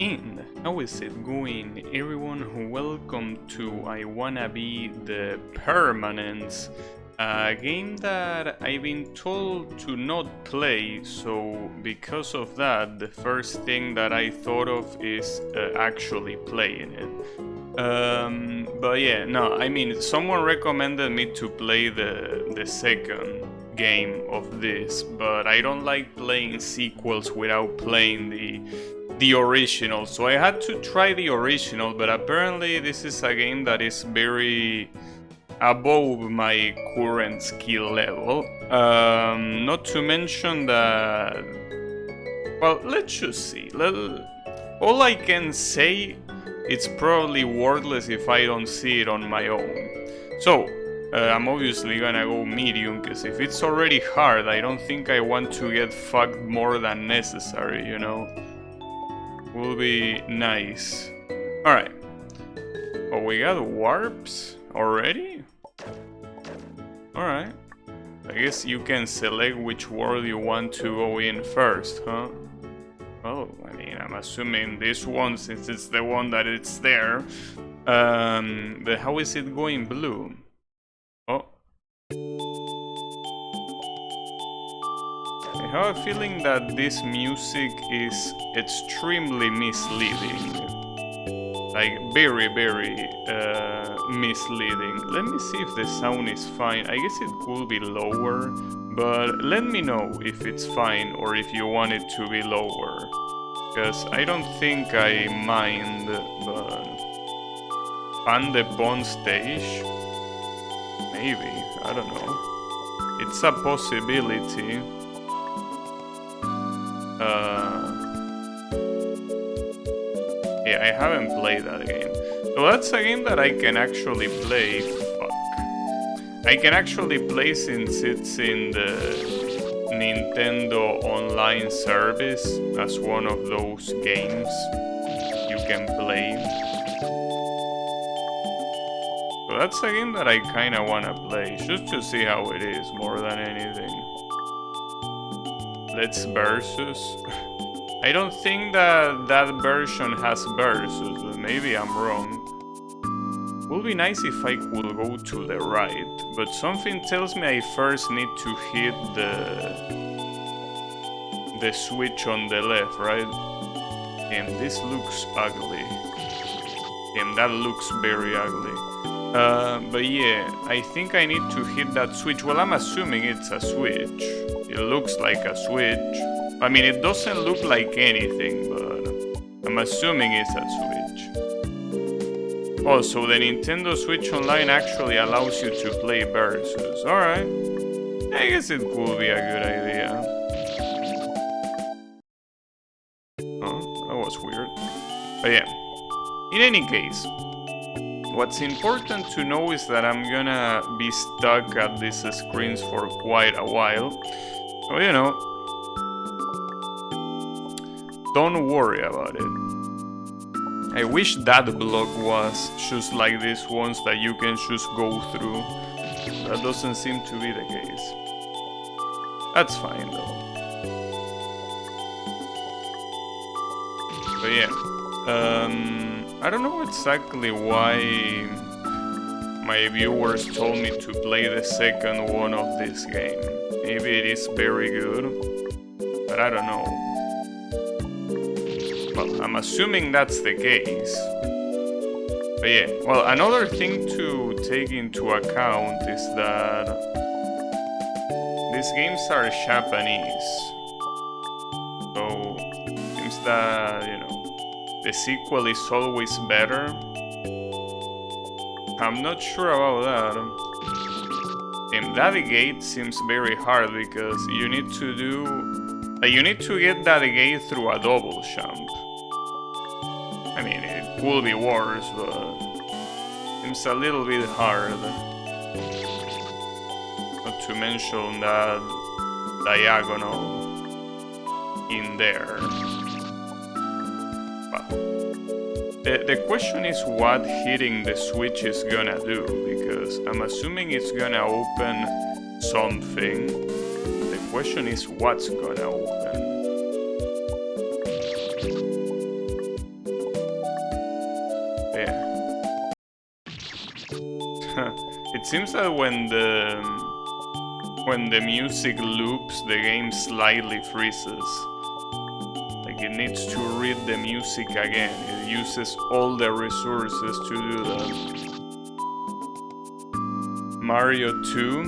And how is it going, everyone? Welcome to I Wanna Be the Permanence, a game that I've been told to not play, so because of that, the first thing that I thought of is actually playing it. But yeah, no, I mean, someone recommended me to play the second game of this, but I don't like playing sequels without playing the original, so I had to try the original, but apparently this is a game that is very above my current skill level. Not to mention that, well, let's just see. All I can say, it's probably worthless if I don't see it on my own. So, I'm obviously gonna go medium, because if it's already hard, I don't think I want to get fucked more than necessary, you know? Will be nice. Alright. Oh, we got warps already? Alright. I guess you can select which world you want to go in first, huh? Oh, I mean, I'm assuming this one, since it's the one that it's there. But how is it going blue? Oh. I have a feeling that this music is extremely misleading. Like, very, very misleading. Let me see if the sound is fine. I guess it could be lower, but let me know if it's fine or if you want it to be lower. Because I don't think I mind, but... Pan de Pon stage? Maybe, I don't know. It's a possibility. Yeah, I haven't played that game. So that's a game that I can actually play. Fuck. I can actually play since it's in the Nintendo Online service as one of those games you can play. So that's a game that I kinda wanna play, just to see how it is more than anything. Let's versus. I don't think that that version has versus, but maybe I'm wrong. Would be nice if I could go to the right, but something tells me I first need to hit the switch on the left, right? And this looks ugly. And that looks very ugly. But yeah, I think I need to hit that switch. Well, I'm assuming it's a switch. It looks like a switch. I mean, it doesn't look like anything, but I'm assuming it's a switch. Also, the Nintendo Switch Online actually allows you to play versus. Alright. I guess it could be a good idea. Oh, that was weird. But yeah. In any case, what's important to know is that I'm gonna be stuck at these screens for quite a while. So, you know, don't worry about it. I wish that block was just like these ones that you can just go through. That doesn't seem to be the case. That's fine though. But yeah, I don't know exactly why my viewers told me to play the second one of this game. Maybe it is very good, but I don't know. Well, I'm assuming that's the case. But yeah, well, another thing to take into account is that these games are Japanese. So, it seems that, you know, the sequel is always better. I'm not sure about that. And that gate seems very hard because you need to do... you need to get that gate through a double jump. I mean, it could be worse, but seems a little bit hard. Not to mention that diagonal in there. Well, the question is what hitting the switch is gonna do, because I'm assuming it's gonna open something. The question is what's gonna open. It seems that when the music loops, the game slightly freezes. Like it needs to read the music again. It uses all the resources to do that. Mario 2?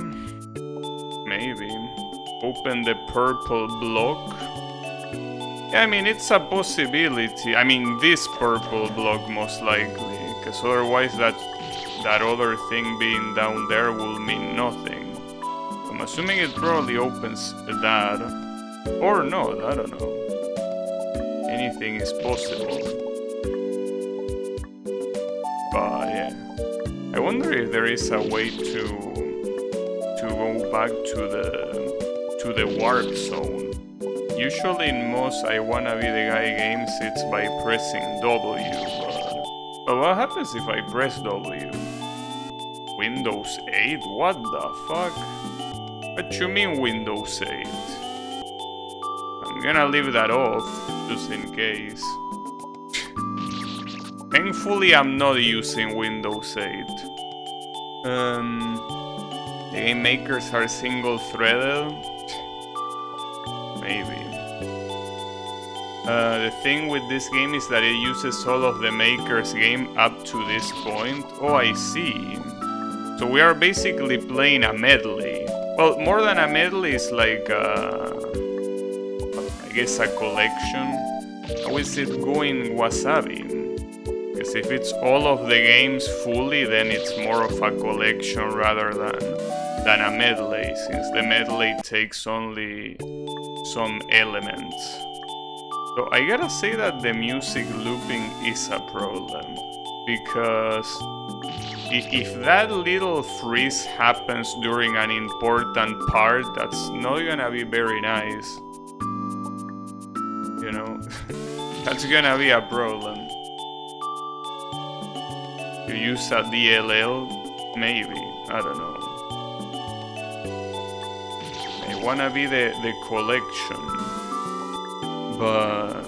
Maybe. Open the purple block. Yeah, I mean, it's a possibility. I mean, this purple block most likely. Because otherwise that other thing being down there will mean nothing. I'm assuming it probably opens that. Or not, I don't know. Anything is possible. But yeah. I wonder if there is a way to go back to the warp zone. Usually in most I Wanna Be the Guy games it's by pressing W, but what happens if I press W? Windows 8? What the fuck? What you mean Windows 8? I'm gonna leave that off, just in case. Thankfully I'm not using Windows 8. The game makers are single-threaded? Maybe. The thing with this game is that it uses all of the maker's game up to this point. Oh, I see. So we are basically playing a medley. Well, more than a medley, it's like I guess a collection. How is it going, Wasabi? Because if it's all of the games fully, then it's more of a collection rather than a medley, since the medley takes only some elements. So I gotta say that the music looping is a problem, because if that little freeze happens during an important part, that's not gonna be very nice. You know, that's gonna be a problem. You use a DLL? Maybe, I don't know. I wanna be the collection, but...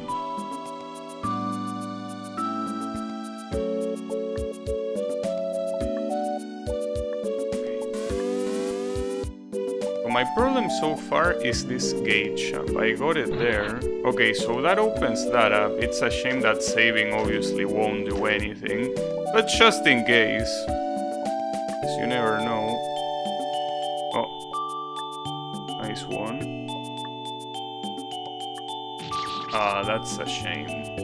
My problem so far is this gate jump. I got it there. Okay, so that opens that up. It's a shame that saving obviously won't do anything, but just in case, because you never know. Oh, nice one. Ah, that's a shame.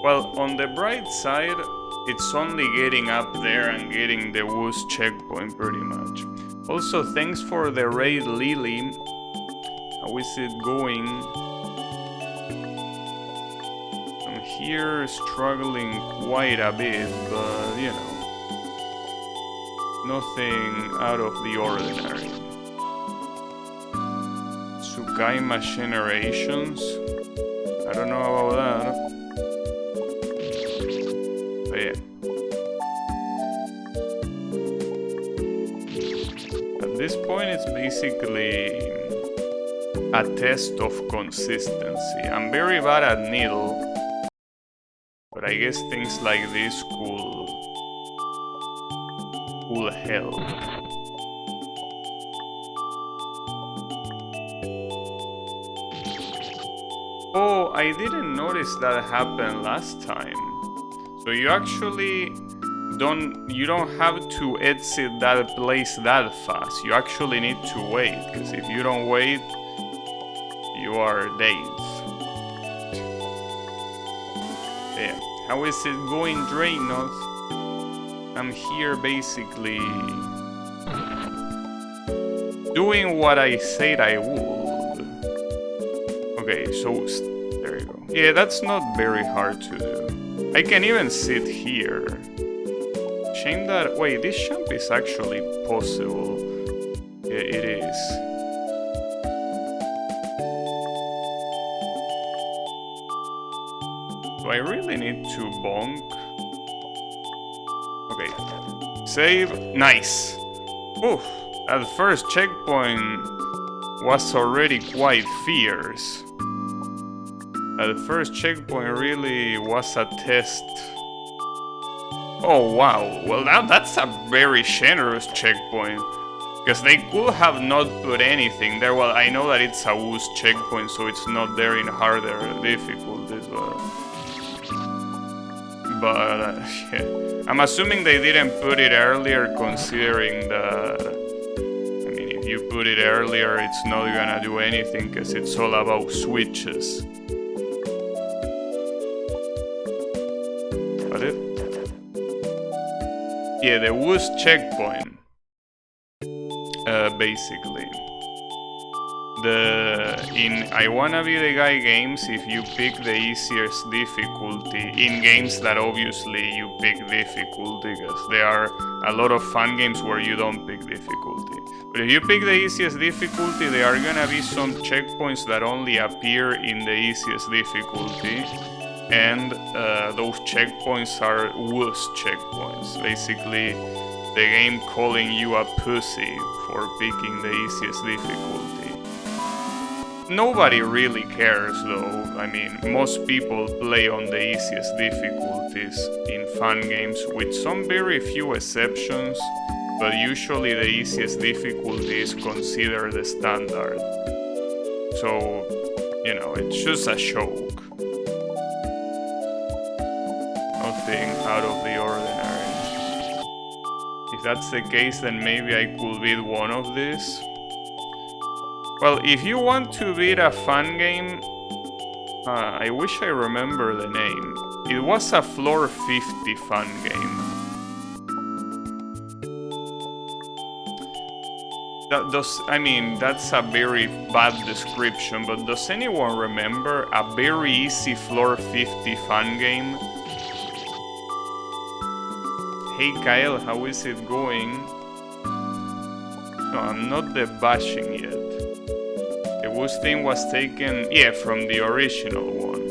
Well, on the bright side, it's only getting up there and getting the Woos checkpoint pretty much. Also, thanks for the raid, Lily. How is it going? I'm here struggling quite a bit, but you know, nothing out of the ordinary. Tsukaima Generations? I don't know about that. But yeah. At this point, it's basically a test of consistency. I'm very bad at needle, but I guess things like this could help. Oh, I didn't notice that happened last time. So you actually you don't have to exit that place that fast. You actually need to wait, because if you don't wait, you are dead. Yeah. How is it going, Draynoth? I'm here basically doing what I said I would. Okay, so there you go. Yeah, that's not very hard to do. I can even sit here. Shame that... Wait, this jump is actually possible. Yeah, it is. Do I really need to bonk? Okay. Save. Nice. Oof. That first checkpoint was already quite fierce. The first checkpoint really was a test Oh wow, well that's a very generous checkpoint. Because they could have not put anything there. Well, I know that it's a WOOS checkpoint, so it's not there in harder difficulties, but yeah. I'm assuming they didn't put it earlier, considering that, I mean, if you put it earlier, it's not gonna do anything, because it's all about switches. But yeah, the WOOS checkpoint. Basically, in I Wanna Be the Guy games, if you pick the easiest difficulty, in games that obviously you pick difficulty, because there are a lot of fun games where you don't pick difficulty. But if you pick the easiest difficulty, there are gonna be some checkpoints that only appear in the easiest difficulty, and those checkpoints are WOOS checkpoints. Basically, the game calling you a pussy for picking the easiest difficulty. Nobody really cares though. I mean, most people play on the easiest difficulties in fun games, with some very few exceptions, but usually the easiest difficulty is considered the standard. So, you know, it's just a joke. Nothing out of the ordinary. If that's the case, then maybe I could beat one of these. Well, if you want to beat a fun game, I wish I remember the name. It was a floor 50 fun game. I mean, that's a very bad description, but does anyone remember a very easy floor 50 fun game? Hey Kyle, how is it going? No, I'm not debashing yet. The worst thing was taken, yeah, from the original one.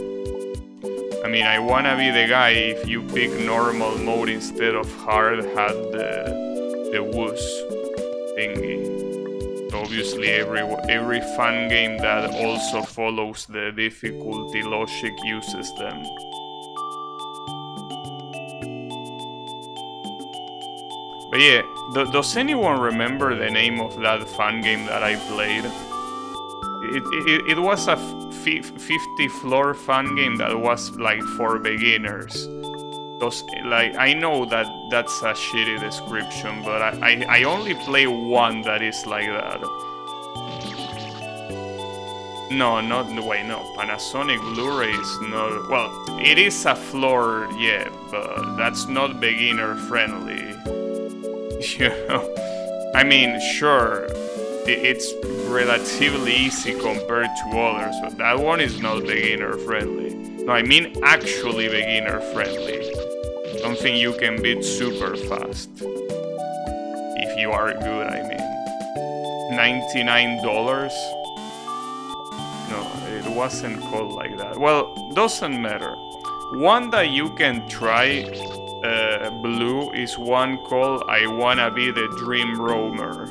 I mean, I Wanna Be the Guy, if you pick normal mode instead of hard, had the WOOS thingy. So obviously every fun game that also follows the difficulty logic uses them. But yeah, does anyone remember the name of that fun game that I played? It was a 50 floor fun game that was like for beginners. I know that that's a shitty description, but I only play one that is like that. No, Panasonic Blu-ray is not, well, it is a floor, yeah, but that's not beginner friendly. You know, I mean, sure, it's relatively easy compared to others, but that one is not beginner friendly. No, I mean actually beginner friendly. Something you can beat super fast. If you are good, I mean. $99? No, it wasn't called like that. Well, doesn't matter. One that you can try, blue, is one called I Wanna Be the Dream Roamer.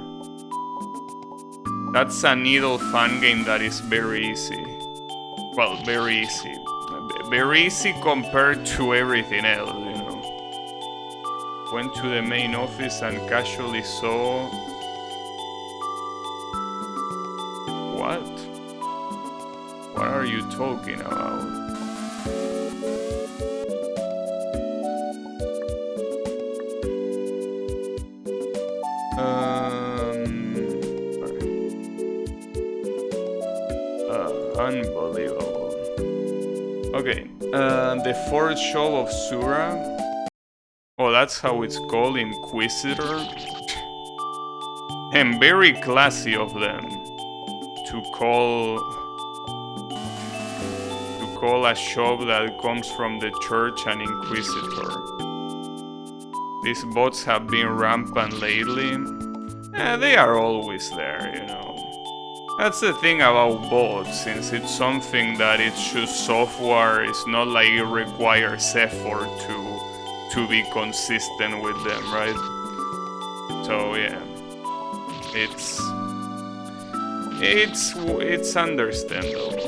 That's a needle fun game that is very easy. Well, very easy. Very easy compared to everything else, you know. Went to the main office and casually saw... What? What are you talking about? Unbelievable. Okay, the fourth show of Sura. Oh, that's how it's called, Inquisitor. And very classy of them to call a shop that comes from the church an Inquisitor. These bots have been rampant lately. They are always there, you know. That's the thing about bots, since it's something that it's just software, it's not like it requires effort to be consistent with them, right? So yeah, it's understandable.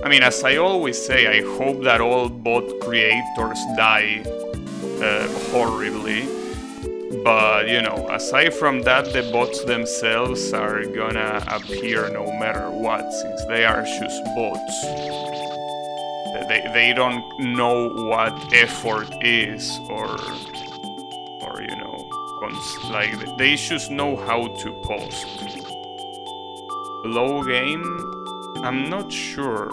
I mean, as I always say, I hope that all bot creators die horribly. But, you know, aside from that, the bots themselves are gonna appear no matter what, since they are just bots. They don't know what effort is, or you know, like, they just know how to post. Low game, I'm not sure.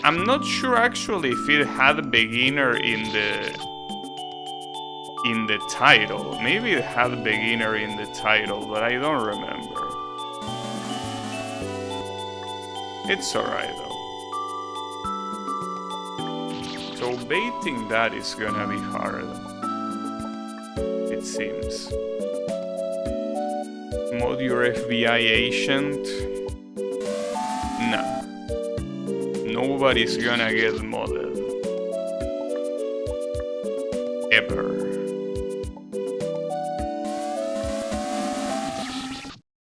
I'm not sure actually if it had beginner in the title. Maybe it had beginner in the title, but I don't remember. It's alright though. So baiting that is gonna be hard, it seems. Mod your FBI agent? Nah. Nobody's gonna get modded. Ever.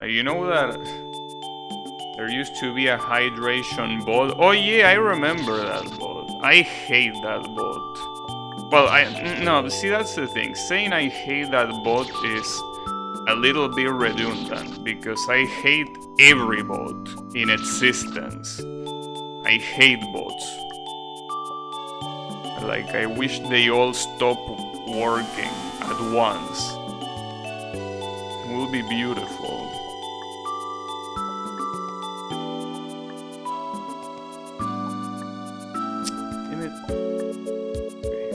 You know that there used to be a hydration bot? Oh yeah, I remember that bot. I hate that bot. Well, no, see, that's the thing. Saying I hate that bot is a little bit redundant, because I hate every bot in existence. I hate bots. Like, I wish they all stop working at once. It will be beautiful. Damn it. Okay.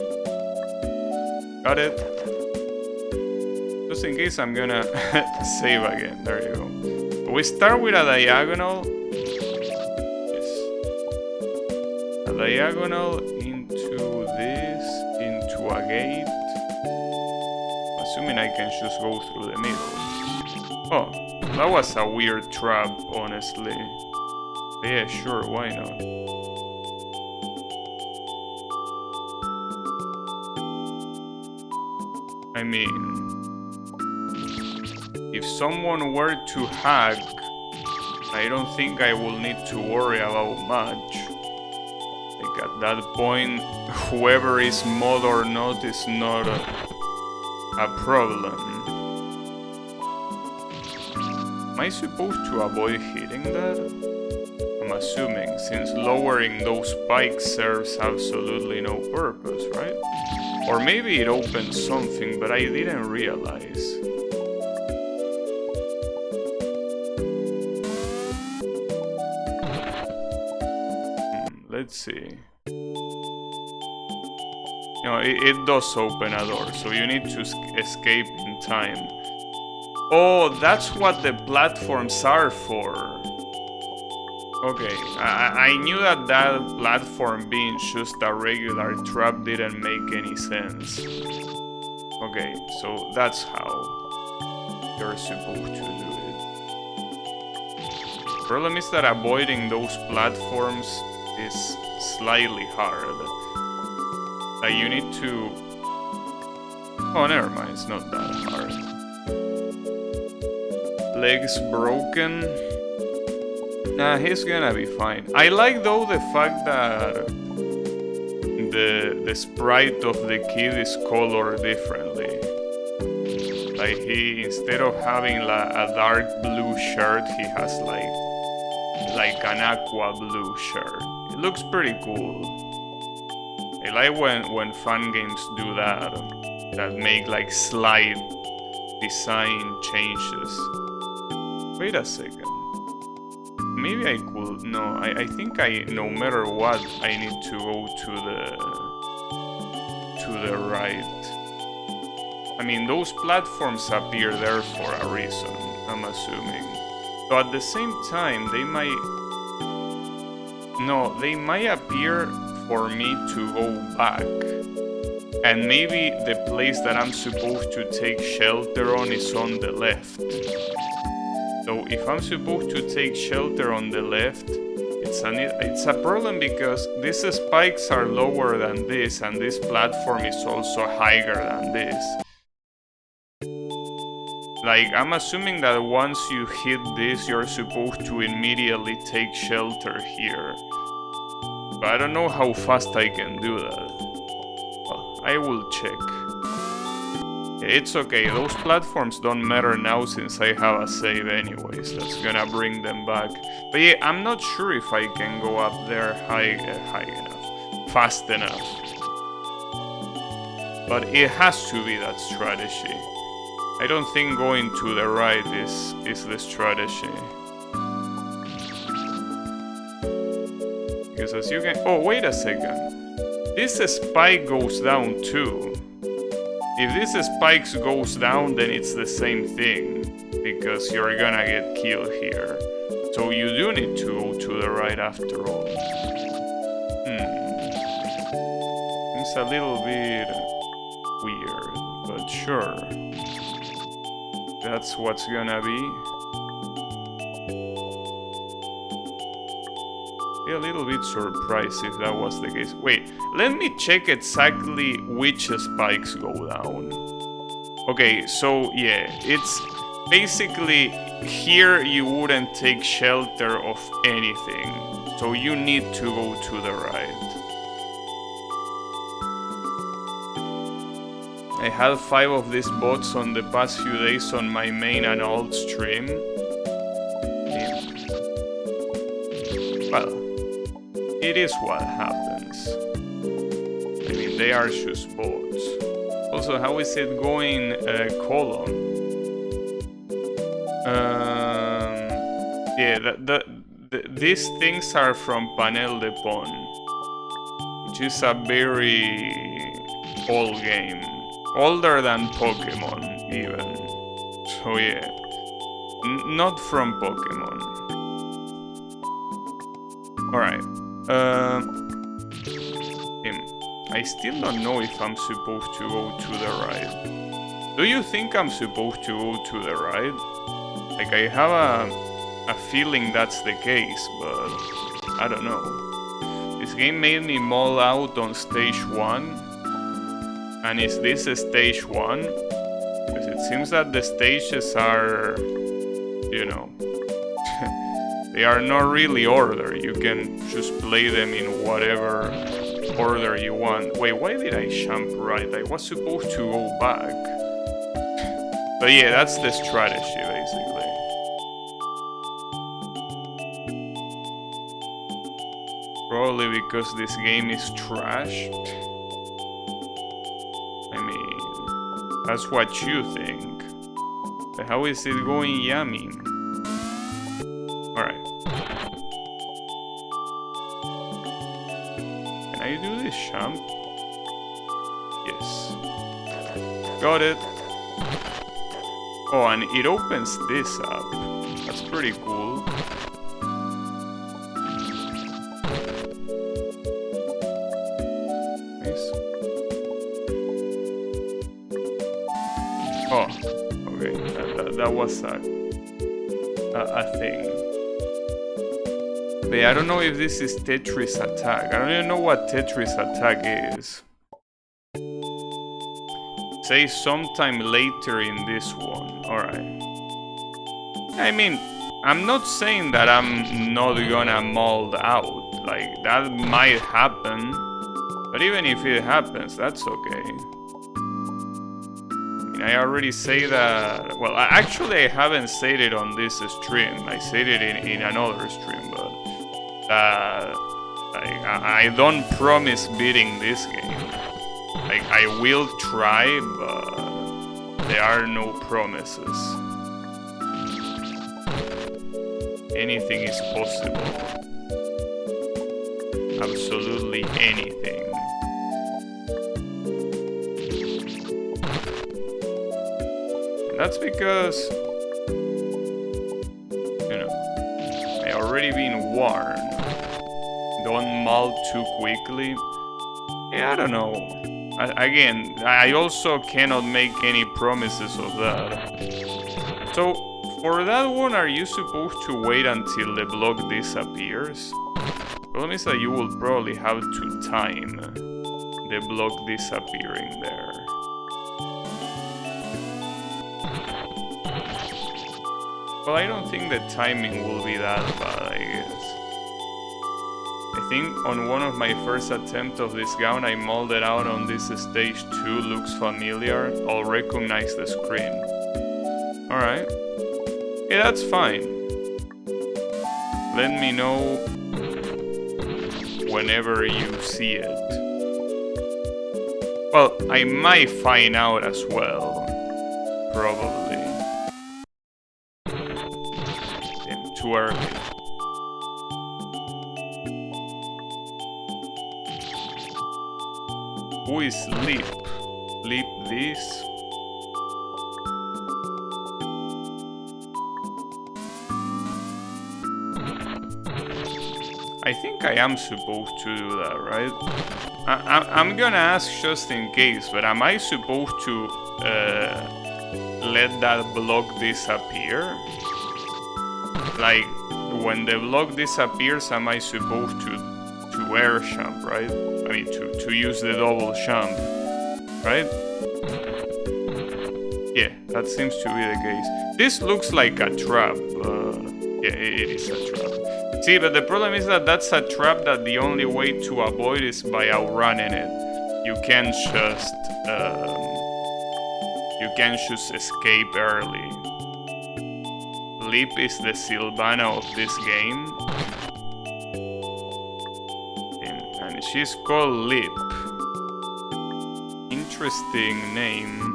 Got it. Just in case I'm gonna save again. There you go. We start with a diagonal. Yes. A diagonal into this, into a gate. Assuming I can just go through the middle. Oh, that was a weird trap, honestly. Yeah, sure, why not? I mean, if someone were to hack, I don't think I will need to worry about much. Like, at that point, whoever is mod or not is not a problem. Am I supposed to avoid hitting that? I'm assuming, since lowering those spikes serves absolutely no purpose, right? Or maybe it opens something, but I didn't realize. Let's see. No, it does open a door, so you need to escape in time. Oh, that's what the platforms are for. Okay, I knew that platform being just a regular trap didn't make any sense. Okay, so that's how you're supposed to do it. Problem is that avoiding those platforms is slightly hard. Like, you need to... Oh, never mind, it's not that hard. Legs broken. Nah, he's gonna be fine. I like, though, the fact that the sprite of the kid is colored differently. Like, he, instead of having a dark blue shirt, he has like an aqua blue shirt. It looks pretty cool. I like when fun games do that make like slight design changes. Wait a second. Maybe I could... No, I think no matter what, I need to go to the right. I mean, those platforms appear there for a reason, I'm assuming. So at the same time, they might... No, they might appear for me to go back. And maybe the place that I'm supposed to take shelter on is on the left. So if I'm supposed to take shelter on the left, it's a problem, because these spikes are lower than this, and this platform is also higher than this. Like, I'm assuming that once you hit this, you're supposed to immediately take shelter here. But I don't know how fast I can do that. Well, I will check. It's okay, those platforms don't matter now since I have a save anyways. That's gonna bring them back. But yeah, I'm not sure if I can go up there high enough, fast enough. But it has to be that strategy. I don't think going to the right is the strategy. Because as you can... Oh, wait a second. This spike goes down too. If this spike goes down, then it's the same thing. Because you're gonna get killed here. So you do need to go to the right after all. It's a little bit weird, but sure. That's what's gonna be. Be a little bit surprised if that was the case. Wait, let me check exactly which spikes go down. Okay, so yeah, it's basically here you wouldn't take shelter of anything. So you need to go to the right. I had 5 of these bots on the past few days on my main and alt stream. Well, it is what happens. I mean, they are just bots. Also, how is it going, colon? Yeah, these things are from Panel de Pon, which is a very old game. Older than Pokemon, even. So yeah. Not from Pokemon. Alright. I still don't know if I'm supposed to go to the right. Do you think I'm supposed to go to the right? Like, I have a feeling that's the case, but I don't know. This game made me mull out on stage 1. And is this a stage 1? Because it seems that the stages are, you know, they are not really order. You can just play them in whatever order you want. Wait, why did I jump right? I was supposed to go back. But yeah, that's the strategy, basically. Probably because this game is trash. That's what you think. But how is it going, Yummy? Alright. Can I do this jump? Yes. Got it. Oh, and it opens this up. That's pretty cool. Oh, okay, that was a thing. But I don't know if this is Tetris Attack. I don't even know what Tetris Attack is. Say sometime later in this one. Alright. I mean, I'm not saying that I'm not gonna mold out. Like, that might happen. But even if it happens, that's okay. I already say that. Well, actually, I haven't said it on this stream. I said it in another stream, but I don't promise beating this game. Like, I will try, but there are no promises. Anything is possible. Absolutely anything. That's because, you know, I already been warned. Don't mull too quickly. Yeah, I don't know. Again, I also cannot make any promises of that. So, for that one, are you supposed to wait until the block disappears? The problem is that you will probably have to time the block disappearing there. Well, I don't think the timing will be that bad, I guess. I think on one of my first attempts of this gown, I molded out on this stage too. Looks familiar. I'll recognize the screen. Alright. Yeah, that's fine. Let me know whenever you see it. Well, I might find out as well. Probably. Damn, too early. Who is Leap? Leap this? I think I am supposed to do that, right? I'm gonna ask just in case, but am I supposed to let that block disappear? Like, when the block disappears, am I supposed to air jump, right? I mean, to use the double jump, right? Yeah, that seems to be the case. This looks like a trap. Yeah, it is a trap. See, but the problem is that that's a trap that the only way to avoid is by outrunning it. You can't just escape early. Leap is the Sylvana of this game. And she's called Leap. Interesting name.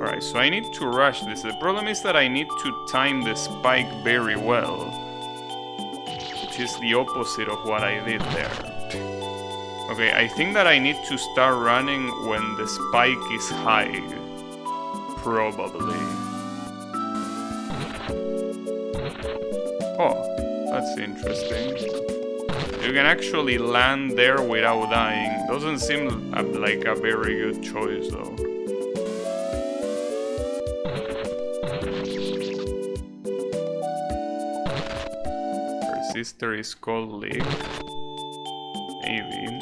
Alright, so I need to rush this. The problem is that I need to time the spike very well, which is the opposite of what I did there. Okay, I think that I need to start running when the spike is high. Probably. Oh, that's interesting. You can actually land there without dying. Doesn't seem like a very good choice though. Sister is called Leap. Maybe.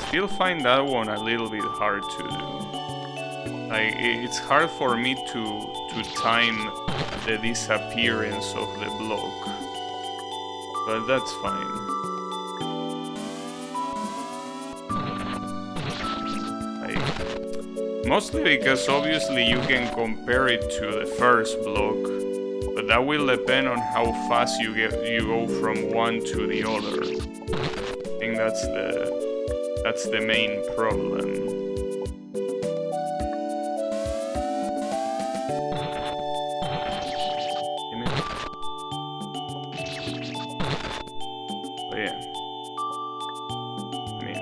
Still find that one a little bit hard to do. Like, it's hard for me to time the disappearance of the block, but that's fine. Mostly because obviously you can compare it to the first block, but that will depend on how fast you go from one to the other. I think that's the main problem.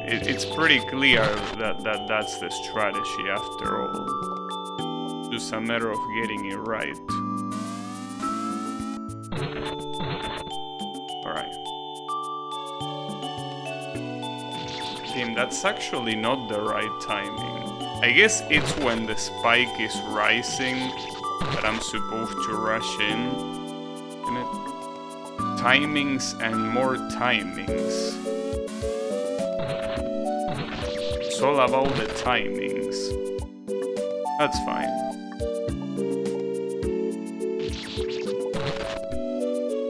It's pretty clear that that's the strategy after all. Just a matter of getting it right. Alright. Damn, that's actually not the right timing. I guess it's when the spike is rising that I'm supposed to rush in. Damn it. Timings and more timings. It's all about the timings. That's fine.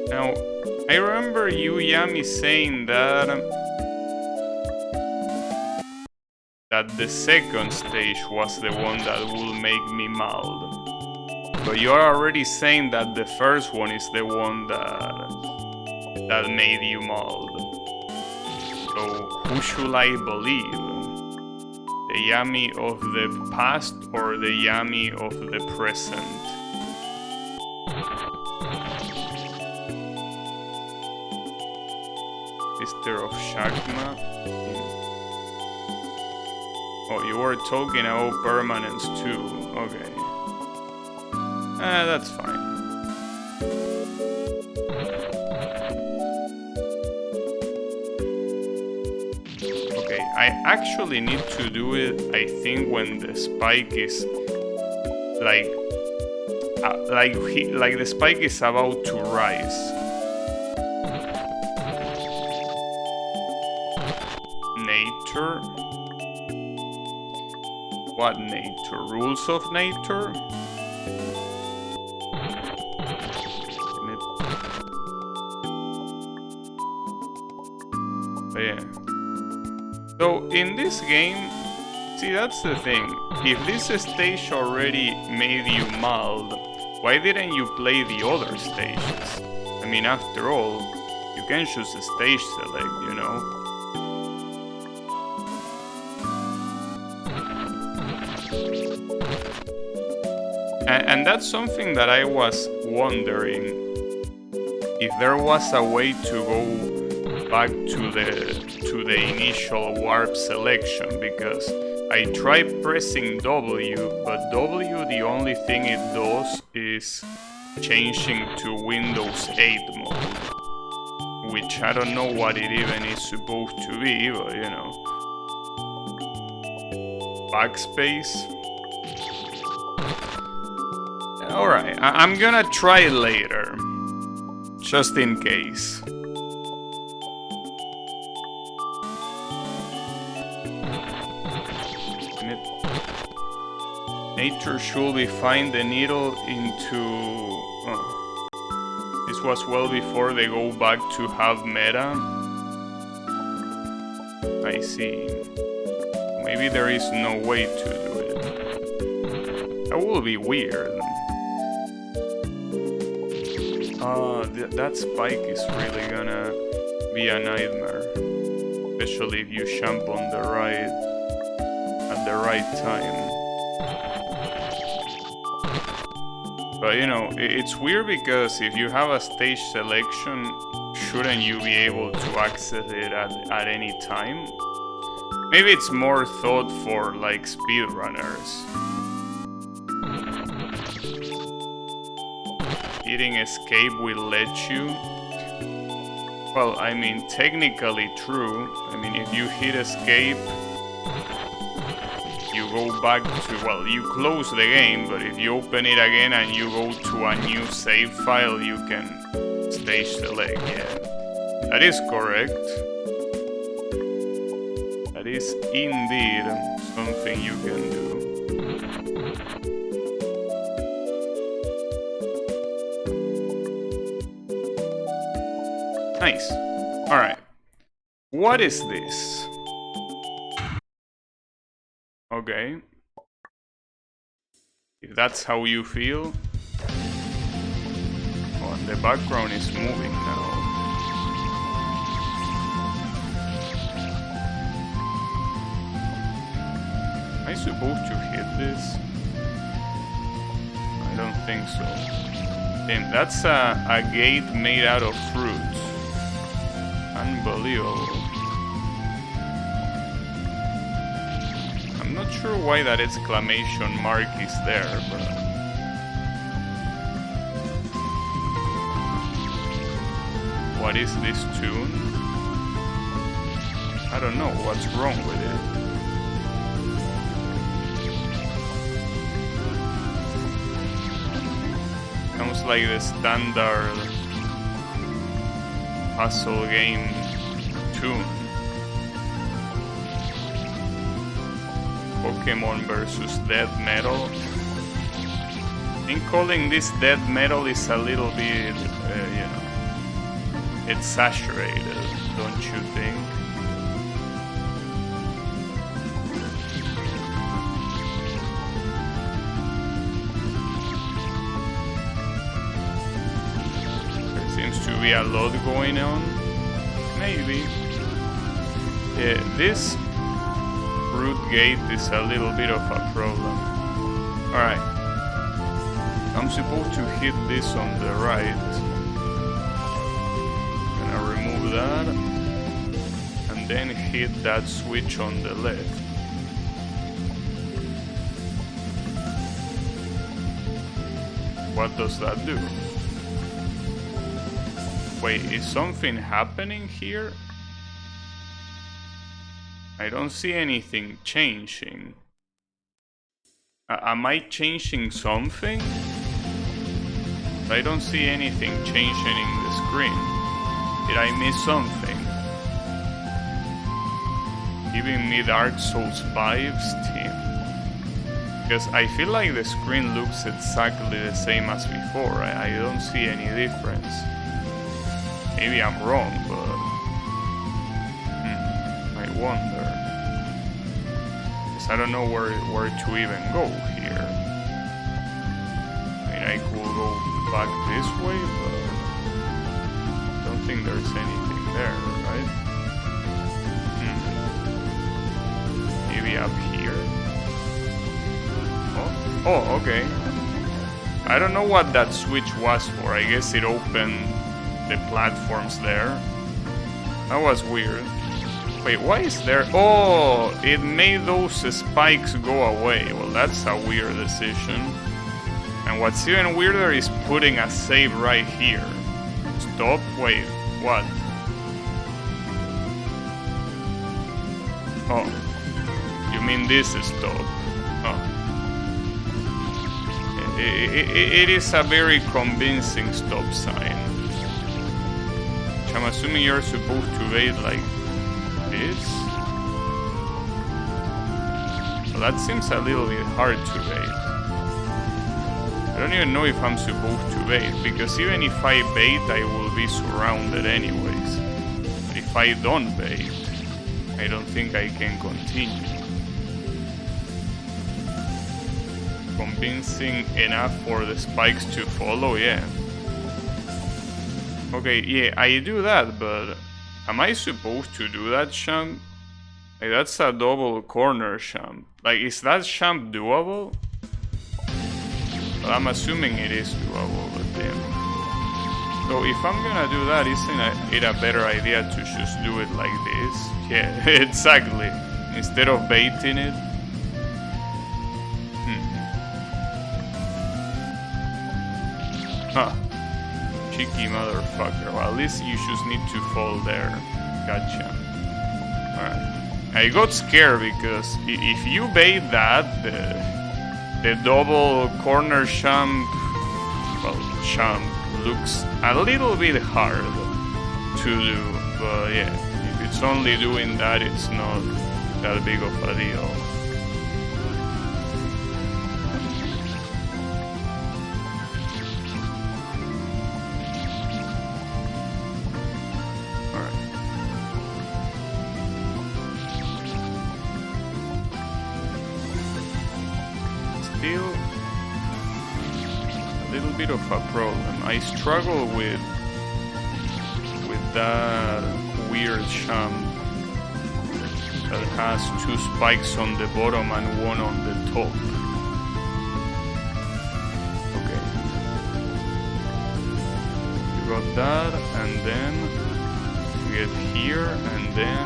Now, I remember you, Yami, saying that the second stage was the one that will make me mild. But you're already saying that the first one is the one that made you mild. So, who should I believe? The Yami of the past or the Yami of the present? Sister of Shakma. Oh, you were talking about Permanence too. Okay. That's fine. I actually need to do it, I think, when the spike is like the spike is about to rise. nature. What nature? Rules of nature? But yeah. So in this game, see, that's the thing. If this stage already made you mild, why didn't you play the other stages? I mean, after all, you can choose a stage select, you know? And that's something that I was wondering, if there was a way to go back to the initial warp selection, because I tried pressing W, but W, the only thing it does is changing to Windows 8 mode, which I don't know what it even is supposed to be, but you know. Backspace. Alright, I'm gonna try it later, just in case. Nature should be find the needle into... Oh. This was well before they go back to have meta. I see. Maybe there is no way to do it. That will be weird. That spike is really gonna be a nightmare. Especially if you jump on the right... at the right time. But you know, it's weird because if you have a stage selection, shouldn't you be able to access it at any time? Maybe it's more thought for like speedrunners. Hitting escape will let you. Well, I mean, technically true. I mean, if you hit escape, you go back to, well, you close the game, but if you open it again and you go to a new save file, you can stage select, yeah. That is correct. That is indeed something you can do. Nice. Alright. What is this? Okay. If that's how you feel. Oh, and the background is moving now. Am I supposed to hit this? I don't think so. Damn, that's a gate made out of fruit. Unbelievable. I'm not sure why that exclamation mark is there, but... What is this tune? I don't know what's wrong with it. Sounds like the standard puzzle game tune. Pokemon versus Death Metal. I think calling this Death Metal is a little bit, you know, it's saturated, don't you think? There seems to be a lot going on. Maybe. Yeah, this root gate is a little bit of a problem. Alright. I'm supposed to hit this on the right. Gonna remove that. And then hit that switch on the left. What does that do? Wait, is something happening here? I don't see anything changing. Am I changing something? I don't see anything changing in the screen. Did I miss something? giving me Dark Souls vibes, team. Because I feel like the screen looks exactly the same as before. I don't see any difference. Maybe I'm wrong, but I wonder. Because I don't know where to even go here. I mean, I could go back this way, but I don't think there's anything there, right? Maybe up here? Oh, okay. I don't know what that switch was for. I guess it opened the platforms there. That was weird. Wait, why is there... Oh, it made those spikes go away. Well, that's a weird decision. And what's even weirder is putting a save right here. Stop? Wait, what? Oh. You mean this is stop? Oh. It is a very convincing stop sign. Which I'm assuming you're supposed to wait like this? Well, that seems a little bit hard to bait. I don't even know if I'm supposed to bait, because even if I bait, I will be surrounded anyways. But if I don't bait, I don't think I can continue. Convincing enough for the spikes to follow, yeah. Okay, yeah, I do that, but am I supposed to do that jump? Like, that's a double corner jump. Like, is that jump doable? Well, I'm assuming it is doable, but then... So if I'm gonna do that, isn't it a better idea to just do it like this? Yeah, exactly. Instead of baiting it. Huh. Cheeky motherfucker. Well, at least you just need to fall there. Gotcha. Alright. I got scared because if you bait that, the double corner jump, well, jump looks a little bit hard to do. But yeah, if it's only doing that, it's not that big of a deal. Still a little bit of a problem. I struggle with that weird jump that has two spikes on the bottom and one on the top. Okay. You got that, and then you get here, and then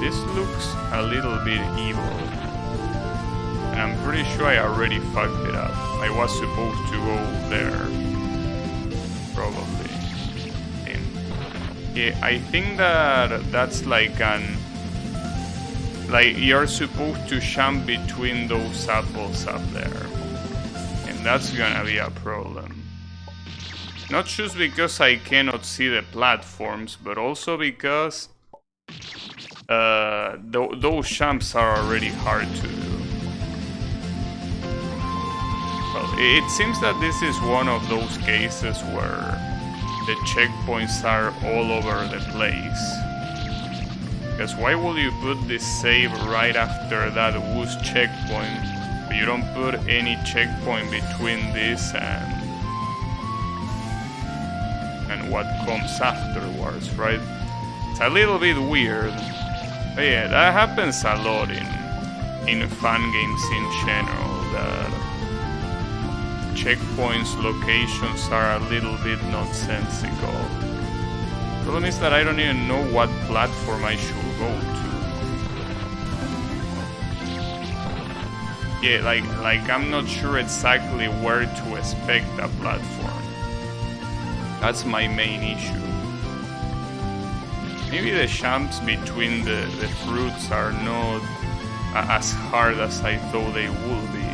this looks a little bit evil. And I'm pretty sure I already fucked it up. I was supposed to go there. Probably. Yeah, I think that's like like you're supposed to jump between those apples up there. And that's gonna be a problem. Not just because I cannot see the platforms, but also because those jumps are already hard to do. Well, it seems that this is one of those cases where the checkpoints are all over the place. Because why would you put this save right after that Woos checkpoint, but you don't put any checkpoint between this and what comes afterwards, right? It's a little bit weird. But yeah, that happens a lot in fun games in general, that checkpoints, locations are a little bit nonsensical. The problem is that I don't even know what platform I should go to. Yeah, like I'm not sure exactly where to expect a platform. That's my main issue. Maybe the jumps between the fruits are not as hard as I thought they would be.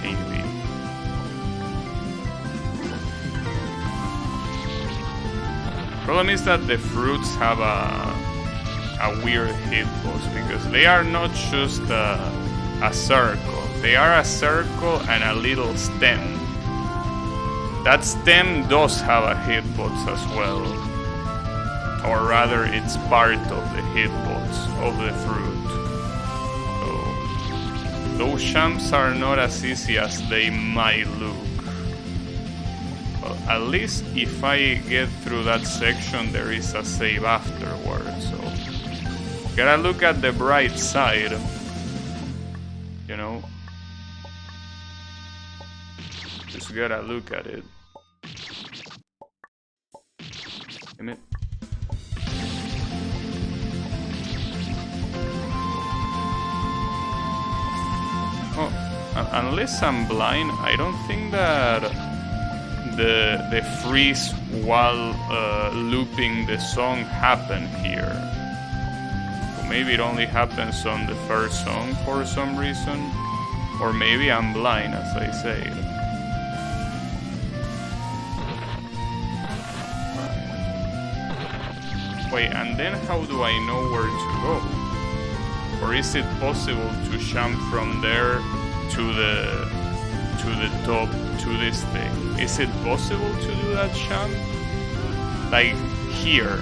Maybe. Problem is that the fruits have a weird hitbox because they are not just a circle. They are a circle and a little stem. That stem does have a hitbox as well. Or rather, it's part of the hitbox of the fruit. So, those champs are not as easy as they might look. Well, at least if I get through that section, there is a save afterwards. So, gotta look at the bright side. You know? Just gotta look at it. Damn it. Oh, unless I'm blind, I don't think that the freeze while looping the song happened here. So maybe it only happens on the first song for some reason. Or maybe I'm blind, as I said. Wait, and then how do I know where to go? Or is it possible to jump from there to the top to this thing? Is it possible to do that jump? Like here.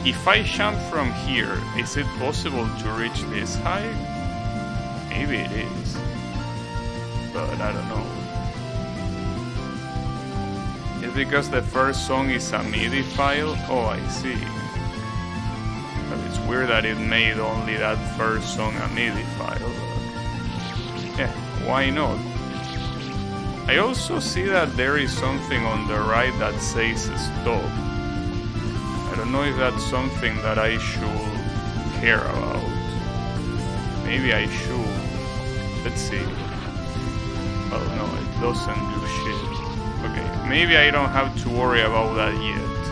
If I jump from here, is it possible to reach this high? Maybe it is. But I don't know. It's because the first song is a MIDI file? Oh, I see. But it's weird that it made only that first song a MIDI file. Yeah, why not? I also see that there is something on the right that says stop. I don't know if that's something that I should care about. Maybe I should. Let's see. Oh no, it doesn't do shit. Okay, maybe I don't have to worry about that yet.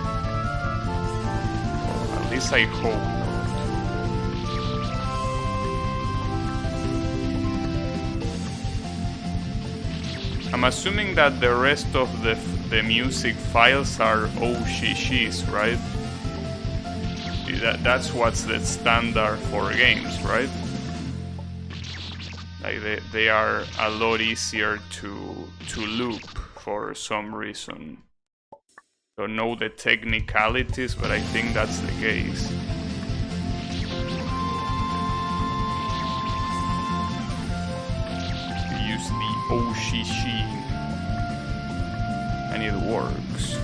Or at least I hope not. I'm assuming that the rest of the music files are OGGs, right? That's what's the standard for games, right? Like they are a lot easier to loop for some reason. Don't know the technicalities, but I think that's the case. We use the OGG and it works.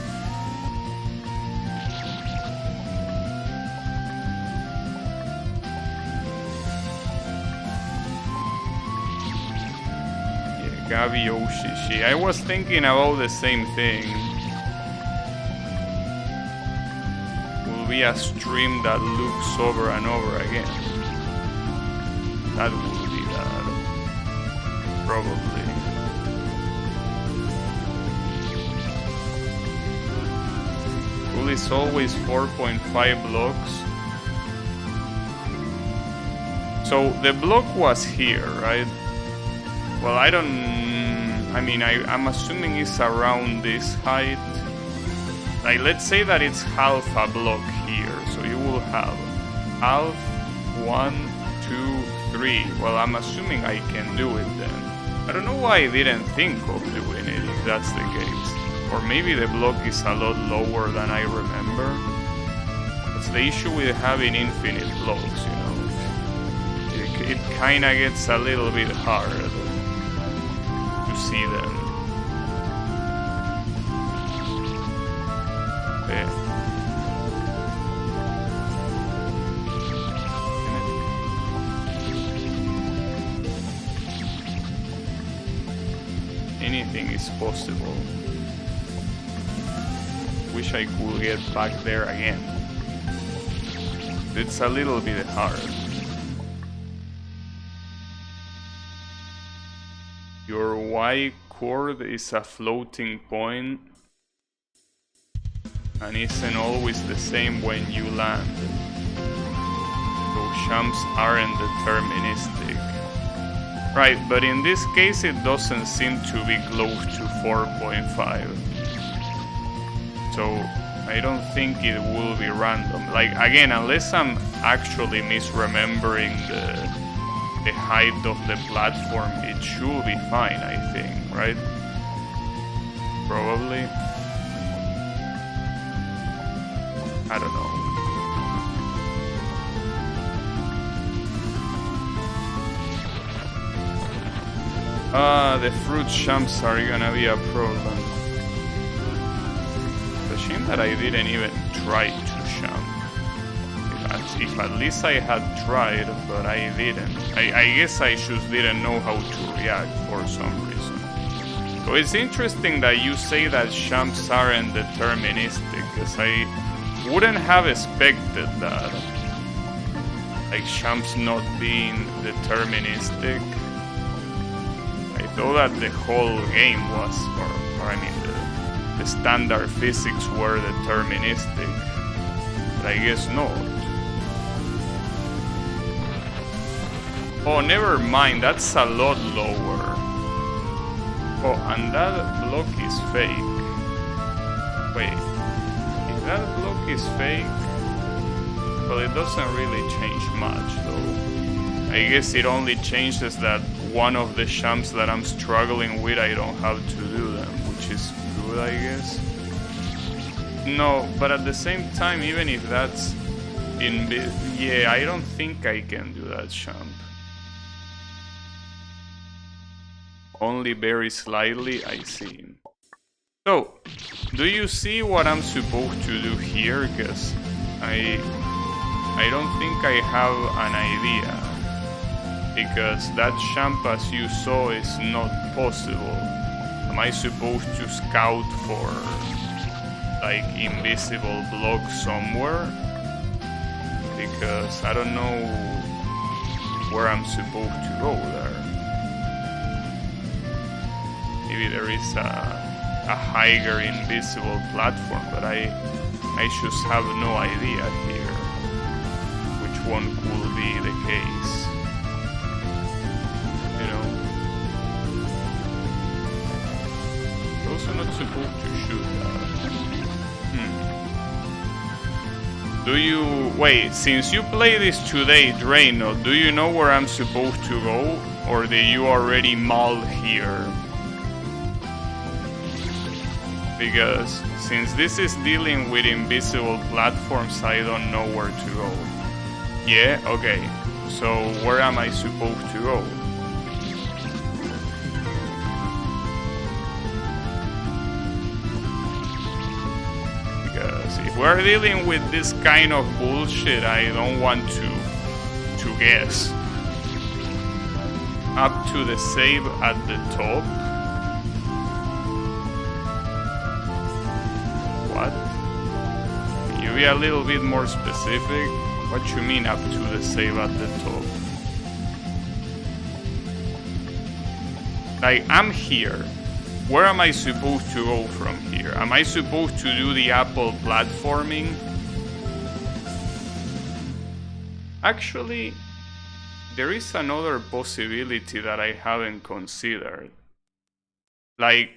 Gabi OGG. I was thinking about the same thing. Will be a stream that loops over and over again. That will be that. Probably. Pool is always 4.5 blocks. So the block was here, right? Well, I'm assuming it's around this height. Like, let's say that it's half a block here. So you will have half, 1, 2, 3. Well, I'm assuming I can do it then. I don't know why I didn't think of doing it if that's the case. Or maybe the block is a lot lower than I remember. That's the issue with having infinite blocks, you know. It kinda gets a little bit hard to see them. Okay. Anything is possible. Wish I could get back there again. It's a little bit hard. Your Y chord is a floating point and isn't always the same when you land. Those jumps aren't deterministic. Right, but in this case it doesn't seem to be close to 4.5. So I don't think it will be random. Like, again, unless I'm actually misremembering the height of the platform, it should be fine, I think, right? Probably. I don't know. The fruit jumps are gonna be a problem. It's a shame that I didn't even try to jump. If at least I had tried, but I didn't. I guess I just didn't know how to react for some reason. So it's interesting that you say that jumps aren't deterministic, because I wouldn't have expected that. Like jumps not being deterministic. I thought that the whole game was, or I mean the standard physics were deterministic, but I guess not. Oh, never mind, that's a lot lower. Oh, and that block is fake. Wait, if that block is fake, well, it doesn't really change much though. I guess it only changes that one of the jumps that I'm struggling with, I don't have to do them, which is good, I guess. No, but at the same time, even if that's yeah, I don't think I can do that jump. Only very slightly, I see. So, do you see what I'm supposed to do here? Because I don't think I have an idea. Because that jump, as you saw, is not possible. Am I supposed to scout for like invisible blocks somewhere? Because I don't know where I'm supposed to go there. Maybe there is a higher invisible platform, but I just have no idea here which one could be the case. You know, also not supposed to shoot that. Do you wait? Since you play this today, Drano, do you know where I'm supposed to go, or do you already mull here? Because since this is dealing with invisible platforms, I don't know where to go. Yeah, okay. So where am I supposed to go? Because if we're dealing with this kind of bullshit, I don't want to guess. Up to the save at the top. What? Can you be a little bit more specific? What you mean up to the save at the top? Like, I'm here. Where am I supposed to go from here? Am I supposed to do the apple platforming? Actually, there is another possibility that I haven't considered. Like,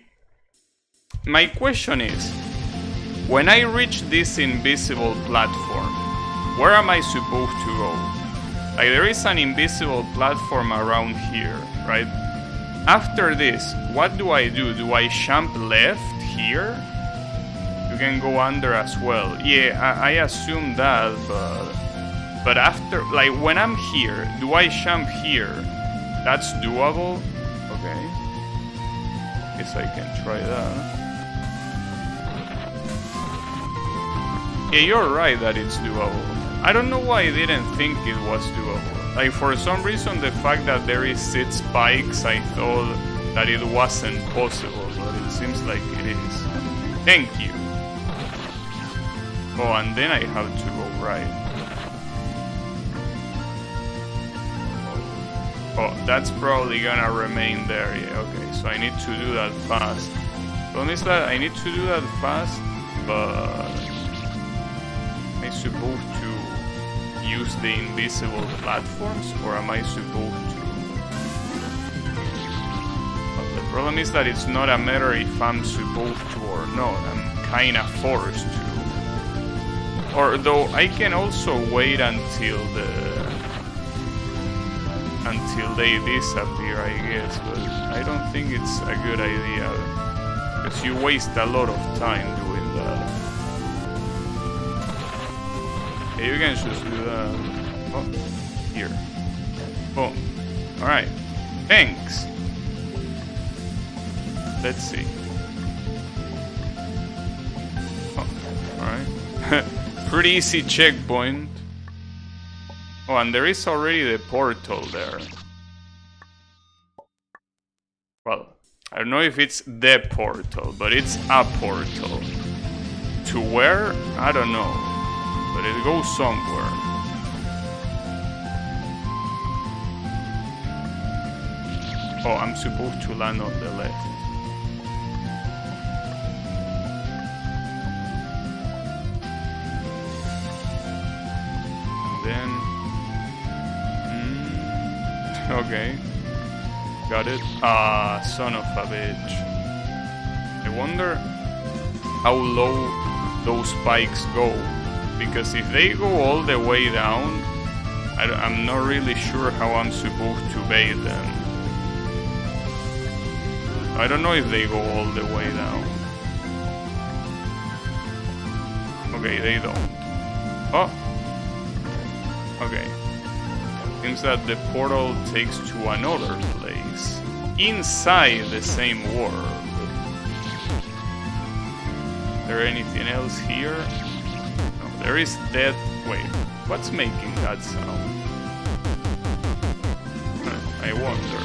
my question is, when I reach this invisible platform, where am I supposed to go? Like, there is an invisible platform around here, right? After this, what do I do? Do I jump left here? You can go under as well. Yeah, I assume that, but after, like, when I'm here, do I jump here? That's doable? Okay. Guess I can try that. Yeah, you're right that it's doable. I don't know why I didn't think it was doable. Like, for some reason, the fact that there is 6 spikes, I thought that it wasn't possible, but it seems like it is. Thank you. Oh, and then I have to go right. Oh, that's probably gonna remain there. Yeah, okay, so I need to do that fast. Problem is that I need to do that fast, but am I supposed to use the invisible platforms, or am I supposed to? Well, the problem is that it's not a matter if I'm supposed to or not. I'm kinda forced to. Or though I can also wait until they disappear, I guess, but I don't think it's a good idea because you waste a lot of time doing that. Okay, you can just do that. Oh, here. Boom. Alright. Thanks. Let's see. Oh, alright. Pretty easy checkpoint. Oh, and there is already the portal there. Well, I don't know if it's the portal, but it's a portal. To where? I don't know. But it goes somewhere. Oh, I'm supposed to land on the left. And then... okay. Got it. Ah, son of a bitch. I wonder how low those spikes go. Because if they go all the way down, I'm not really sure how I'm supposed to bait them. I don't know if they go all the way down. Okay, they don't. Oh! Okay. Seems that the portal takes to another place. Inside the same world. Is there anything else here? No, there is that. Wait, what's making that sound? I wonder.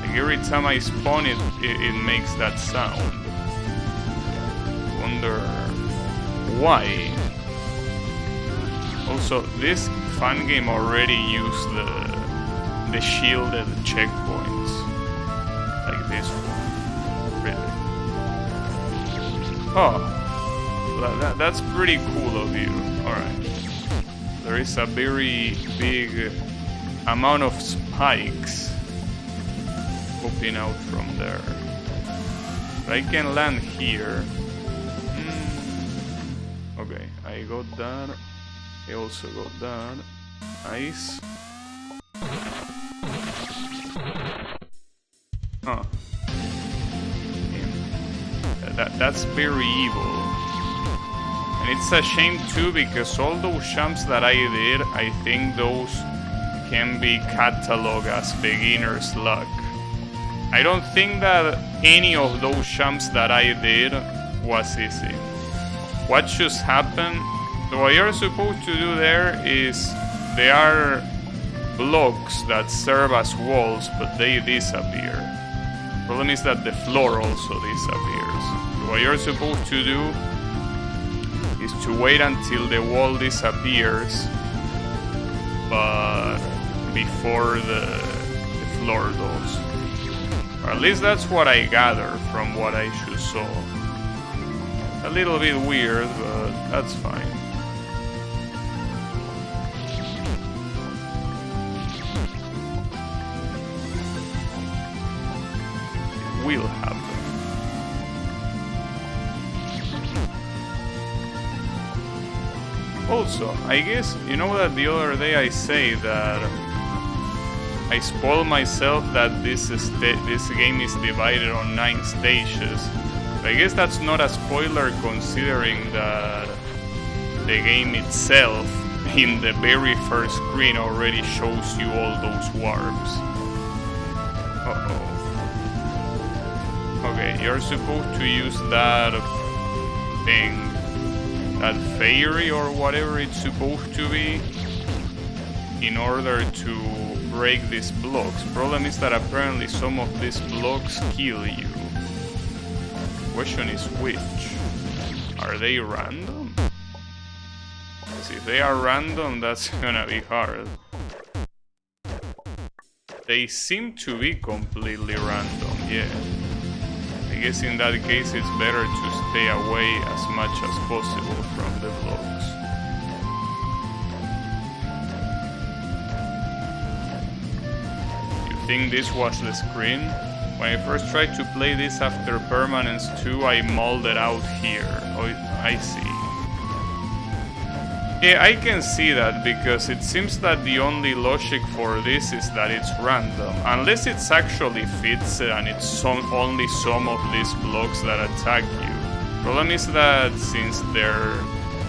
Like every time I spawn it, it makes that sound. Wonder why. Also, this fun game already used the shielded checkpoints, like this one. Really? Oh, that's pretty cool of you. All right. There is a very big amount of spikes popping out from there. But I can land here. Okay, I got that. I also got that. Nice. Huh. That's very evil. And it's a shame too, because all those jumps that I did, I think those can be cataloged as beginner's luck. I don't think that any of those jumps that I did was easy. What just happened? So what you're supposed to do there is, there are blocks that serve as walls, but they disappear. Problem is that the floor also disappears. So what you're supposed to do is to wait until the wall disappears, but before the floor does. Or at least that's what I gather from what I just saw. A little bit weird, but that's fine. Will happen. Also, I guess, you know that the other day I say that I spoiled myself that this game is divided on 9 stages. But I guess that's not a spoiler, considering that the game itself in the very first screen already shows you all those warps. Uh-oh. Okay, you're supposed to use that thing, that fairy or whatever it's supposed to be, in order to break these blocks. Problem is that apparently some of these blocks kill you. Question is which? Are they random? Because if they are random, that's gonna be hard. They seem to be completely random, yeah. I guess in that case it's better to stay away as much as possible from the blocks. You think this was the screen? When I first tried to play this after Permanence 2, I mulled it out here. Oh, I see. Yeah, I can see that, because it seems that the only logic for this is that it's random. Unless it's actually fits and it's only some of these blocks that attack you. Problem is that since their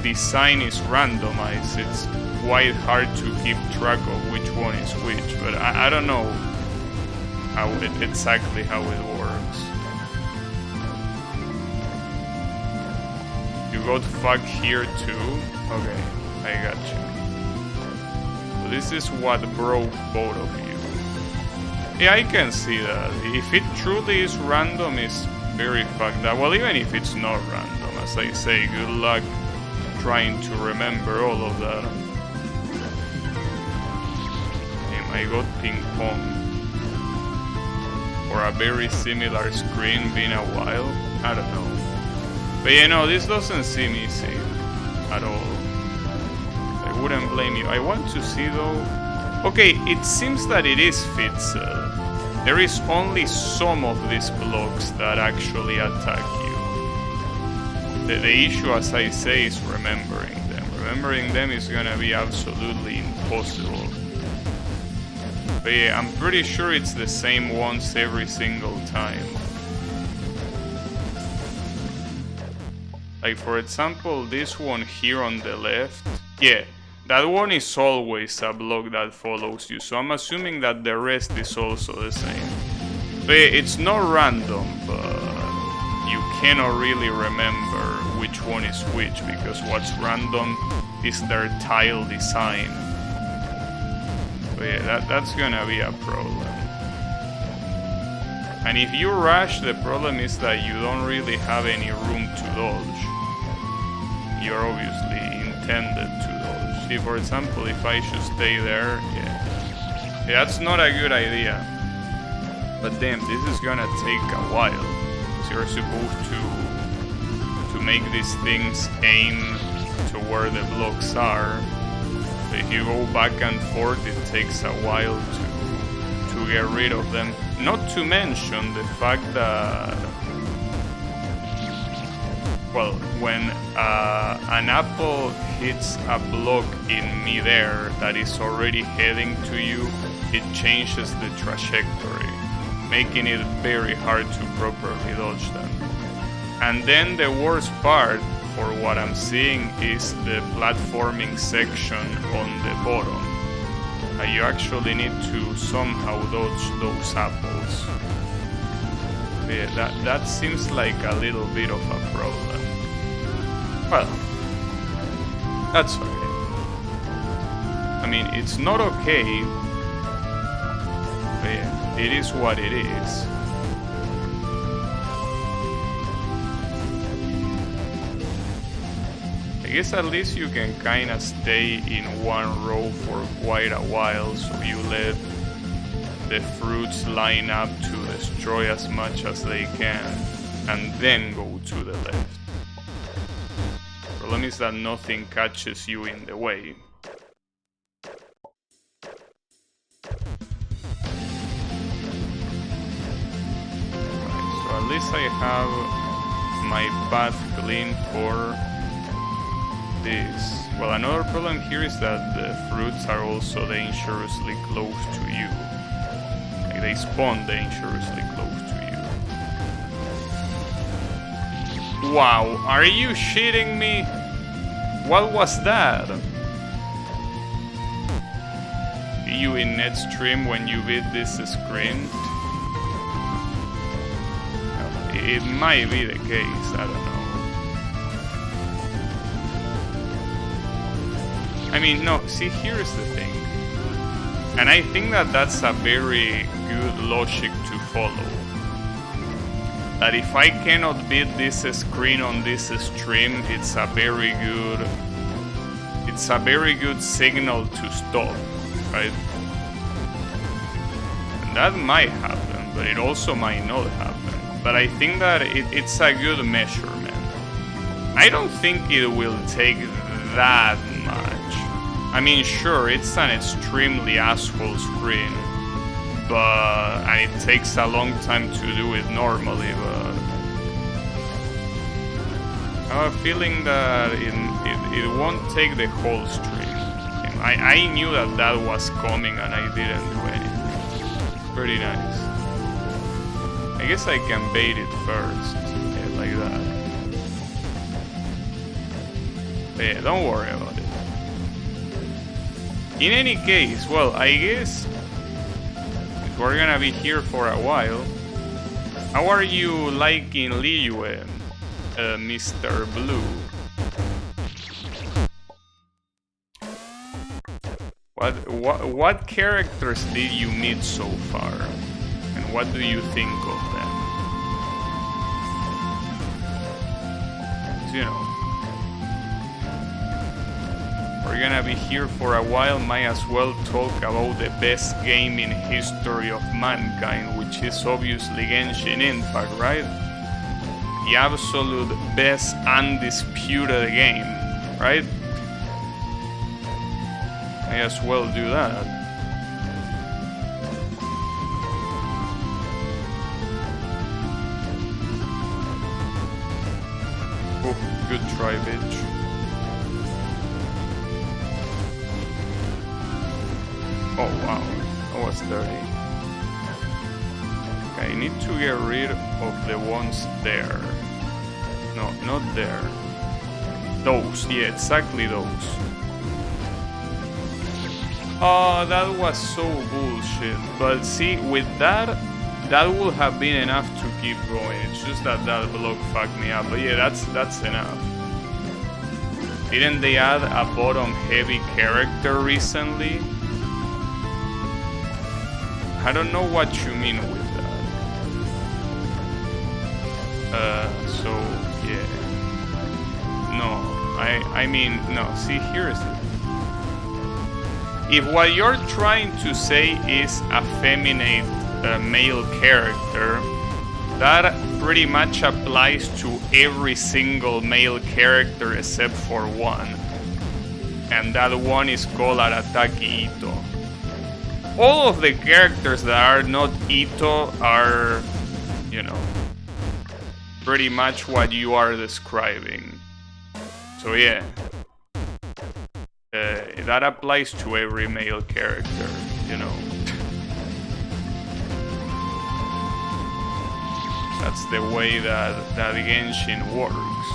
design is randomized, it's quite hard to keep track of which one is which. But I don't know exactly how it works. You got fucked here too? Okay, I got you. So this is what broke both of you. Yeah, I can see that. If it truly is random, it's very fucked up. Well, even if it's not random, as I say, good luck trying to remember all of that. Damn, I got ping pong. Or a very similar screen, been a while. I don't know. But yeah, no, this doesn't seem easy at all. I wouldn't blame you. I want to see though. Okay, it seems that it is Fitzel. There is only some of these blocks that actually attack you. The issue, as I say, is remembering them. Remembering them is gonna be absolutely impossible. But yeah, I'm pretty sure it's the same ones every single time. Like, for example, this one here on the left. Yeah, that one is always a block that follows you. So I'm assuming that the rest is also the same. But yeah, it's not random, but you cannot really remember which one is which, because what's random is their tile design. But yeah, that's gonna be a problem. And if you rush, the problem is that you don't really have any room to dodge. You're obviously intended to dodge. See, for example, if I should stay there, yeah, that's not a good idea. But damn, this is gonna take a while. So you're supposed to make these things aim to where the blocks are. So if you go back and forth, it takes a while to get rid of them. Not to mention the fact that, well, when an apple hits a block in midair that is already heading to you, it changes the trajectory, making it very hard to properly dodge them. And then the worst part, for what I'm seeing, is the platforming section on the bottom. You actually need to somehow dodge those apples. Yeah, that seems like a little bit of a problem. Well, that's okay. I mean, it's not okay, but yeah, it is what it is. I guess at least you can kinda stay in one row for quite a while, so you let the fruits line up to destroy as much as they can, and then go to the left. Problem is that nothing catches you in the way. Right, so at least I have my path clean for this. Well, another problem here is that the fruits are also dangerously close to you. Like, they spawn dangerously close to you. Wow, are you shitting me? What was that? You in net stream when you beat this screen? It might be the case, I don't know. I mean, no, see, here's the thing. And I think that that's a very good logic to follow. That if I cannot beat this screen on this stream, it's a very good signal to stop, right? And that might happen, but it also might not happen. But I think that it's a good measurement. I don't think it will take that much. I mean, sure, it's an extremely asshole screen, and it takes a long time to do it normally, but I have a feeling that it won't take the whole stream. I knew that was coming and I didn't do anything. Pretty nice. I guess I can bait it first. Yeah, like that. But yeah, don't worry about it. In any case, well, I guess we're gonna be here for a while. How are you liking Liyue, Mr. Blue? What characters did you meet so far? And what do you think of them? You know, we're gonna be here for a while, might as well talk about the best game in history of mankind, which is obviously Genshin Impact, right? The absolute best undisputed game, right? Might as well do that. Oh, good try, bitch. Oh wow, that was dirty. Okay, I need to get rid of the ones there. No, not there. Those, yeah, exactly those. Oh, that was so bullshit. But see, with that would have been enough to keep going. It's just that block fucked me up. But yeah, that's enough. Didn't they add a bottom heavy character recently? I don't know what you mean with that. So yeah. No, I mean no. See, here's it. If what you're trying to say is effeminate male character, that pretty much applies to every single male character except for one. And that one is called Arataki Ito. All of the characters that are not Ito are, you know, pretty much what you are describing. So yeah. That applies to every male character, you know. That's the way that Genshin works.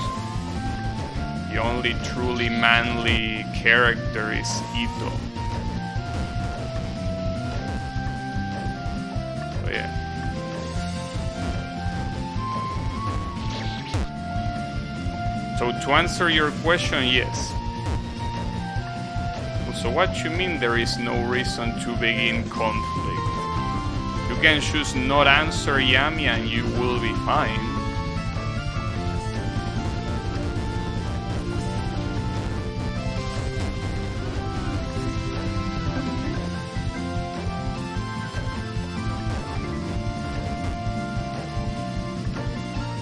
The only truly manly character is Ito. So yeah. So to answer your question, yes. So what you mean there is no reason to begin conflict? You can choose not answer Yami and you will be fine.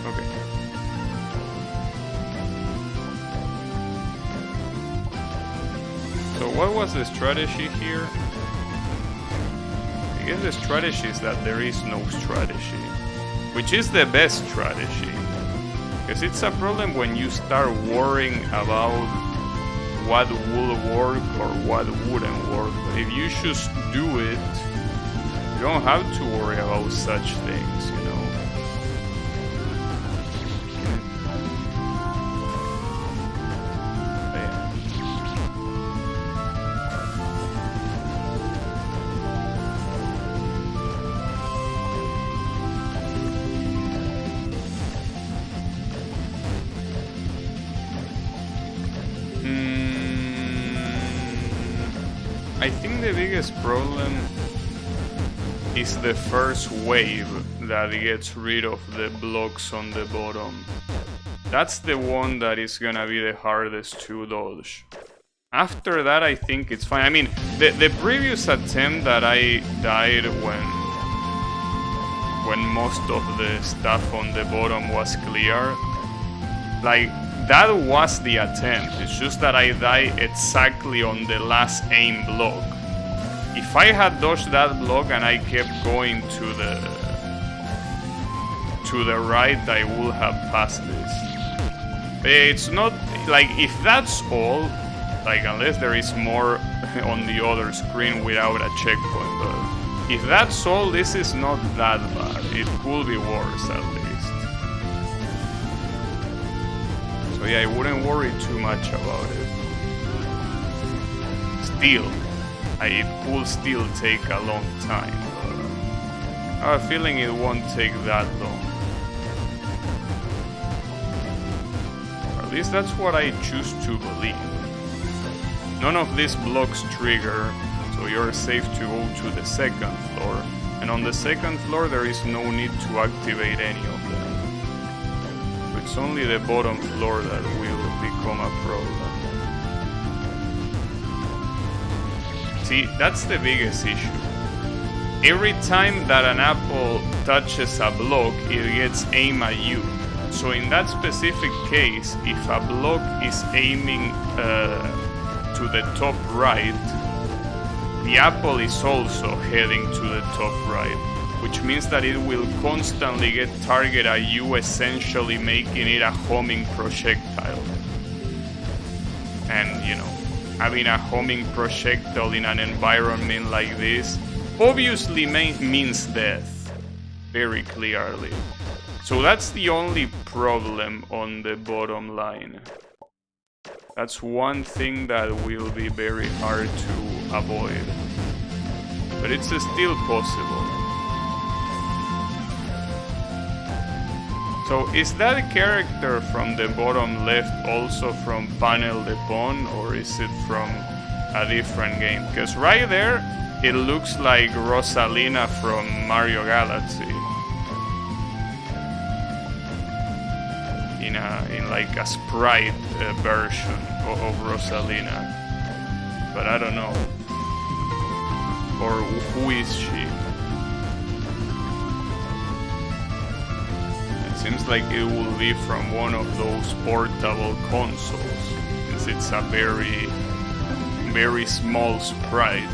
Okay. So what was the strategy here? I guess the strategy is that there is no strategy, which is the best strategy. Because it's a problem when you start worrying about what will work or what wouldn't work. But if you just do it, you don't have to worry about such things, you know. I think the biggest problem is the first wave that gets rid of the blocks on the bottom. That's the one that is gonna be the hardest to dodge. After that, I think it's fine. I mean, the previous attempt that I died when most of the stuff on the bottom was clear, like, that was the attempt. It's just that I died exactly on the last aim block. If I had dodged that block and I kept going to the right, I would have passed this. It's not like if that's all, like unless there is more on the other screen without a checkpoint, but if that's all, this is not that bad. It could be worse at least. So yeah, I wouldn't worry too much about it. Still, it could still take a long time. I have a feeling it won't take that long. At least that's what I choose to believe. None of these blocks trigger, so you're safe to go to the second floor. And on the second floor there is no need to activate any of them. So it's only the bottom floor that will become a problem. See, that's the biggest issue. Every time that an apple touches a block, it gets aimed at you. So in that specific case, if a block is aiming to the top right, the apple is also heading to the top right, which means that it will constantly get targeted at you, essentially making it a homing projectile. And, you know, having a homing projectile in an environment like this obviously means death, very clearly. So that's the only problem on the bottom line. That's one thing that will be very hard to avoid. But it's still possible. So is that character from the bottom left also from Panel de Pon, or is it from a different game? Because right there, it looks like Rosalina from Mario Galaxy. In like a sprite version of Rosalina. But I don't know. Or who is she? It seems like it will be from one of those portable consoles, since it's a very, very small sprite.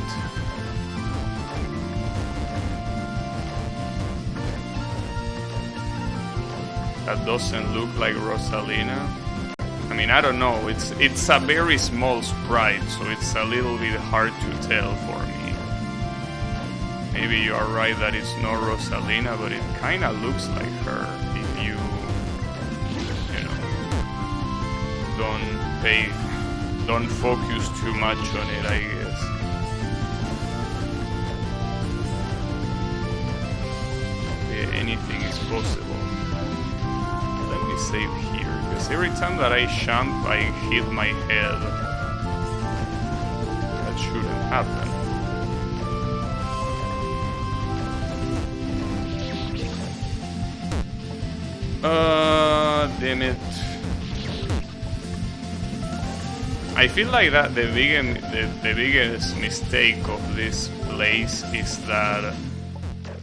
That doesn't look like Rosalina. I mean, I don't know. It's a very small sprite, so it's a little bit hard to tell for me. Maybe you are right that it's not Rosalina, but it kind of looks like her if you know, don't focus too much on it, I guess. Yeah, anything is possible. Let me save here, because every time that I jump, I hit my head. That shouldn't happen. Damn it. I feel like that the biggest mistake of this place is that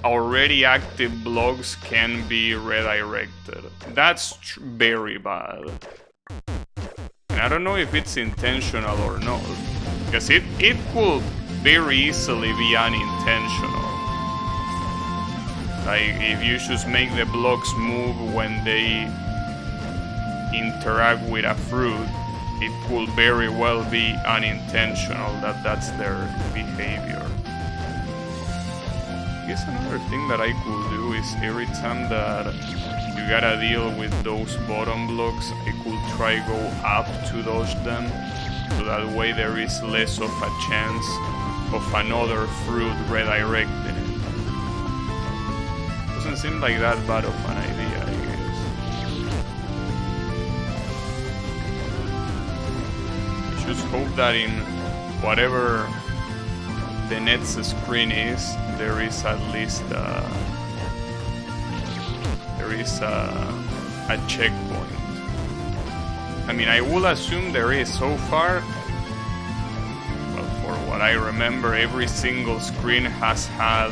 already active blocks can be redirected. That's very bad. And I don't know if it's intentional or not, because it could very easily be unintentional. Like if you just make the blocks move when they interact with a fruit, it could very well be unintentional that's their behavior. I guess another thing that I could do is every time that you gotta deal with those bottom blocks, I could try go up to dodge them, so that way there is less of a chance of another fruit redirecting it. Doesn't seem like that bad of an idea, I guess. I just hope that in whatever the next screen is, there is at least a checkpoint. I mean, I will assume there is so far. Well, for what I remember, every single screen has had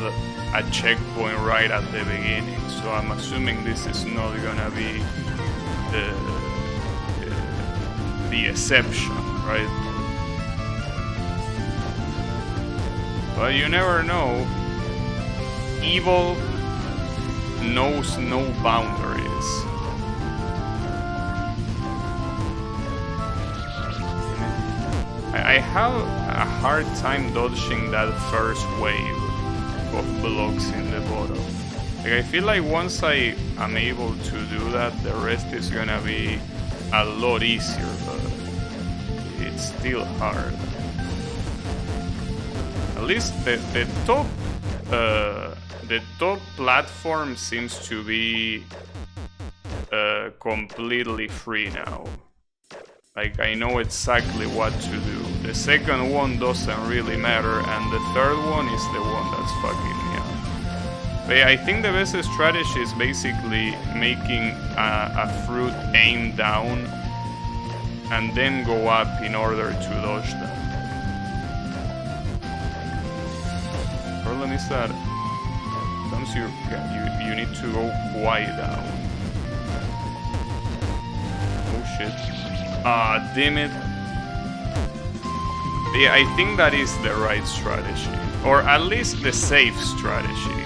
a checkpoint right at the beginning, so I'm assuming this is not gonna be the exception, right? But you never know. Evil knows no boundaries. I have a hard time dodging that first wave of blocks in the bottom. Like, I feel like once I am able to do that, the rest is gonna be a lot easier, but it's still hard. At least the top platform seems to be completely free now. Like, I know exactly what to do. The second one doesn't really matter, and the third one is the one that's fucking me up. But yeah, I think the best strategy is basically making a fruit aim down and then go up in order to dodge them. Problem is that sometimes you need to go quite down. Oh shit. Ah, damn it. Yeah, I think that is the right strategy. Or at least the safe strategy.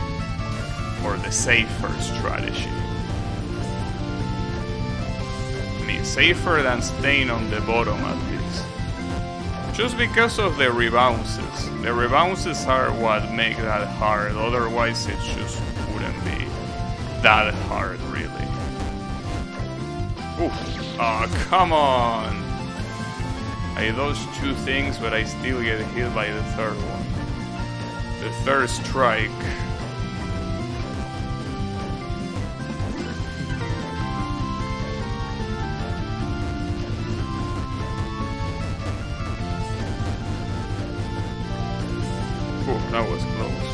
Or the safer strategy. I mean, safer than staying on the bottom at least. Just because of the rebounces. The rebounces are what make that hard. Otherwise it just wouldn't be that hard, really. Oof. Oh, come on! I dodged two things, but I still get hit by the third one. The third strike. Oh, that was close.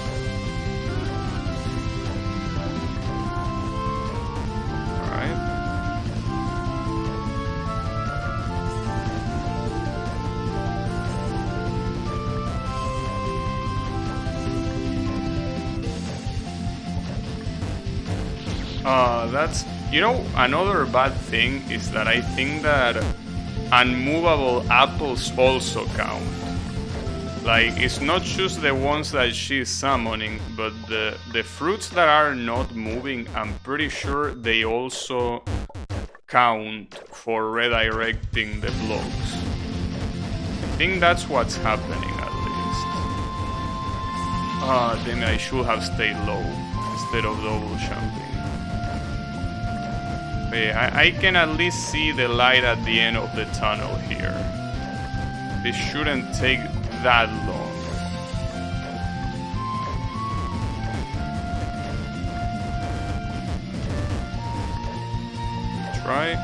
Alright. That's, you know, another bad thing is that I think that unmovable apples also count. Like, it's not just the ones that she's summoning, but the fruits that are not moving, I'm pretty sure they also count for redirecting the blocks. I think that's what's happening at least. Ah, damn it, I should have stayed low instead of double jumping. But yeah, I can at least see the light at the end of the tunnel here. It shouldn't take that long. Try.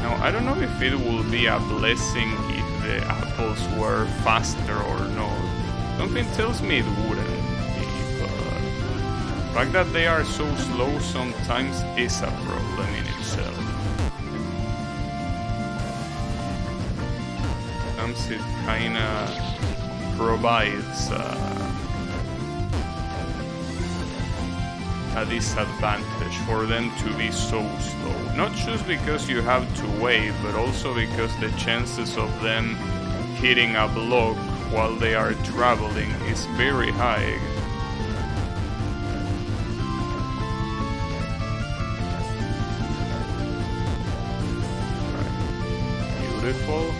Now, I don't know if it will be a blessing if the apples were faster or not. Something tells me it wouldn't be, but the fact that they are so slow sometimes is a problem in itself. It kinda provides a disadvantage for them to be so slow. Not just because you have to wait, but also because the chances of them hitting a block while they are traveling is very high. Right. Beautiful.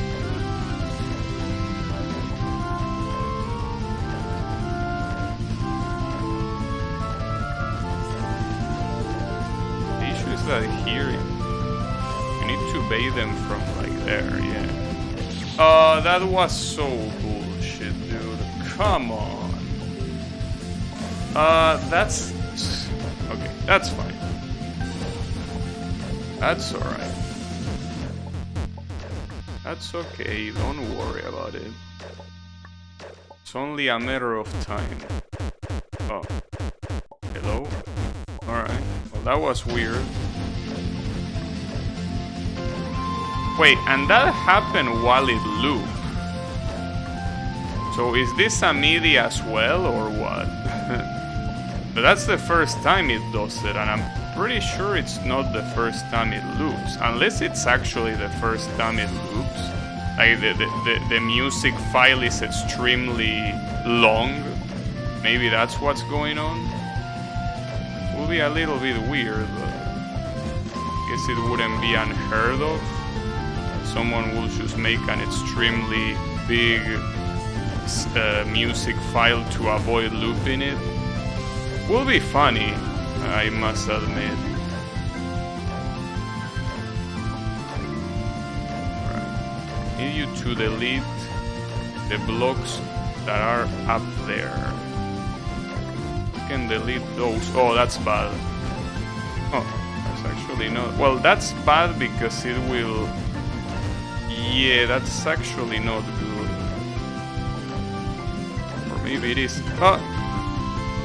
That here you need to bait them from like there, yeah. That was so bullshit, dude. Come on. That's okay, that's fine. That's alright. That's okay, don't worry about it. It's only a matter of time. Oh. Hello? Alright. Well, that was weird. Wait, and that happened while it looped. So is this a MIDI as well, or what? But that's the first time it does it, and I'm pretty sure it's not the first time it loops. Unless it's actually the first time it loops. Like the music file is extremely long. Maybe that's what's going on. Will be a little bit weird, but I guess it wouldn't be unheard of. Someone will just make an extremely big music file to avoid looping it. Will be funny, I must admit. Right. Need you to delete the blocks that are up there. You can delete those. Oh, that's bad. Oh, that's actually not. Well, that's bad because it will. Yeah, that's actually not good. Or maybe it is. Oh,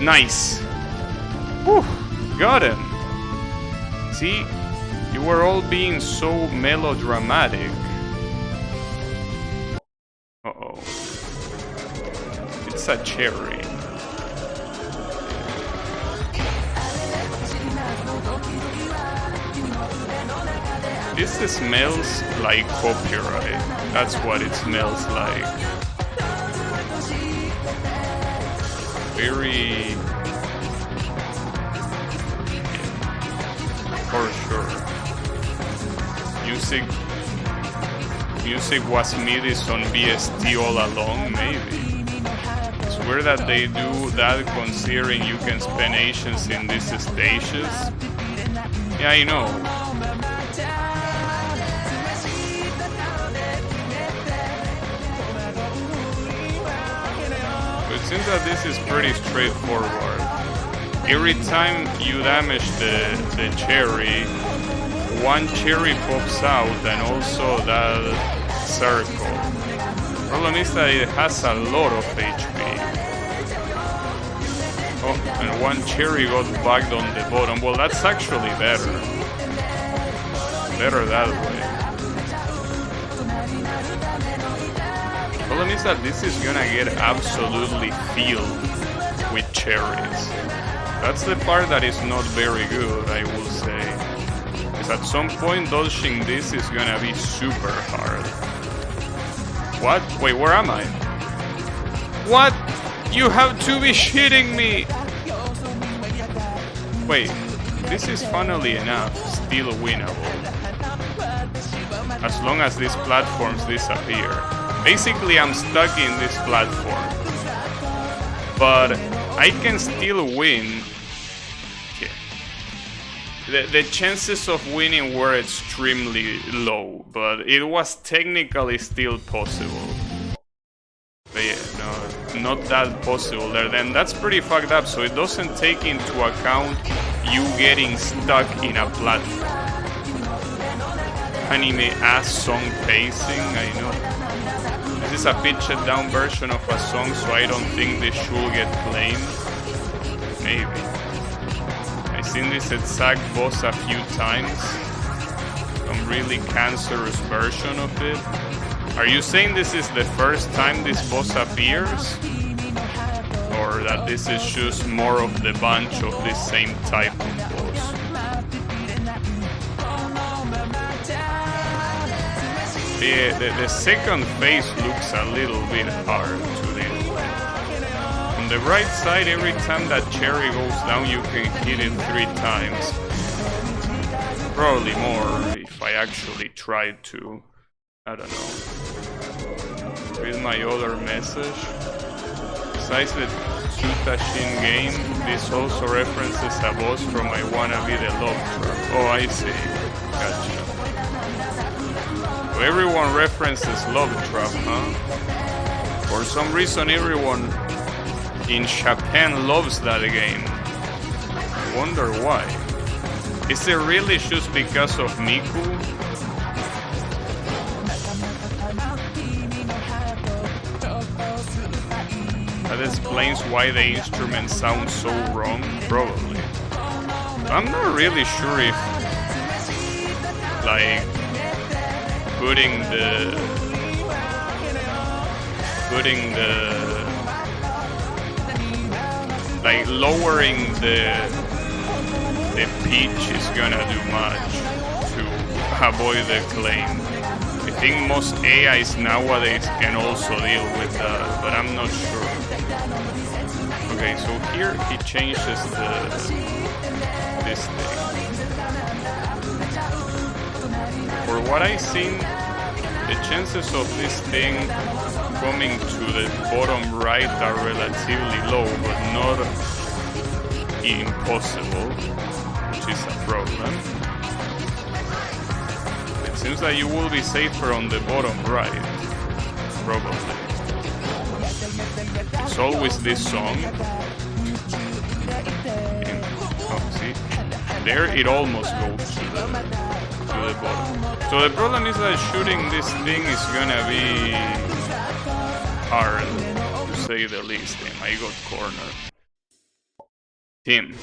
nice. Whew, got him. See, you were all being so melodramatic. Uh-oh. It's a cherry. This smells like copyright. That's what it smells like. Very... For sure. Music was made on BST all along, maybe. It's weird that they do that considering you can spend Asians in these stages. Yeah, I know. But it seems that this is pretty straightforward. Every time you damage the cherry, one cherry pops out and also that circle. Problem is that it has a lot of HP. Oh, and one cherry got bugged on the bottom. Well, that's actually better. Better that way. Problem is that this is gonna get absolutely filled with cherries. That's the part that is not very good, I will say. Because at some point dodging this is gonna be super hard. What? Wait, where am I? What? You have to be shitting me! Wait, this is funnily enough still winnable. As long as these platforms disappear. Basically, I'm stuck in this platform. But I can still win. The chances of winning were extremely low, but it was technically still possible. But yeah, no, not that possible there. Then that's pretty fucked up, so it doesn't take into account you getting stuck in a platform. Anime ass song pacing, I know. This is a pitched down version of a song, so I don't think this should get claimed. Maybe. I've seen this exact boss a few times. Some really cancerous version of it. Are you saying this is the first time this boss appears? Or that this is just more of the bunch of this same type of boss? The second phase looks a little bit hard to deal with. On the right side, every time that cherry goes down, you can hit it 3 times. Probably more if I actually tried to. I don't know. Read my other message. Besides the Tsutashin game, this also references a boss from I Wanna Be the Love Trap. Oh, I see. Gotcha. So everyone references Love Trap, huh? For some reason, everyone in Japan loves that game. I wonder why. Is it really just because of Miku? That explains why the instrument sounds so wrong, probably. I'm not really sure if, like, putting the like lowering the pitch is gonna do much to avoid the claim. I think most AIs nowadays can also deal with that, but I'm not sure. Okay, so here he changes this thing. for what I've seen, the chances of this thing coming to the bottom right are relatively low, but not impossible, which is a problem. It seems that you will be safer on the bottom right, probably. It's always this song. See, there it almost goes to the bottom. So the problem is that shooting this thing is gonna be hard, to say the least. I got cornered. Him.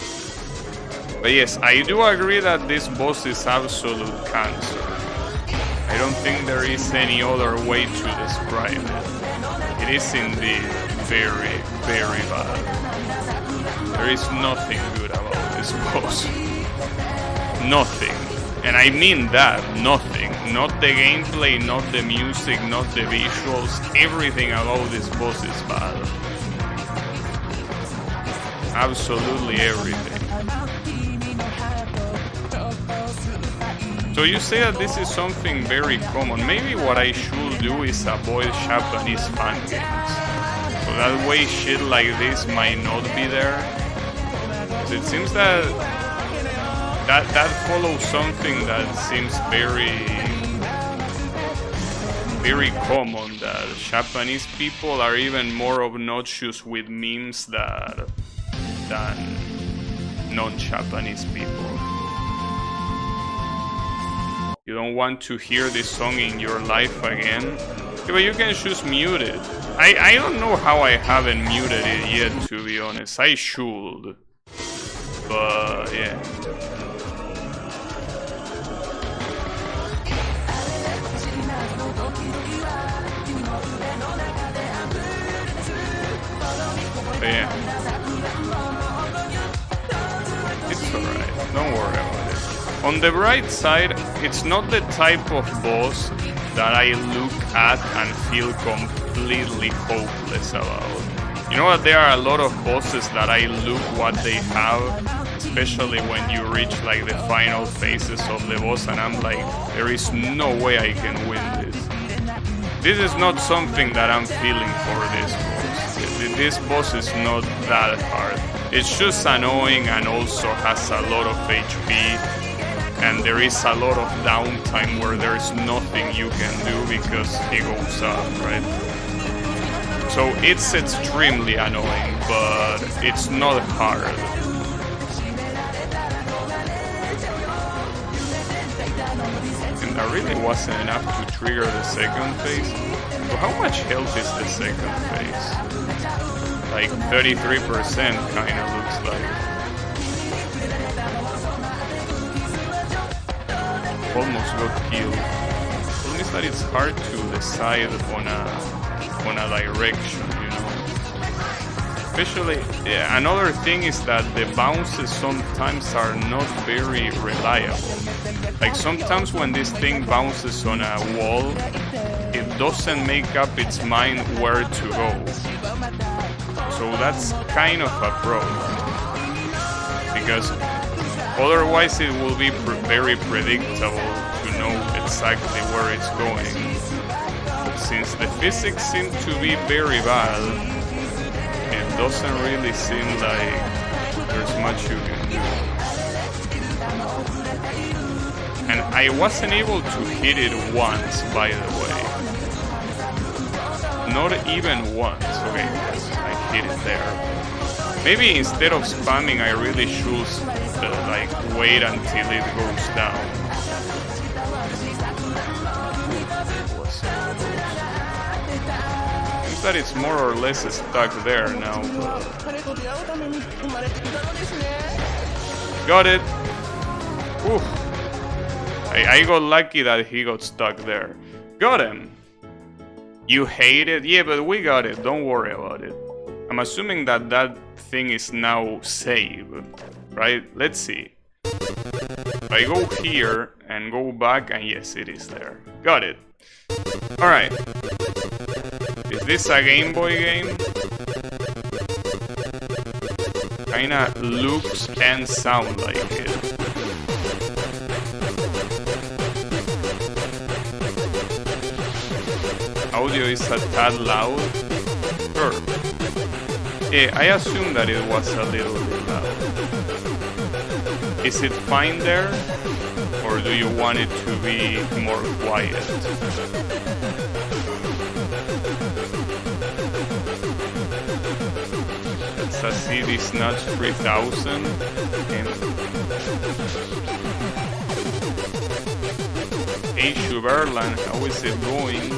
But yes, I do agree that this boss is absolute cancer. I don't think there is any other way to describe it. It is indeed very, very bad. There is nothing good about this boss. Nothing. And I mean that, nothing. Not the gameplay, not the music, not the visuals. Everything about this boss is bad. Absolutely everything. So you say that this is something very common. Maybe what I should do is avoid Japanese fan games. So that way shit like this might not be there. So it seems that follows something that seems very common, that Japanese people are even more obnoxious with memes than non-Japanese people. You don't want to hear this song in your life again? Yeah, but you can just mute it. I don't know how I haven't muted it yet, to be honest. I should. But yeah. But yeah. It's alright. Don't worry about it. On the bright side, it's not the type of boss that I look at and feel completely hopeless about. You know what, there are a lot of bosses that I look what they have, especially when you reach like the final phases of the boss, and I'm like, there is no way I can win this. This is not something that I'm feeling for this boss. This boss is not that hard. It's just annoying and also has a lot of HP, and there is a lot of downtime where there's nothing you can do because he goes up, right? So it's extremely annoying, but it's not hard. And that really wasn't enough to trigger the second phase. So how much health is the second phase? Like 33% kinda looks like. Almost got killed. The problem is that it's hard to decide on a direction, you know. Especially, yeah, another thing is that the bounces sometimes are not very reliable. Like sometimes when this thing bounces on a wall, it doesn't make up its mind where to go. So that's kind of a problem. Because otherwise it will be very predictable to know exactly where it's going. But since the physics seem to be very bad, it doesn't really seem like there's much you can do. And I wasn't able to hit it once, by the way. Not even once. Okay, I hit it there. Maybe instead of spamming, I really should like wait until it goes down. Seems that it's more or less stuck there now. Got it. Oof. I got lucky that he got stuck there. Got him. You hate it? Yeah, but we got it. Don't worry about it. I'm assuming that that thing is now saved, right? Let's see. If I go here and go back, and yes, it is there. Got it. Alright. Is this a Game Boy game? Kinda looks and sound like it. Audio is a tad loud. Sure. Yeah, I assume that it was a little bit loud. Is it fine there? Or do you want it to be more quiet? Let's see this notch 3000. Hey Schuberland, how is it going?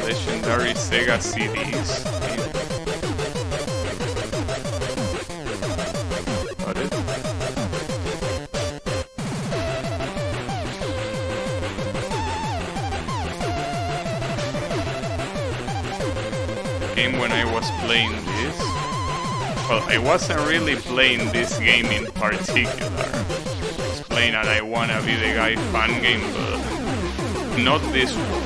Legendary Sega CDs. Got it? The game when I was playing this. Well, I wasn't really playing this game in particular. I was playing an I Wanna Be the Guy fan game, but not this one.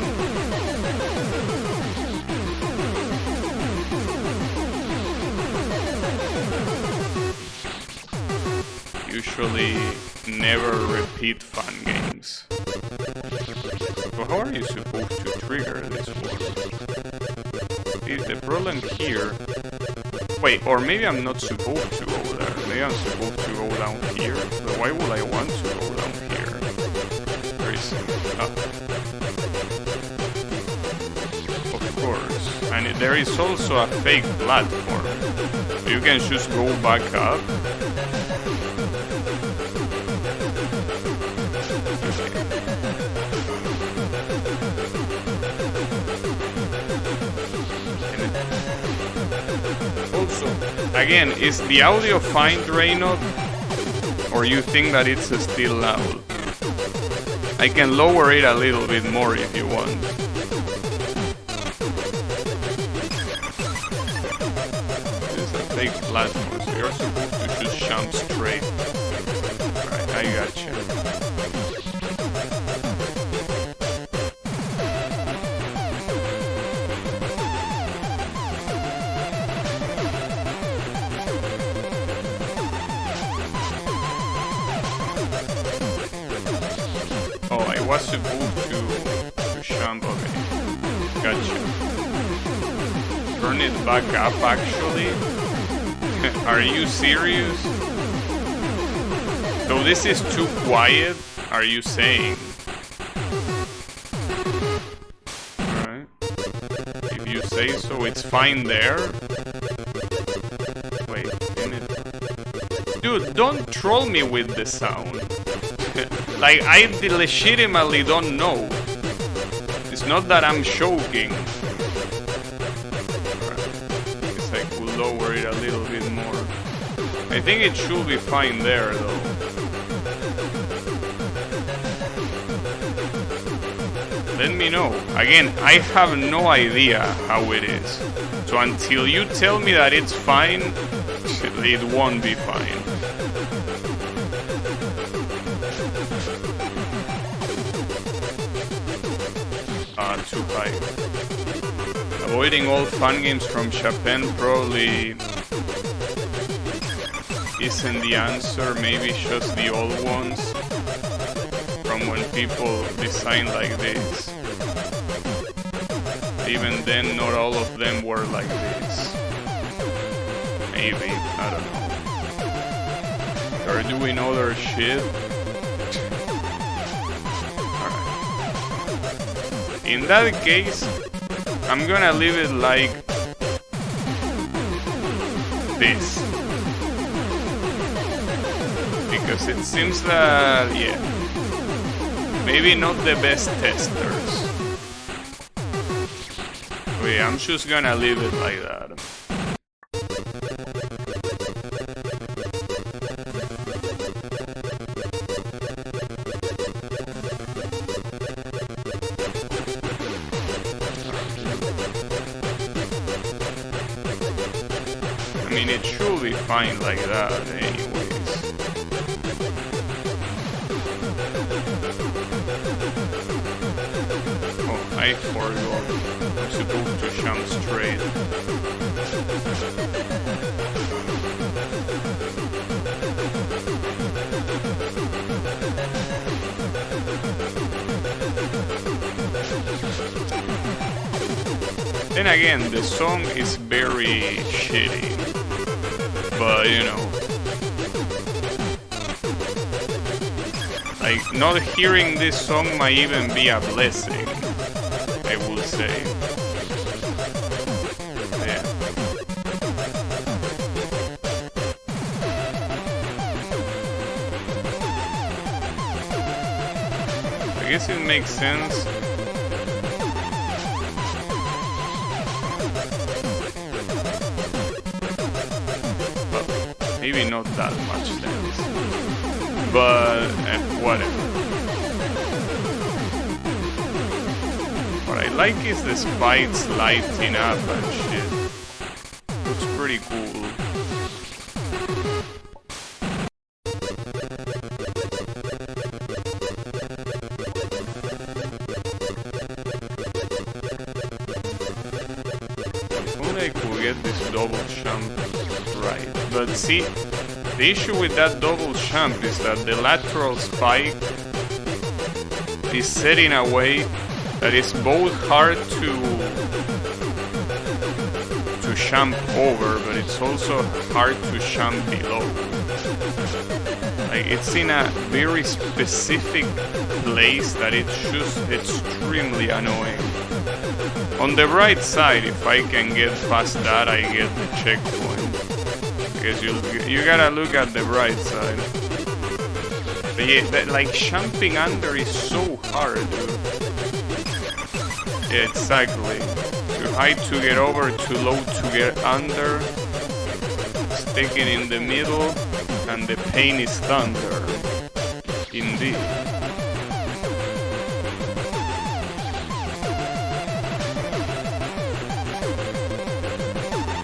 Usually never repeat fun games. So how are you supposed to trigger this one? The problem here... Wait, or maybe I'm not supposed to go there. Maybe I'm supposed to go down here. But why would I want to go down here? Very simple. Of course. And there is also a fake platform. You can just go back up. Also, again, is the audio fine, Reynold? Or you think that it's still loud? I can lower it a little bit more if you want. This is a fake platform, so you're supposed to just jump straight. Alright, I gotcha. Was supposed to jump, okay. Gotcha. Turn it back up, actually? Are you serious? So this is too quiet, are you saying? Alright. If you say so, it's fine there? Wait, dude, don't troll me with the sound. Like, I legitimately don't know. It's not that I'm choking. I guess I could lower it a little bit more. I think it should be fine there, though. Let me know. Again, I have no idea how it is. So until you tell me that it's fine, it won't be fine. Too high. Avoiding all fun games from Japan probably isn't the answer, maybe just the old ones from when people design like this. Even then, not all of them were like this. Maybe, I don't know. They're doing other shit. In that case, I'm gonna leave it like this. Because it seems that, yeah, maybe not the best testers. Okay, I'm just gonna leave it like that. I mean, it should be fine like that, anyways. Oh, I forgot. I'm supposed to jump straight. Then again, the song is very shitty. But, you know, like, not hearing this song might even be a blessing, I will say. Yeah. I guess it makes sense. But maybe not that much sense. But whatever. What I like is the spikes lighting up and shit. Looks pretty cool. This double jump right, but see, the issue with that double jump is that the lateral spike is set in a way that it's both hard to jump over, but it's also hard to jump below. Like, it's in a very specific place that it's just extremely annoying. On the right side, if I can get past that, I get the checkpoint. Because you gotta look at the right side. But yeah, like, jumping under is so hard, dude. Yeah, exactly. Too high to get over, too low to get under. Sticking in the middle, and the pain is thunder. Indeed.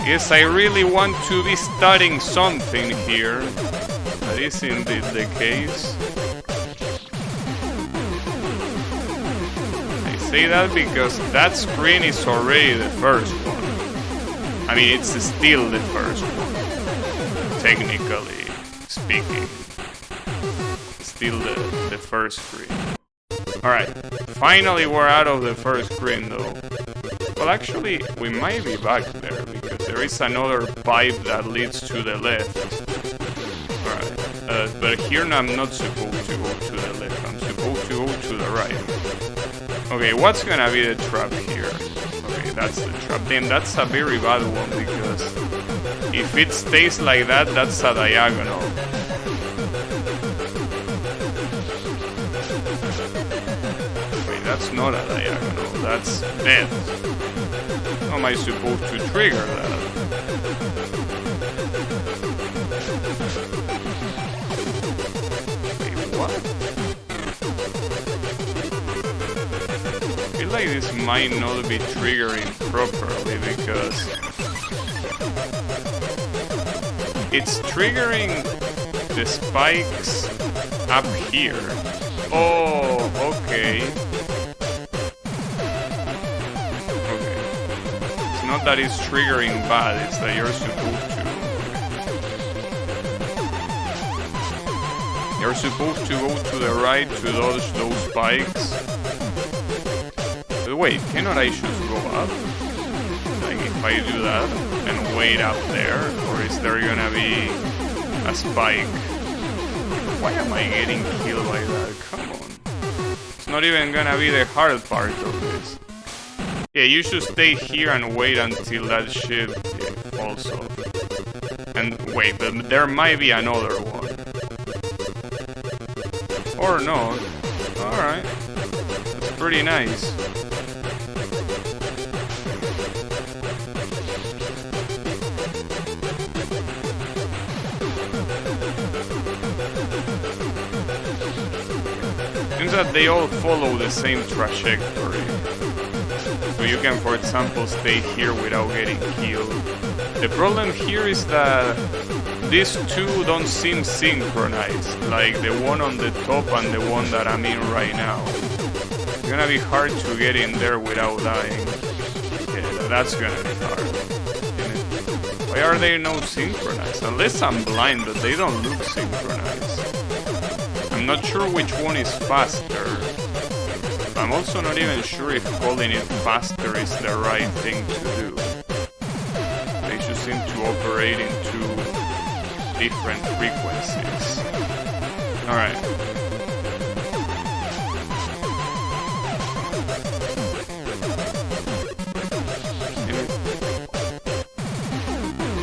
Yes, I really want to be studying something here. That is indeed the case. I say that because that screen is already the first one. I mean, it's still the first one. Technically speaking. Still the first screen. Alright, finally we're out of the first screen though. Well, actually, we might be back there, because there is another pipe that leads to the left. Alright, but here I'm not supposed to go to the left, I'm supposed to go to the right. Okay, what's gonna be the trap here? Okay, that's the trap. Then that's a very bad one, because if it stays like that, that's a diagonal. Wait, that's not a diagonal, that's death. How am I supposed to trigger that? Wait, what? I feel like this might not be triggering properly because it's triggering the spikes up here. Oh, okay. Not that it's triggering bad, it's that you're supposed to go to the right to dodge those spikes. But wait, cannot I just go up? Like, if I do that and wait up there, or is there gonna be a spike? Why am I getting killed by that? Come on. It's not even gonna be the hard part of this. Yeah, you should stay here and wait until that shit falls off. And wait, but there might be another one. Or not. Alright. That's pretty nice. Seems that they all follow the same trajectory. So you can, for example, stay here without getting killed. The problem here is that these two don't seem synchronized, like the one on the top and the one that I'm in right now. It's gonna be hard to get in there without dying. Yeah, that's gonna be hard. Why are they not synchronized? Unless I'm blind, but they don't look synchronized. I'm not sure which one is faster. I'm also not even sure if calling it faster is the right thing to do. They just seem to operate in two different frequencies. Alright.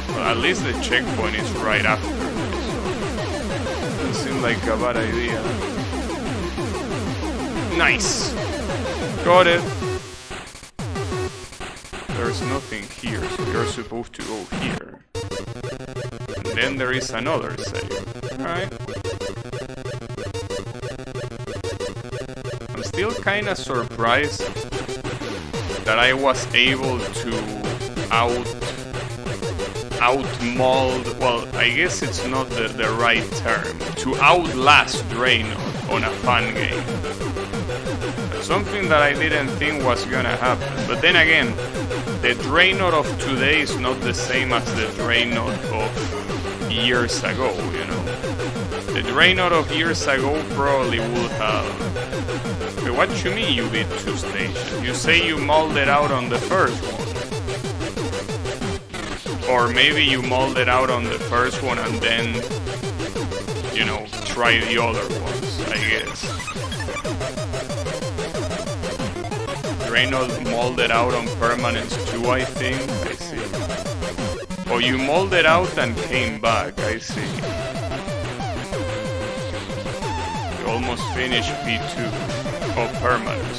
Well, at least the checkpoint is right after this, so doesn't seem like a bad idea. Nice! Got it! There's nothing here, so you're supposed to go here. And then there is another save. Alright. I'm still kinda surprised that I was able to outmold, well, I guess it's not the right term, to outlast Draenor on a fun game. Something that I didn't think was gonna happen. But then again, the Draenor of today is not the same as the Draenor of years ago, you know. The Draenor of years ago probably would have... But what you mean you beat 2 stations? You say you molded out on the first one. Or maybe you molded out on the first one and then, you know, try the other ones, I guess. Draenor molded out on Permanence too, I think. I see. Oh, you molded out and came back, I see. You almost finished P2. Oh, Permanence.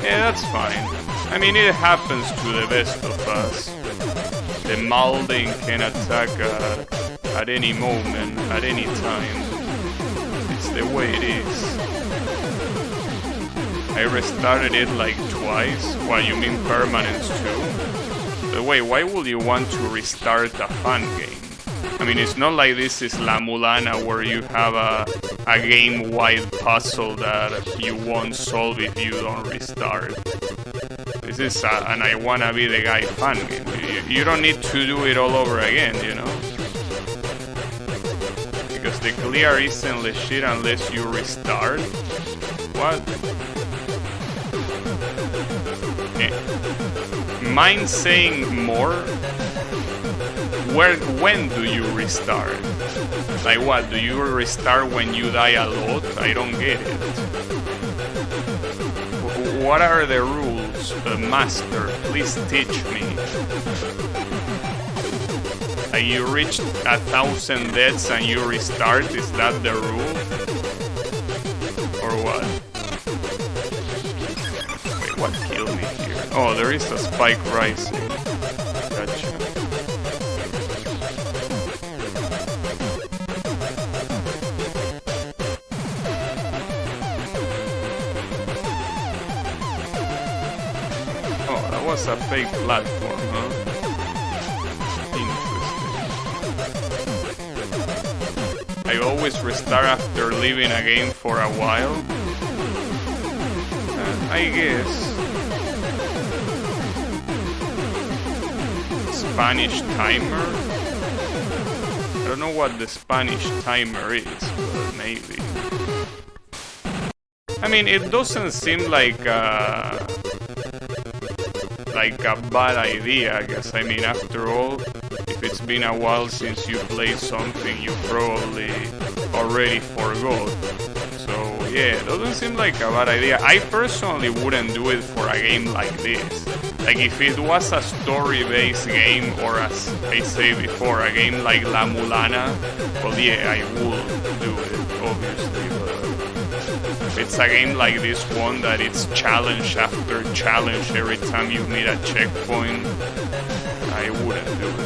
Yeah, that's fine. I mean, it happens to the best of us. The molding can attack at any moment, at any time. It's the way it is. I restarted it like twice. What, you mean Permanence too? But wait, why would you want to restart a fun game? I mean, it's not like this is La Mulana where you have a game-wide puzzle that you won't solve if you don't restart. This is an I wanna be the guy fun game. You don't need to do it all over again, you know? Because the clear isn't legit unless you restart. What? Mind saying more? When do you restart? Like what, do you restart when you die a lot? I don't get it. What are the rules? Master, please teach me. Like you reached 1,000 deaths and you restart, is that the rule? Or what? Wait, what killed me here? Oh, there is a spike rising. Gotcha. Oh, that was a fake platform, huh? Interesting. I always restart after leaving a game for a while. I guess. Spanish timer? I don't know what the Spanish timer is, but maybe. I mean, it doesn't seem like a bad idea, I guess. I mean, after all, if it's been a while since you played something, you probably already forgot. So yeah, it doesn't seem like a bad idea. I personally wouldn't do it for a game like this. Like if it was a story-based game, or as I say before, a game like La Mulana, well yeah, I would do it, obviously, but if it's a game like this one that it's challenge after challenge every time you meet a checkpoint, I wouldn't do it.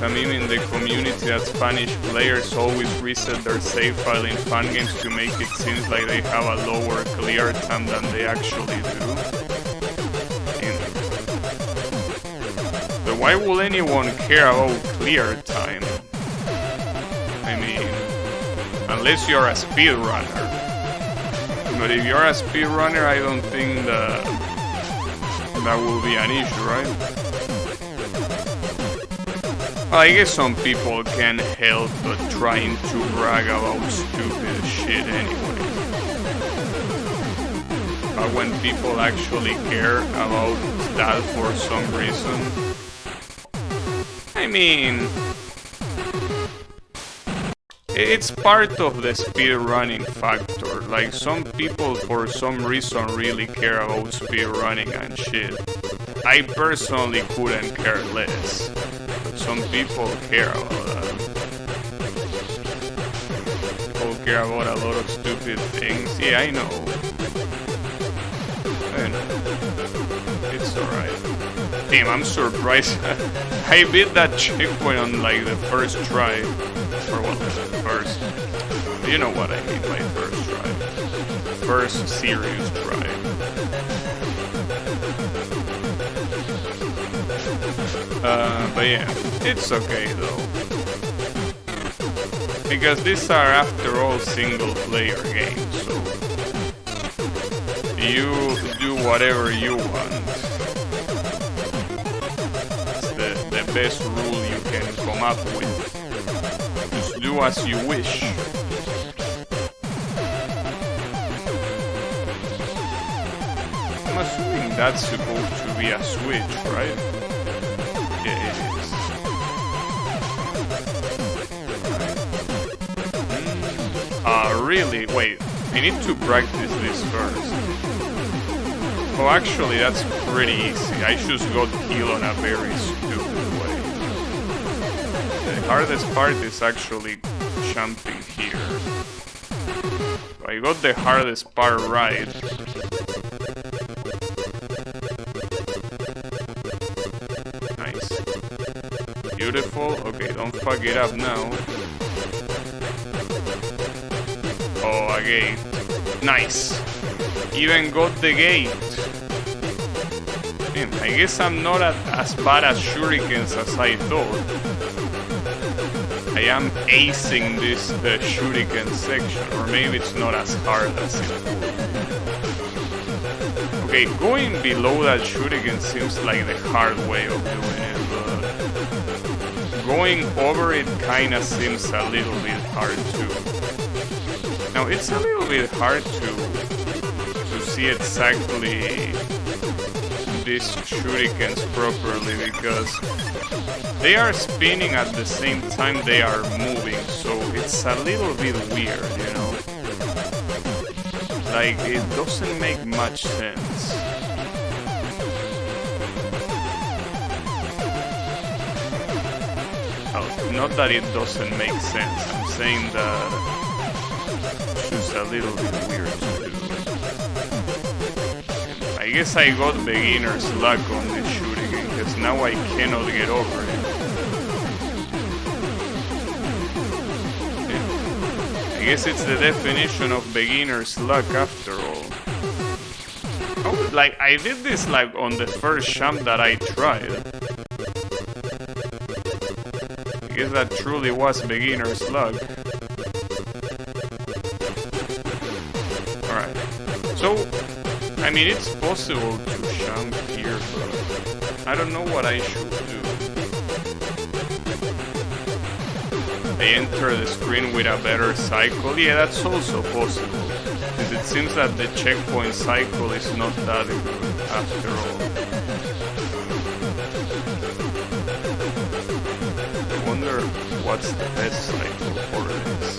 A meme in the community that Spanish players always reset their save file in fun games to make it seem like they have a lower clear time than they actually do. But why would anyone care about clear time? I mean, unless you're a speedrunner. But if you're a speedrunner, I don't think that will be an issue, right? I guess some people can't help but trying to brag about stupid shit anyway. But when people actually care about that for some reason, I mean, it's part of the speedrunning factor. Like, some people for some reason really care about speedrunning and shit. I personally couldn't care less. Some people care about that. People care about a lot of stupid things. Yeah, I know. It's alright. Damn, I'm surprised. I beat that checkpoint on like the first try. Or what, first? You know what I mean by first try. First serious try. But yeah, it's okay though. Because these are after all single player games, so you do whatever you want. It's the best rule you can come up with. Just do as you wish. I'm assuming that's supposed to be a switch, right? Yeah, it is. Really? Wait, I need to practice this first. Oh, actually, that's pretty easy. I just got killed on a very stupid way. The hardest part is actually jumping here. I got the hardest part right. Nice. Beautiful. Okay, don't fuck it up now. Oh, a gate. Nice. Even got the gate. Man, I guess I'm not as bad as shurikens as I thought. I am acing this shuriken section, or maybe it's not as hard as it would. Okay, going below that shuriken seems like the hard way of doing it, but going over it kinda seems a little bit hard too. Now, it's a little bit hard to see exactly these shurikens properly because they are spinning at the same time they are moving, so it's a little bit weird, you know? Like, it doesn't make much sense. Oh, not that it doesn't make sense, I'm saying that it's a little bit weird to do. I guess I got beginner's luck on this shuriken, because now I cannot get over it. Yeah. I guess it's the definition of beginner's luck after all. Oh, like, I did this like on the first jump that I tried. I guess that truly was beginner's luck. So, I mean, it's possible to jump here, but I don't know what I should do. I enter the screen with a better cycle. Yeah, that's also possible. Because it seems that the checkpoint cycle is not that good after all. I wonder what's the best cycle for this.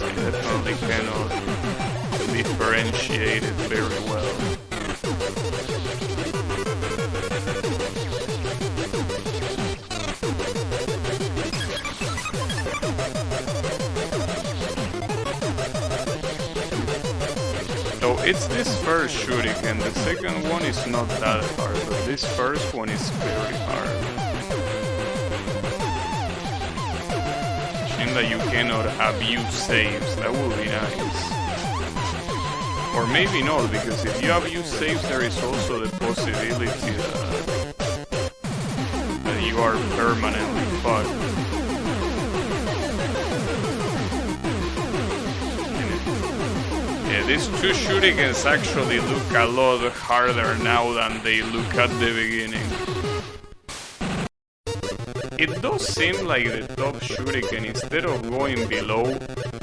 I definitely cannot differentiate it very well. So it's this first shuriken, the second one is not that hard, but this first one is very hard. Shame that you cannot abuse saves, that would be nice. Or maybe not, because if you abuse saves, there is also the possibility that you are permanently fucked. Yeah, these two shurikens actually look a lot harder now than they look at the beginning. it does seem like the top shuriken, instead of going below,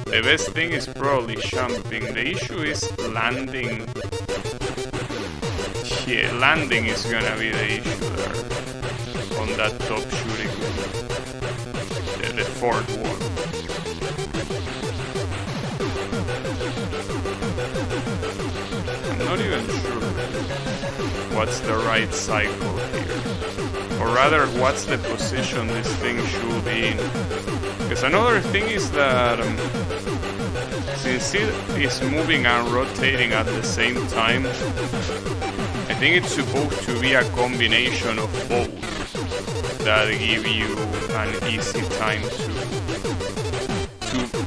the best thing is probably jumping. The issue is landing. Yeah, landing is gonna be the issue there on that top shuriken, the fourth one. I'm not even sure what's the right cycle here, or rather what's the position this thing should be in. Because another thing is that since it is moving and rotating at the same time, I think it's supposed to be a combination of both that give you an easy time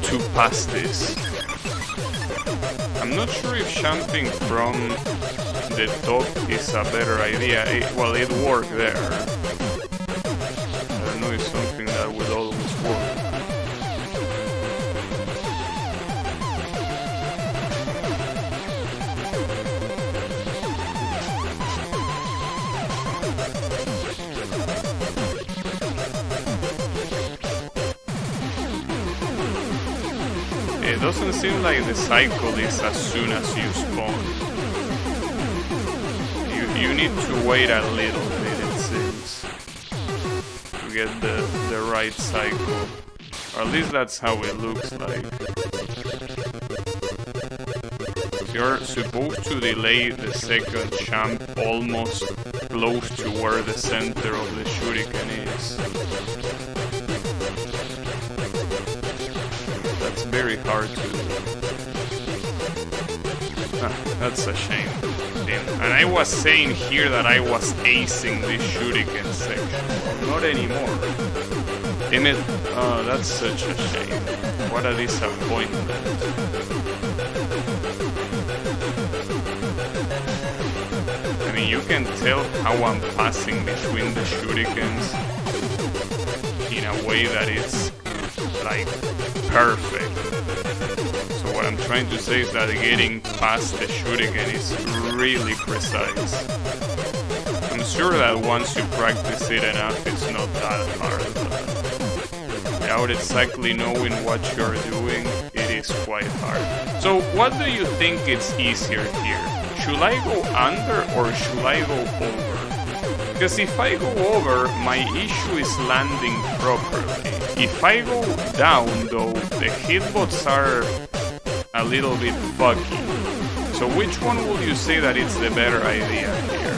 to pass this. I'm not sure if jumping from the top is a better idea. Well, it worked there. I don't know if something that will always work. It doesn't seem like the cycle is as soon as you spawn. You need to wait a little bit, it seems, to get the right cycle. Or at least that's how it looks like. You're supposed to delay the second jump almost close to where the center of the shuriken is. That's very hard to do. That's a shame. And I was saying here that I was acing this shuriken section. Not anymore. Damn it. Oh, that's such a shame. What a disappointment. I mean, you can tell how I'm passing between the shurikens in a way that it's like perfect. So what I'm trying to say is that getting past the shuriken is really precise. I'm sure that once you practice it enough, it's not that hard, but without exactly knowing what you're doing, it is quite hard. So what do you think is easier here? Should I go under or should I go over? Because if I go over, my issue is landing properly. If I go down though, the hitbots are a little bit buggy. So which one would you say that it's the better idea here?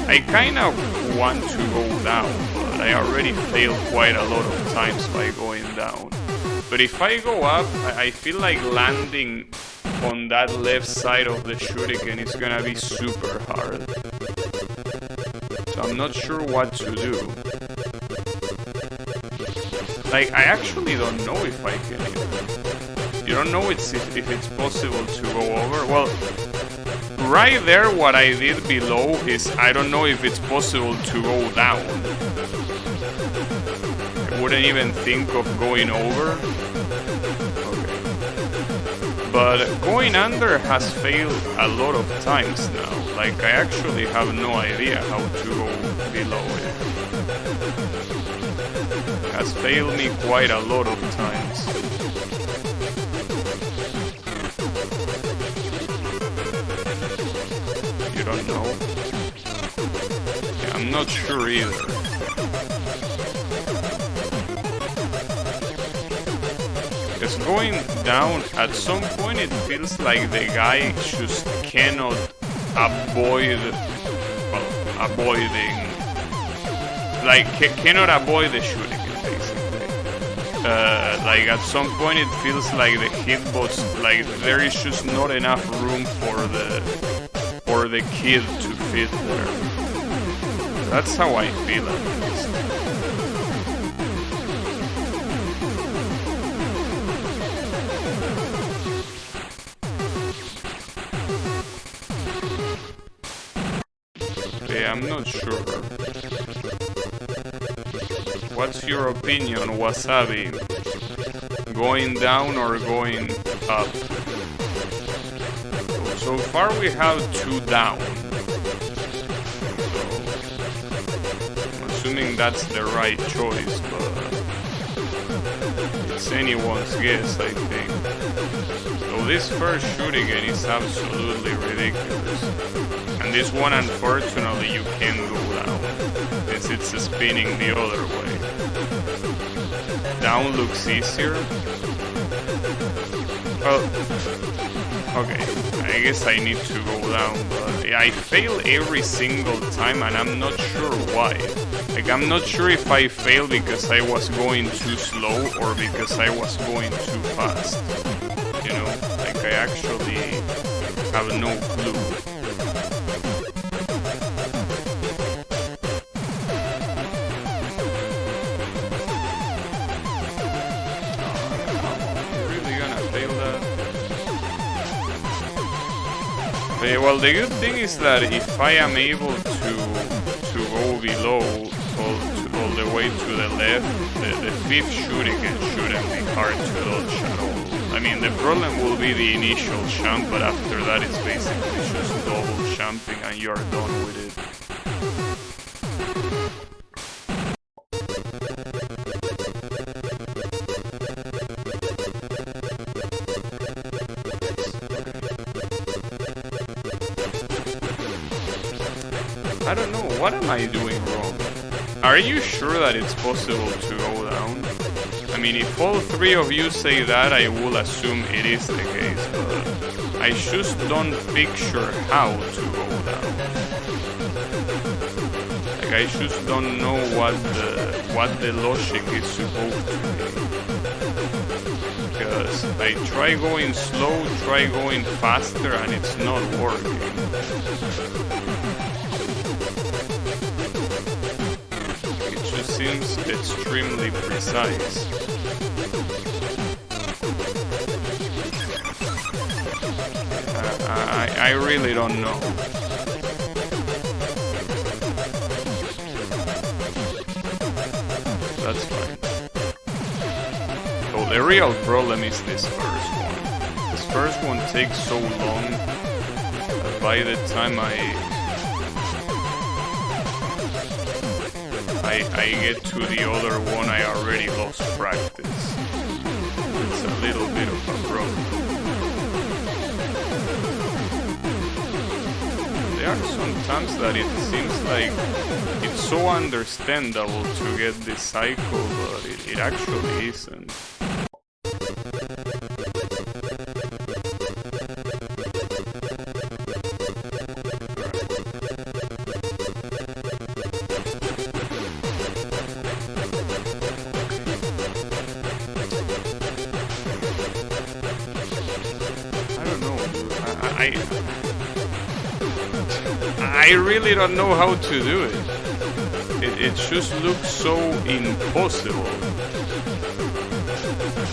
I kind of want to go down, but I already failed quite a lot of times by going down. But if I go up, I feel like landing on that left side of the shuriken is gonna be super hard. So I'm not sure what to do. Like, I actually don't know if I can even. You don't know if it's possible to go over? Well, right there what I did below is I don't know if it's possible to go down. I wouldn't even think of going over. Okay. But going under has failed a lot of times now. Like, I actually have no idea how to go below it. Has failed me quite a lot of times. You don't know? Yeah, I'm not sure either. Because going down, at some point it feels like the guy just cannot avoid, well, avoiding, like, cannot avoid the shooting. Like at some point it feels like the hitbots, like there is just not enough room for the kid to fit there. That's how I feel at least. Yeah, I'm not sure. What's your opinion, Wasabi? Going down or going up? So far we have 2 down. So I'm assuming that's the right choice, but it's anyone's guess, I think. So this first shoot again is absolutely ridiculous. And this one, unfortunately, you can't go down, as it's spinning the other way. Down looks easier. Well, okay, I guess I need to go down, but I fail every single time and I'm not sure why. Like, I'm not sure if I fail because I was going too slow or because I was going too fast. You know, like I actually have no clue. Well, the good thing is that if I am able to go below all the way to the left, the fifth shooting shouldn't be hard to dodge at all. I mean, the problem will be the initial jump, but after that it's basically just double jumping and you're done with it. I don't know, what am I doing wrong? Are you sure that it's possible to go down? I mean, if all three of you say that, I will assume it is the case, but I just don't picture how to go down. Like, I just don't know what the logic is supposed to be. Because I try going slow, try going faster, and it's not working. Seems extremely precise. I really don't know. That's fine. So the real problem is this first one. This first one takes so long that by the time I get to the other one, I already lost practice. It's a little bit of a problem. There are some times that it seems like it's so understandable to get this cycle, but it actually isn't. I really don't know how to do it. It just looks so impossible.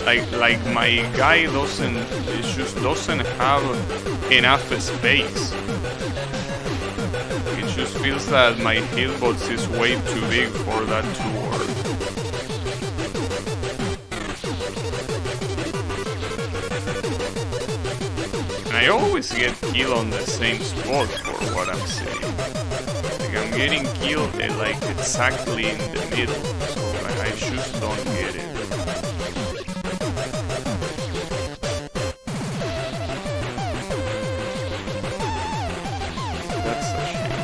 Like my guy just doesn't have enough space. It just feels that my hitbox is way too big for that to work. I always get killed on the same spot for what I'm saying. Like, I'm getting killed like exactly in the middle, so I just don't get it. That's a shame.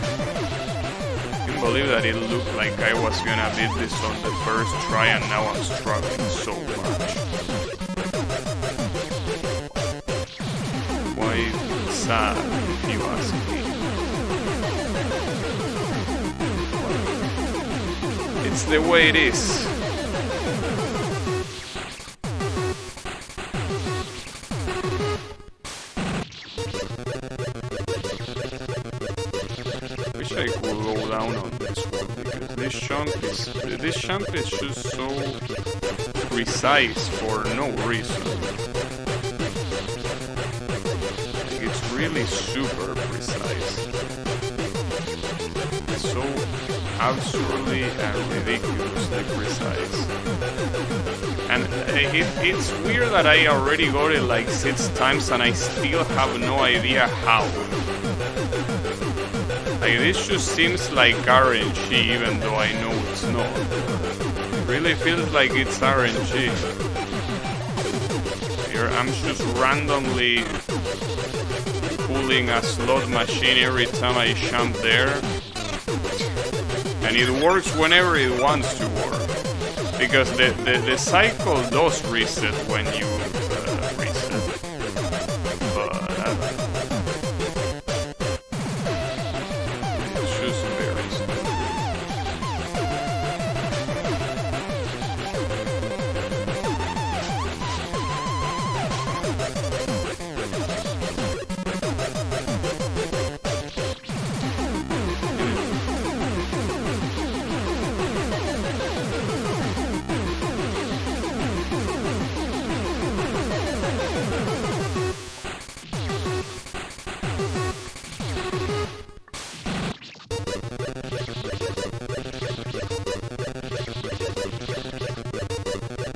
I can't believe that it looked like I was gonna beat this on the first try and now I'm struggling so much. Sad, if you ask me. It's the way it is. Wish I could go down on this one because this jump is just so precise for no reason. Really super precise. It's so absurdly and ridiculously precise. And it's weird that I already got it like 6 times and I still have no idea how. Like, this just seems like RNG, even though I know it's not. It really feels like it's RNG. Here, I'm just randomly pulling a slot machine every time I jump there. And it works whenever it wants to work. Because the cycle does reset when you reset. But it's just very slow.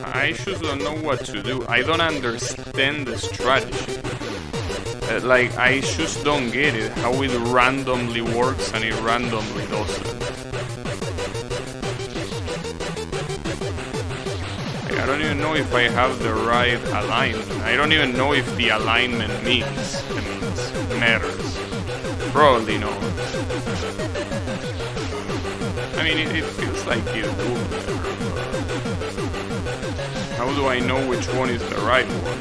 I just don't know what to do. I don't understand the strategy. Like, I just don't get it. How it randomly works and it randomly doesn't. Like, I don't even know if I have the right alignment. I don't even know if the alignment matters. Probably not. I mean, it feels like it would matter. How do I know which one is the right one?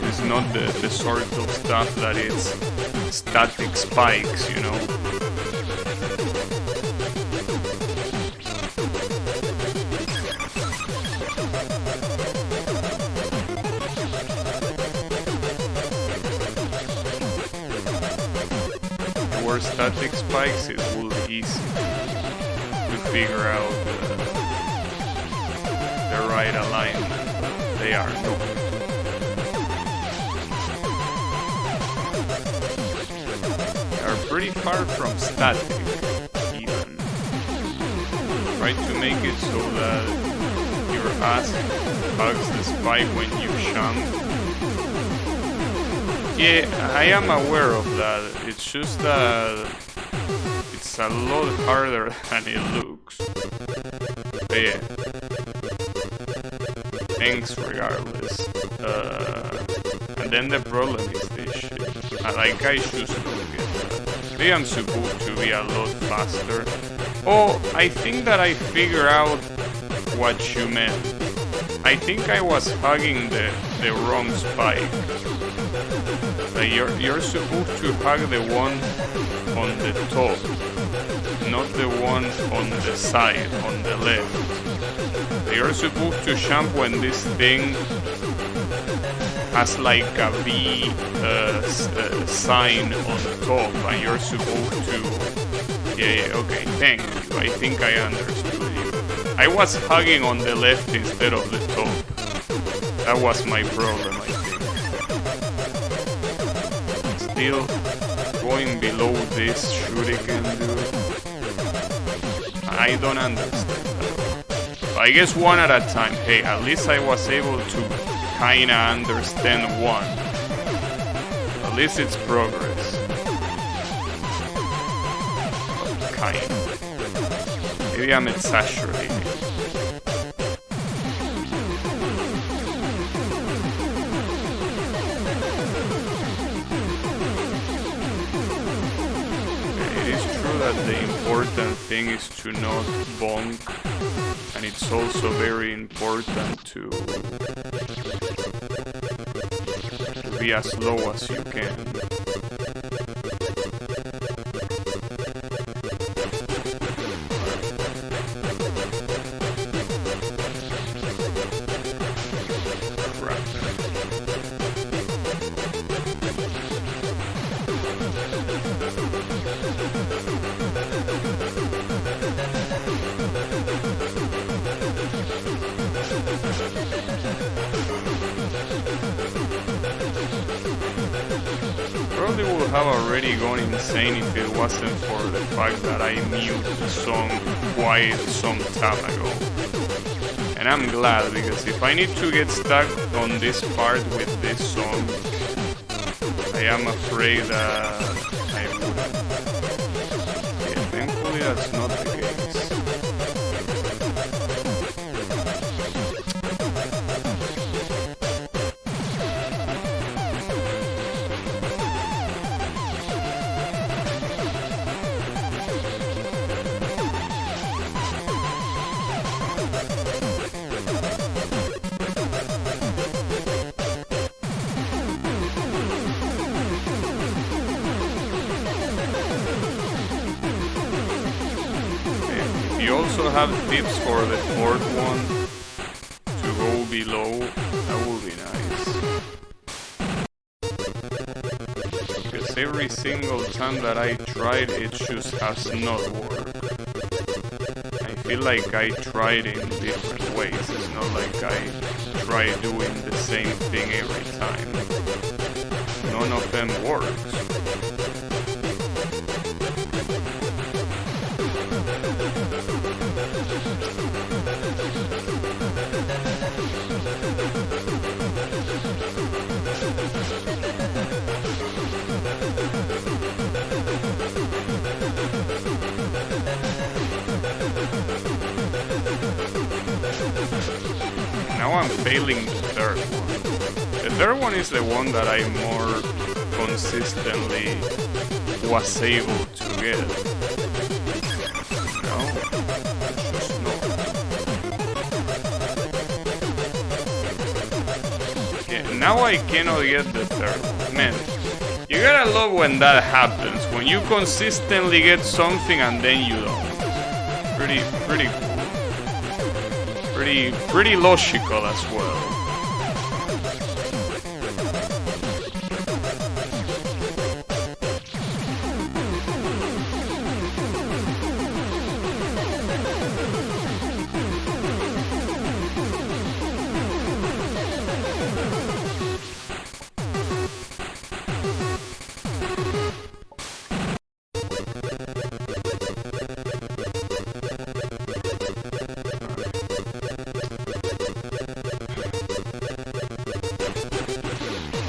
It's not the sort of stuff that it's static spikes, you know? If it were static spikes, it would be easy to figure out the right alignment. They are not. They are pretty far from static, even. Try to make it so that your ass hugs the spike when you jump. Yeah, I am aware of that. It's just that it's a lot harder than it looks. But yeah. Thanks regardless. And then the problem is this shit. Like, I just don't get that. Maybe I'm supposed to be a lot faster. Oh, I think that I figure out what you meant. I think I was hugging the wrong spike. Like, you're supposed to hug the one on the top, not the one on the side, on the left. You're supposed to jump when this thing has like a V sign on top, and you're supposed to... Yeah, okay, thank you. I think I understood you. I was hugging on the left instead of the top. That was my problem, I think. Still going below this shuriken, dude. I don't understand that. I guess one at a time. Hey, at least I was able to kinda understand one. At least it's progress. Kinda. Maybe I'm exaggerating. It is true that the important thing is to not bonk. And it's also very important to be as low as you can. Probably would have already gone insane if it wasn't for the fact that I muted the song quite some time ago. And I'm glad, because if I need to get stuck on this part with this song, I am afraid that I would that's not the case. You also have tips for the fourth one to go below, that would be nice. Because every single time that I tried it just has not worked. I feel like I tried in different ways, it's not like I try doing the same thing every time. None of them works. Now I'm failing the third one. The third one is the one that I more consistently was able to get. No, just no. Yeah, now I cannot get the third one. Man, you gotta love when that happens. When you consistently get something and then you don't. Pretty cool. Pretty logical as well.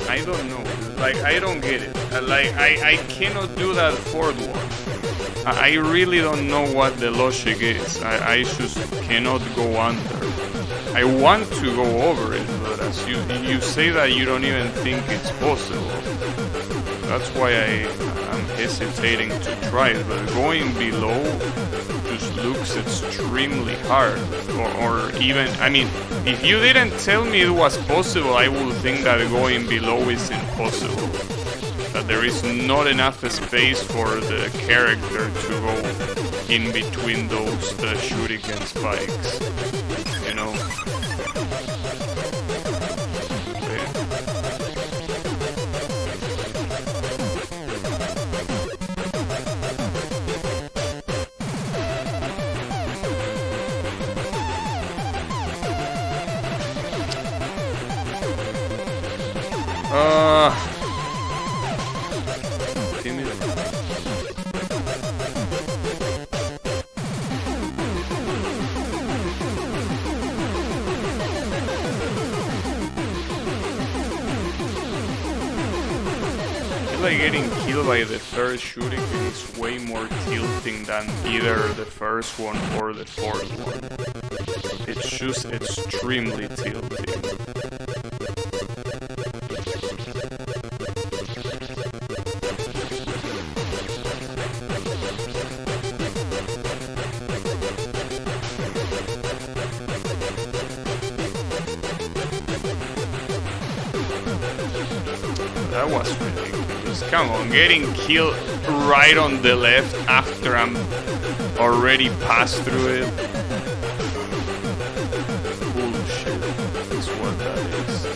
I don't know, like I don't get it, like I cannot do that fourth one. I really don't know what the logic is. I just cannot go under. I want to go over it, but as you say that you don't even think it's possible. That's why I'm hesitating to try it, but going below just looks extremely hard. Or even, I mean, if you didn't tell me it was possible, I would think that going below is impossible. That there is not enough space for the character to go in between those shuriken spikes, you know? Like getting killed by the first shuriken is way more tilting than either the first one or the fourth one. It's just extremely tilting. That was ridiculous. Come on, getting killed right on the left after I'm already passed through it. Bullshit. That's what that is.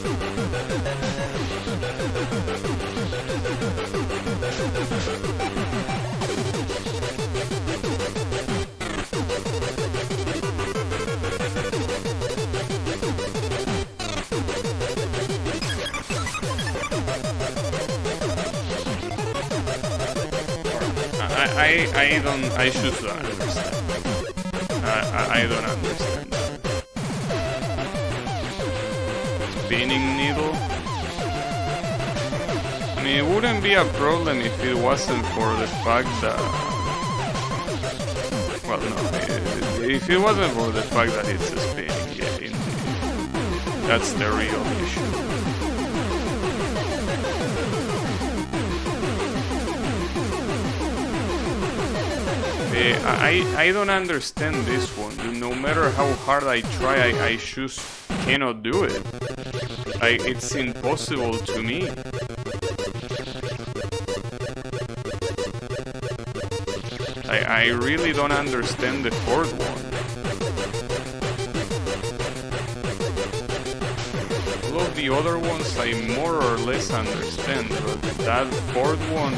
I should understand. I don't understand that. Spinning needle? I mean, it wouldn't be a problem if it wasn't for the fact that Well, no, if it wasn't for the fact that it's a spinning, yeah, indeed. That's the real issue. I don't understand this one. No matter how hard I try, I just cannot do it. It's impossible to me. I really don't understand the fourth one. All of the other ones I more or less understand, but that fourth one...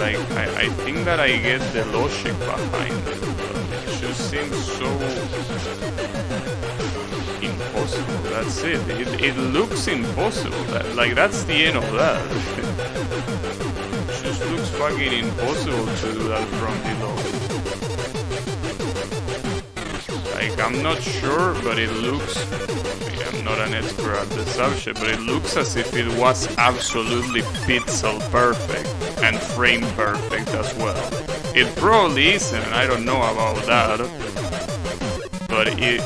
Like, I think that I get the logic behind it, but it just seems so impossible. That's it. It looks impossible. That's the end of that. It just looks fucking impossible to do that from below. Like, I'm not sure, but it looks... I'm not an expert at the subject, but it looks as if it was absolutely pixel perfect and frame perfect as well. It probably isn't, I don't know about that, but it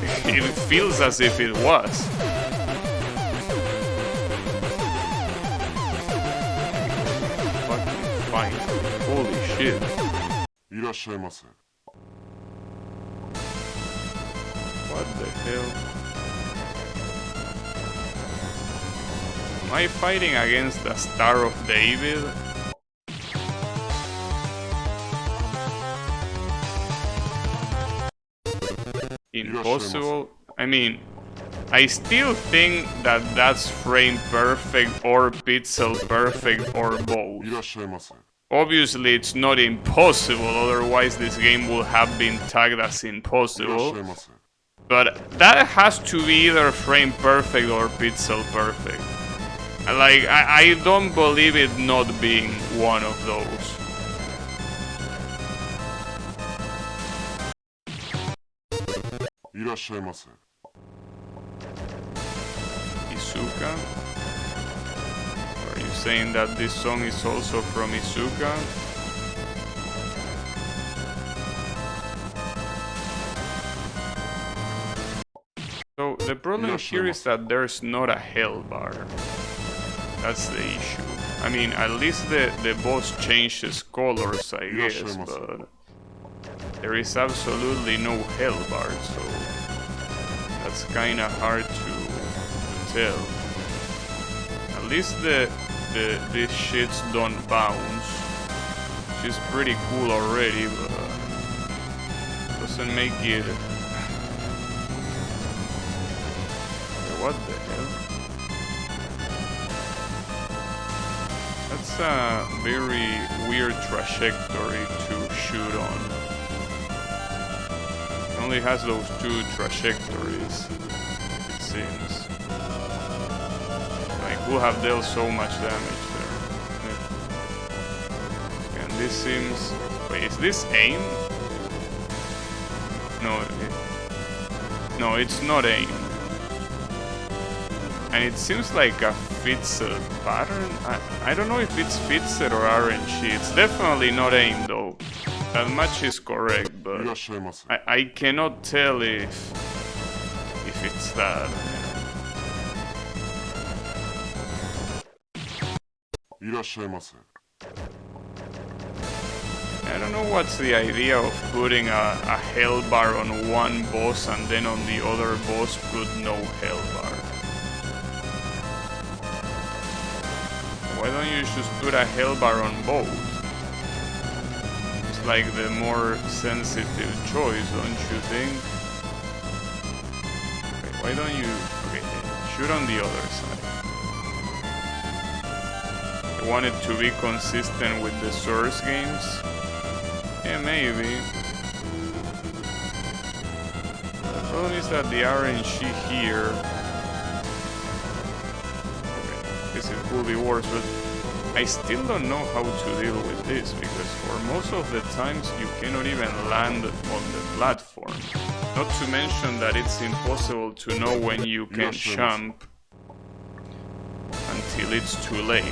feels as if it was. Fucking fine. Holy shit. What the hell? Am I fighting against the Star of David? Impossible? I mean, I still think that that's frame perfect or pixel perfect or both. Obviously it's not impossible, otherwise this game would have been tagged as impossible. But that has to be either frame perfect or pixel perfect. Like, I don't believe it not being one of those. Izuka? Are you saying that this song is also from Izuka? So the problem here is that there's not a hell bar. That's the issue. I mean, at least the boss changes colors, I guess, but there is absolutely no hell bar, so that's kinda hard to tell. At least these shits don't bounce, which is pretty cool already, but doesn't make it... What the hell? That's a very weird trajectory to shoot on. It only has those two trajectories, it seems. Like, we'll have dealt so much damage there. And this seems... Wait, is this aim? No, it's not aim. And it seems like a fixed pattern. I don't know if it's fixed or RNG. It's definitely not aim though. That much is correct, but I cannot tell if it's that. I don't know what's the idea of putting a hell bar on one boss and then on the other boss put no hell bar. Why don't you just put a hell bar on both? It's like the more sensitive choice, don't you think? Okay, why don't you... Okay, shoot on the other side. I want it to be consistent with the Source games. Yeah, maybe. The problem is that the RNG here... It could be worse, but I still don't know how to deal with this, because for most of the times you cannot even land on the platform. Not to mention that it's impossible to know when you can jump until it's too late.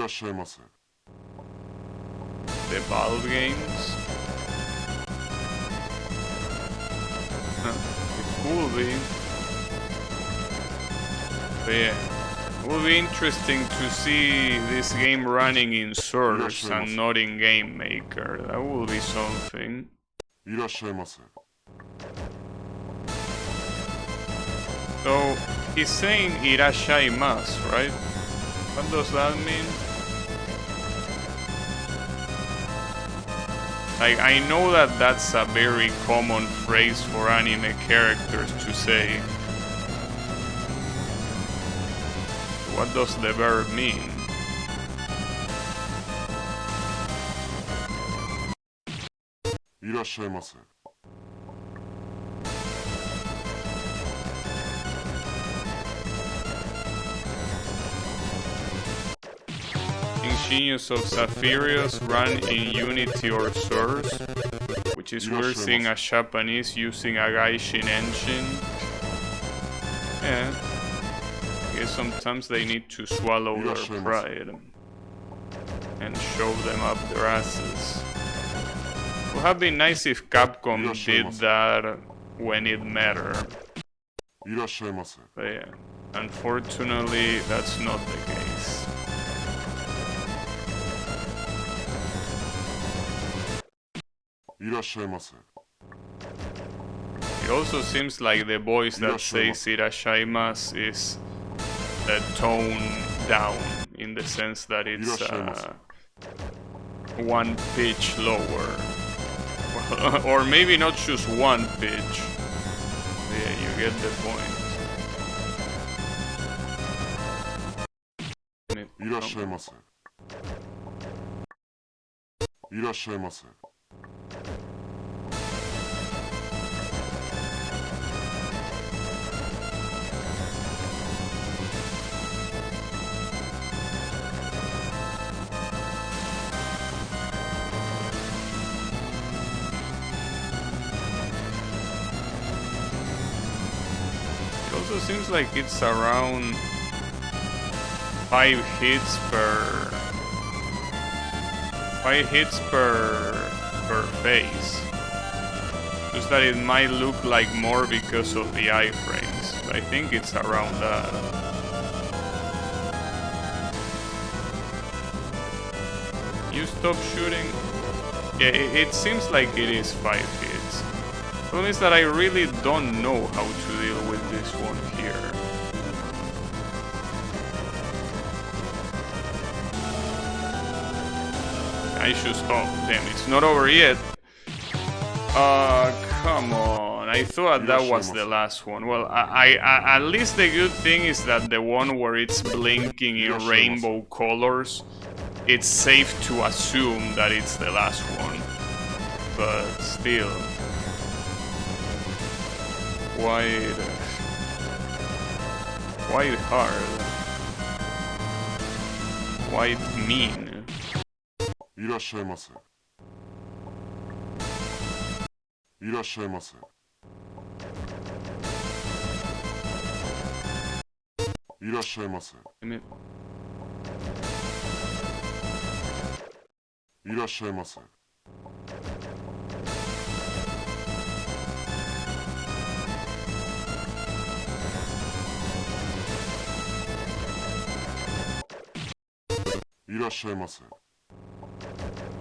The Valve games. It could be. But yeah, it will be interesting to see this game running in Source and not in Game Maker. That will be something. So, he's saying irashaimasu, right? What does that mean? Like, I know that that's a very common phrase for anime characters to say. What does the verb mean? Ingenious of Zephyrios run in Unity or Source, which is we're seeing a Japanese using a Gaishin engine. Yeah, I guess sometimes they need to swallow their pride and shove them up their asses. It would have been nice if Capcom did that when it mattered. But yeah, unfortunately that's not the case. It also seems like the voice that says irashaimasu is toned down, in the sense that it's one pitch lower. Or maybe not just one pitch. But yeah, you get the point. It also seems like it's around 5 hits per phase. Just that it might look like more because of the iframes, but I think it's around that. You stop shooting? Yeah, it seems like it is 5 hits. The problem is that I really don't know how to deal with this one here. I should stop. Damn, it's not over yet. Come on. I thought that was the last one. Well, I at least the good thing is that the one where it's blinking in rainbow colors, it's safe to assume that it's the last one. But still. Quite hard. Quite mean.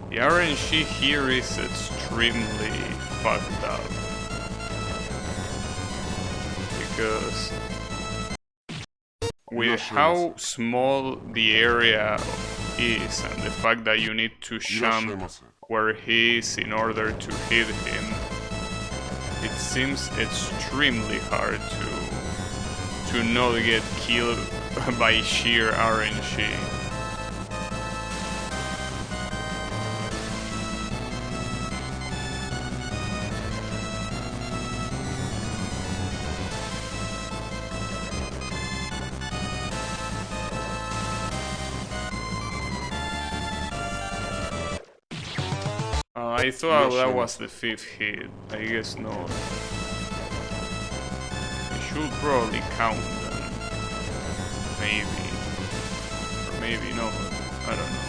The RNG here is extremely fucked up. Because with how small the area is and the fact that you need to jump where he is in order to hit him, it seems extremely hard to not get killed by sheer RNG. I thought that was the 5th hit. I guess not. I should probably count them. Maybe. Or maybe not. I don't know.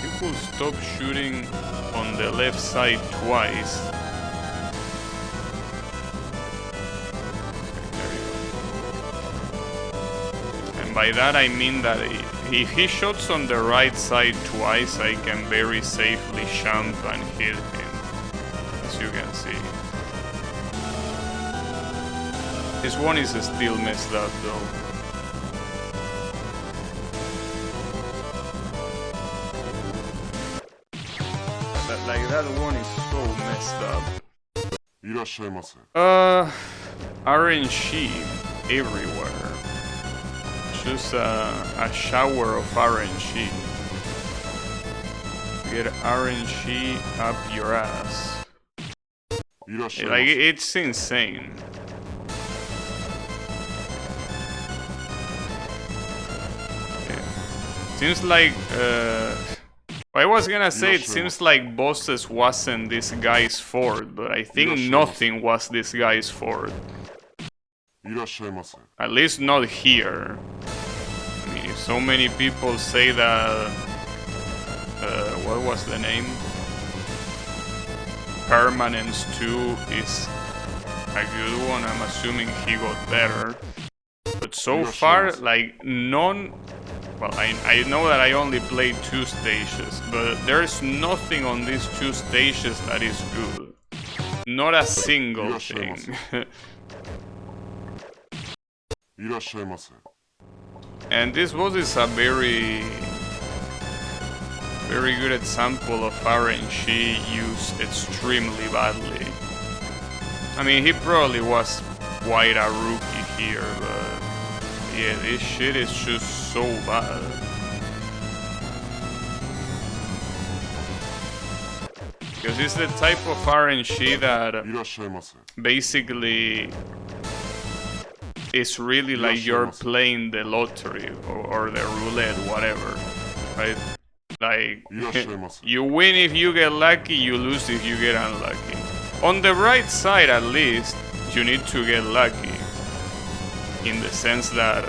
People stop shooting on the left side twice. And by that I mean that if he shoots on the right side twice, I can very safely jump and hit him, as you can see. This one is still messed up though. Like that one is so messed up. RNG everywhere. Just a shower of RNG. Get RNG up your ass. Like it's insane. Yeah. Seems like I was gonna say it seems like bosses wasn't this guy's fault, but I think nothing was this guy's fault. At least not here. I mean, if so many people say that... what was the name? Permanence 2 is a good one, I'm assuming he got better. But so far, like, none... Well, I know that I only played 2 stages, but there's nothing on these 2 stages that is good. Not a single thing. And this boss is a very good example of RNG used extremely badly. I mean, he probably was quite a rookie here, but yeah, this shit is just so bad. Because it's the type of RNG that basically is really like you're playing the lottery or the roulette, whatever, right? Like, you win if you get lucky, you lose if you get unlucky. On the right side, at least, you need to get lucky. In the sense that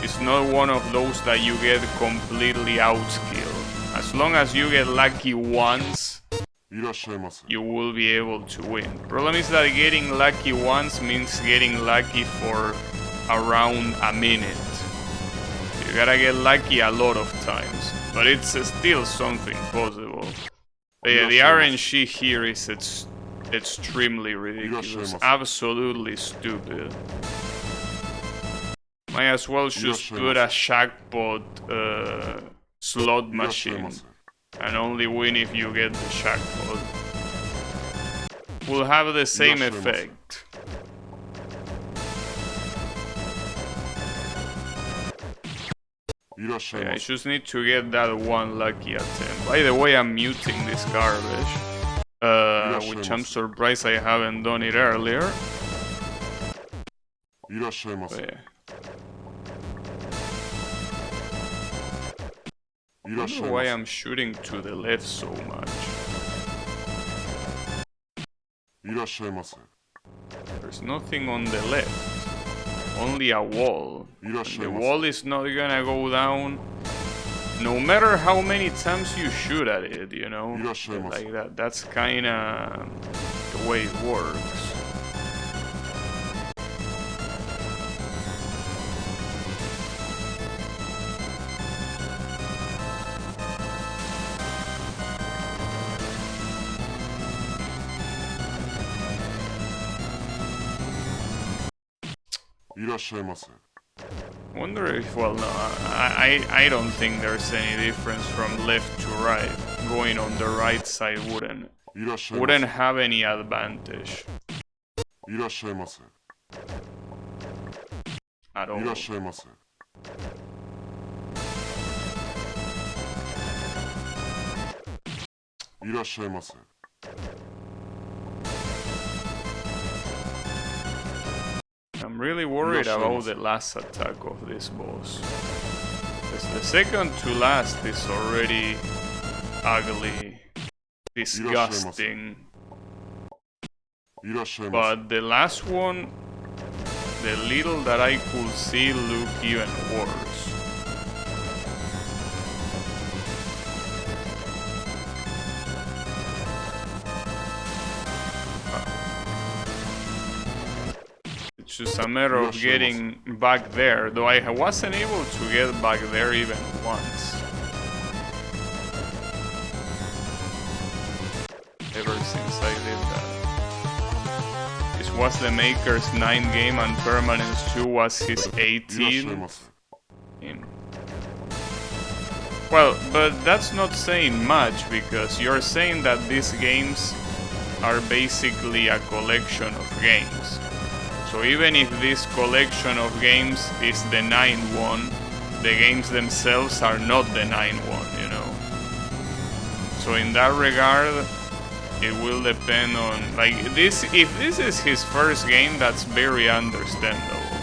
it's not one of those that you get completely outskilled. As long as you get lucky once, you will be able to win. Problem is that getting lucky once means getting lucky for around a minute. You gotta get lucky a lot of times, but it's still something possible. But yeah, the RNG here is extremely ridiculous, absolutely stupid. Might as well just put a jackpot slot machine and only win if you get the jackpot. Will have the same effect. Yeah, I just need to get that one lucky attempt. By the way, I'm muting this garbage. Which I'm surprised I haven't done it earlier. But yeah. I don't know why I'm shooting to the left so much. There's nothing on the left. Only a wall. And the wall is not gonna go down. No matter how many times you shoot at it, you know, like that. That's kinda the way it works. Wonder if, well, no, I don't think there's any difference from left to right. Going on the right side wouldn't have any advantage. At all. I'm really worried about the last attack of this boss. Because the second to last is already ugly, disgusting. But the last one, the little that I could see, look even worse. It's just a matter of getting back there, though I wasn't able to get back there even once. Ever since I did that. This was the Maker's 9th game and Permanence 2 was his 18th. Well, but that's not saying much, because you're saying that these games are basically a collection of games. So even if this collection of games is the 9th one, the games themselves are not the 9th one, you know. So in that regard, it will depend on, like, this. If this is his first game, that's very understandable,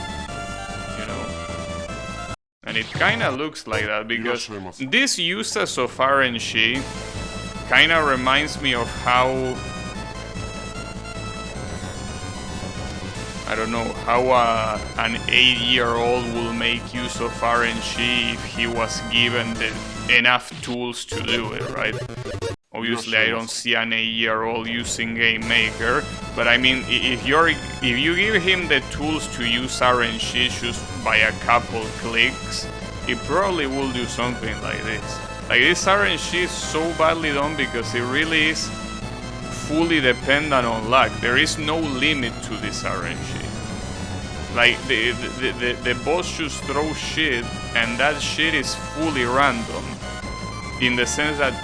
you know. And it kinda looks like that, because this uses of RNG kinda reminds me of how, I don't know, how an 8-year-old will make use of RNG if he was given enough tools to do it, right? Obviously, I don't see an 8-year-old using Game Maker, but I mean, if you give him the tools to use RNG just by a couple clicks, he probably will do something like this. Like, this RNG is so badly done because it really is fully dependent on luck. There is no limit to this RNG. Like, the boss just throws shit, and that shit is fully random, in the sense that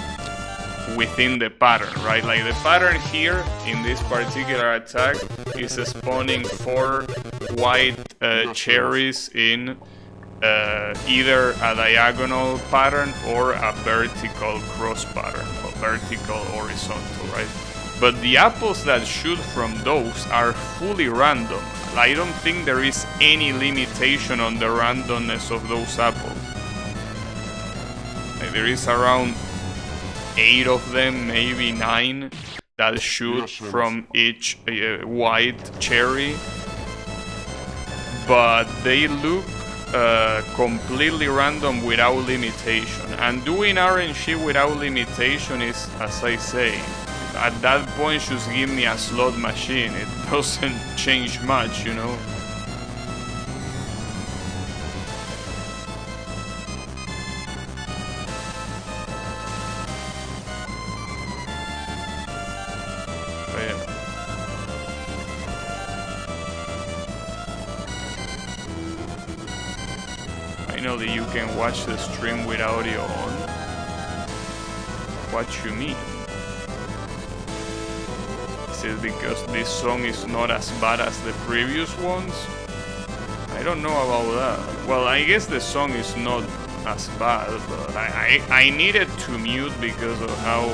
within the pattern, right? Like, the pattern here in this particular attack is spawning 4 white cherries in either a diagonal pattern or a vertical cross pattern, or vertical horizontal, right? But the apples that shoot from those are fully random. I don't think there is any limitation on the randomness of those apples. Like, there is around 8 of them, maybe 9, that shoot from each white cherry. But they look completely random without limitation. And doing RNG without limitation is, as I say, at that point just give me a slot machine. It doesn't change much, you know. But yeah. I know that you can watch the stream with audio on. What you mean? Is it because this song is not as bad as the previous ones? I don't know about that. Well, I guess the song is not as bad, but I needed to mute because of how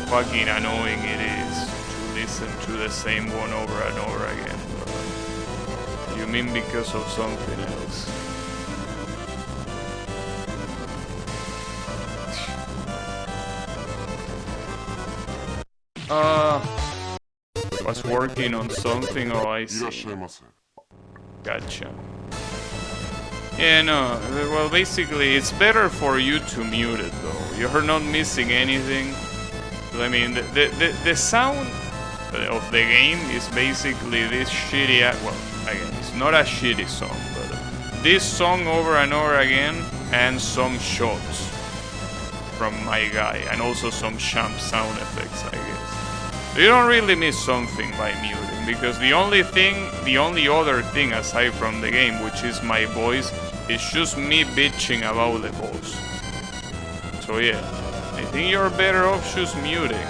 fucking annoying it is to listen to the same one over and over again. But you mean because of something else? Was working on something, oh I see. Gotcha. Yeah, no, well basically it's better for you to mute it though. You're not missing anything. I mean, the sound of the game is basically this shitty, well, again, it's not a shitty song, but this song over and over again, and some shots from my guy, and also some champ sound effects, I guess. You don't really miss something by muting, because the only other thing aside from the game, which is my voice, is just me bitching about the boss. So yeah, I think you're better off just muting.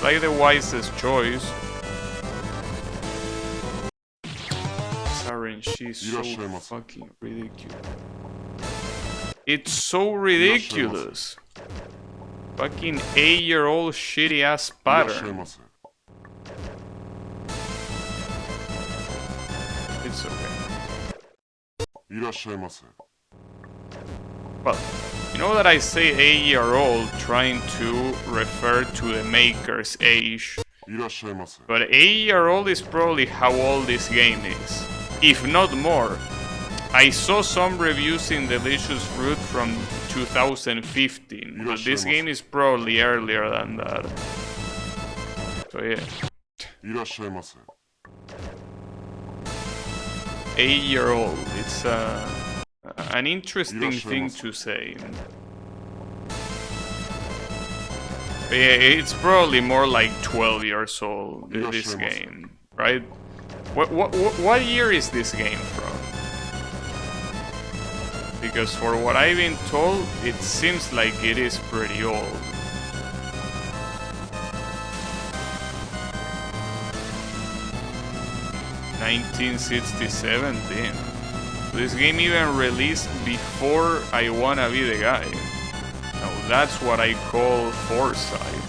Like the wisest choice. RNG is so fucking ridiculous. It's so ridiculous. Fucking 8-year-old shitty ass pattern. It's okay. いらっしゃいませ。 Well, you know that I say 8-year-old trying to refer to the maker's age. いらっしゃいませ。 But 8-year-old is probably how old this game is. If not more. I saw some reviews in Delicious Fruit from 2015, but this game is probably earlier than that. So yeah. いらっしゃいませ。 8-year-old. It's an interesting thing to say. But yeah, it's probably more like 12 years old, this game, right? What year is this game from? Because for what I've been told, it seems like it is pretty old. (1967). This game even released before I Wanna Be the Guy. Now that's what I call foresight.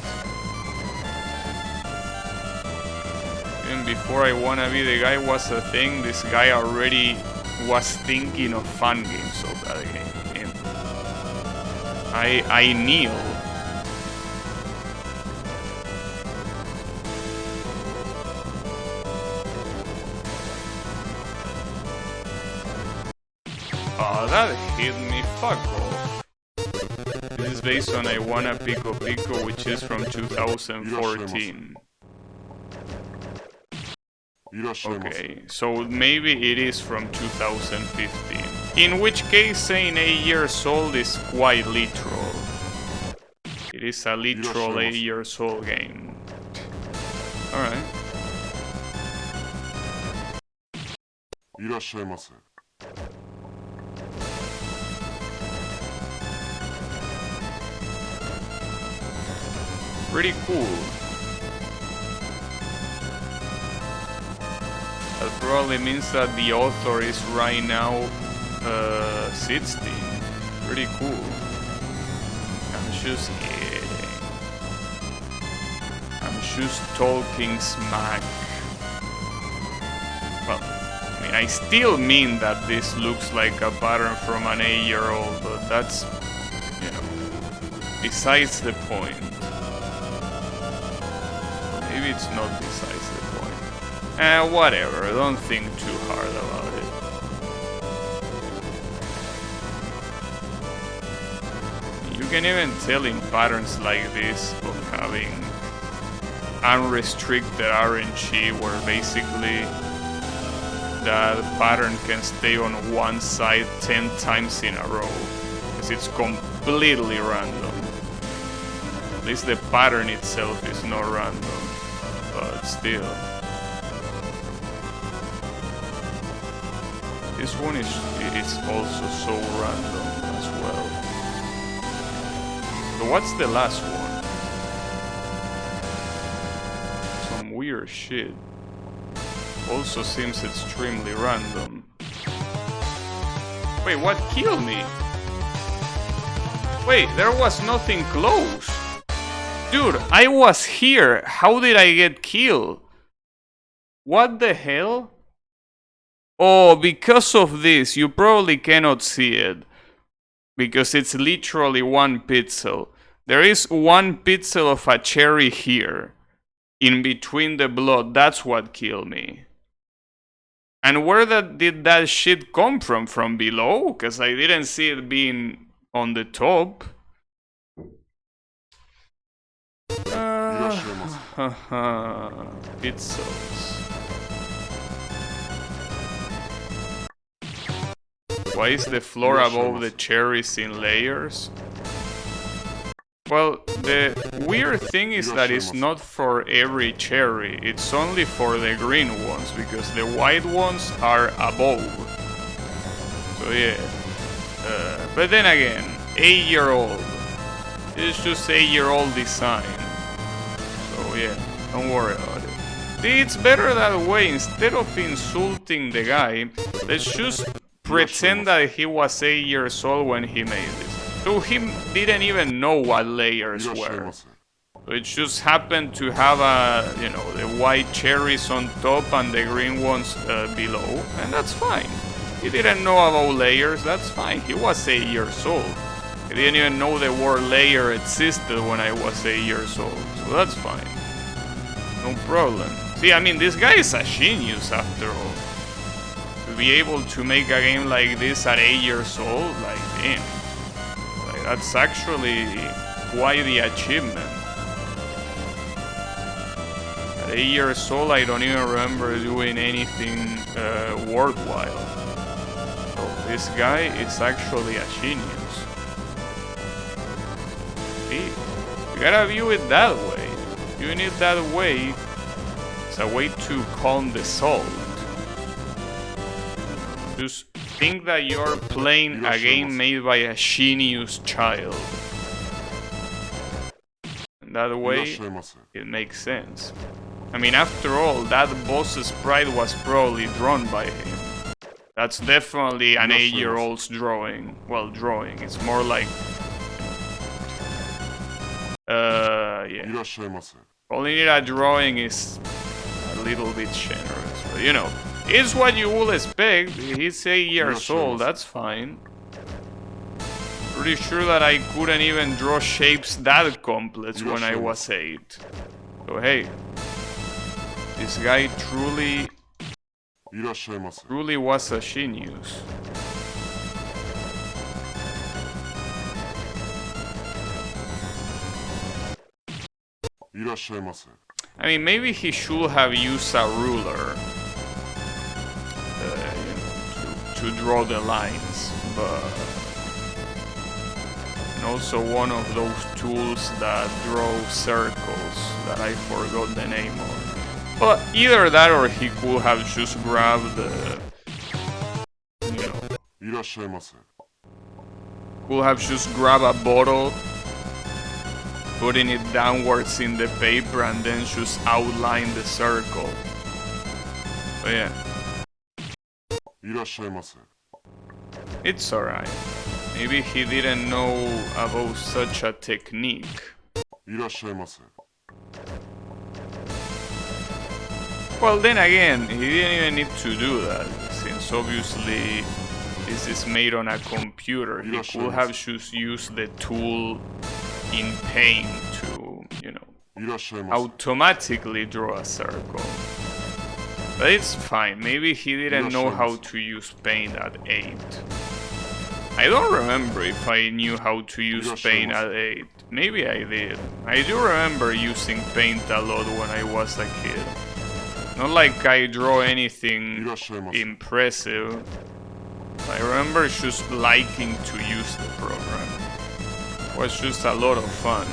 Even before I Wanna Be the Guy was a thing, this guy already was thinking of fan games of that game. I kneel. Oh, that hit me, fuck off. This is based on I Wanna Pico Pico, which is from 2014. Okay, so maybe it is from 2015. In which case, saying 8 years old is quite literal. It is a literal 8 years old game. Alright. いらっしゃいませ。 Pretty cool. That probably means that the author is right now 16. Pretty cool. I'm just kidding. I'm just talking smack. Well, I mean, I still mean that this looks like a pattern from an 8-year-old, but that's, you know, besides the point. Maybe it's not besides the point. Whatever, don't think too hard about it. You can even tell in patterns like this of having unrestricted RNG where basically that pattern can stay on one side 10 times in a row. Because it's completely random. At least the pattern itself is not random. But still. This one is also so random as well. So what's the last one? Some weird shit. Also seems extremely random. Wait, what killed me? Wait, there was nothing close. Dude, I was here. How did I get killed? What the hell? Oh, because of this, you probably cannot see it. Because it's literally 1 pixel. There is 1 pixel of a cherry here. In between the blood, that's what killed me. And where did that shit come from? From below? Because I didn't see it being on the top. Pixels. Why is the floor above the cherries in layers? Well, the weird thing is that it's not for every cherry, it's only for the green ones, because the white ones are above. So yeah. But then again, 8-year-old. It's just 8-year-old design. So yeah, don't worry about it. See, it's better that way. Instead of insulting the guy, let's just pretend that he was 8 years old when he made this. So he didn't even know what layers were. So it just happened to have the white cherries on top and the green ones below, and that's fine. He didn't know about layers, that's fine. He was 8 years old. He didn't even know the word layer existed when I was 8 years old, so that's fine. No problem. See, I mean, this guy is a genius after all. To be able to make a game like this at 8 years old, like, damn. Like, that's actually quite the achievement. At 8 years old, I don't even remember doing anything worthwhile. So this guy is actually a genius. See, you gotta view it that way. Viewing it that way, it's a way to calm the soul. Just think that you're playing a game made by a genius child. And that way, it makes sense. I mean, after all, that boss's sprite was probably drawn by him. That's definitely an 8-year-old's drawing. Well, drawing. It's more like... yeah. Calling it a drawing is a little bit generous. But, you know, it's what you would expect. He's 8 years old, that's fine. Pretty sure that I couldn't even draw shapes that complex when I was 8. So, hey. This guy truly was a genius. I mean, maybe he should have used a ruler to draw the lines, but... And also one of those tools that draw circles that I forgot the name of. But either that or he could have just grabbed the... Could have just grabbed a bottle, putting it downwards in the paper and then just outline the circle. But yeah. It's alright. Maybe he didn't know about such a technique. Well, then again, he didn't even need to do that, since obviously this is made on a computer. He could have just used the tool in Paint to, automatically draw a circle. But it's fine, maybe he didn't know how to use Paint at 8. I don't remember if I knew how to use Paint at 8. Maybe I did. I do remember using Paint a lot when I was a kid. Not like I draw anything impressive. I remember just liking to use the program. It was just a lot of fun.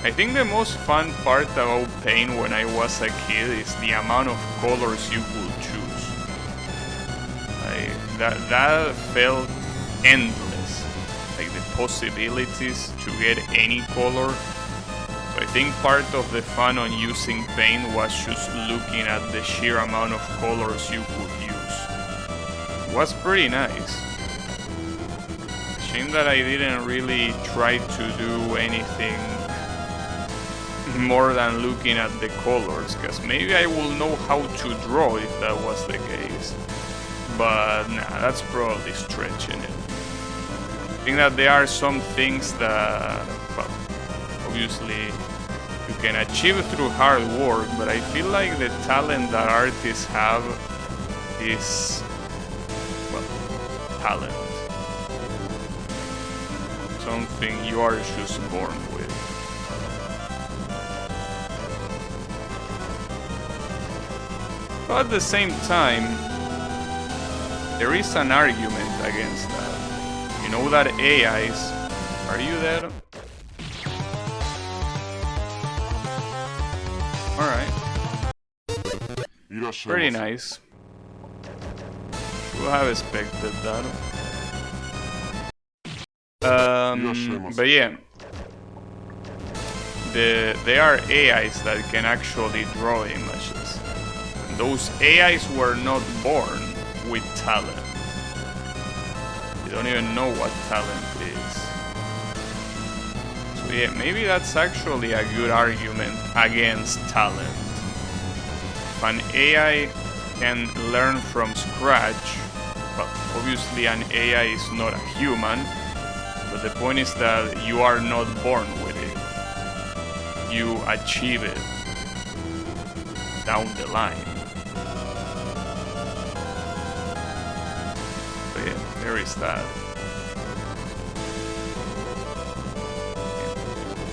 I think the most fun part about Paint when I was a kid is the amount of colors you could choose. That felt endless. Like the possibilities to get any color. I think part of the fun on using Paint was just looking at the sheer amount of colors you could use. It was pretty nice. Shame that I didn't really try to do anything more than looking at the colors, because maybe I will know how to draw if that was the case. But nah, that's probably stretching it. I think that there are some things that, well, obviously you can achieve through hard work, but I feel like the talent that artists have is, well, talent. Something you are just born with. But at the same time, there is an argument against that. You know that AIs... Are you there? Alright. Pretty nice. Should have expected that. But yeah. There are AIs that can actually draw images. And those AIs were not born with talent. They don't even know what talent is. So Yeah, maybe that's actually a good argument against talent. If an AI can learn from scratch, well, obviously an AI is not a human, but the point is that you are not born with it. You achieve it down the line. So yeah, there is that.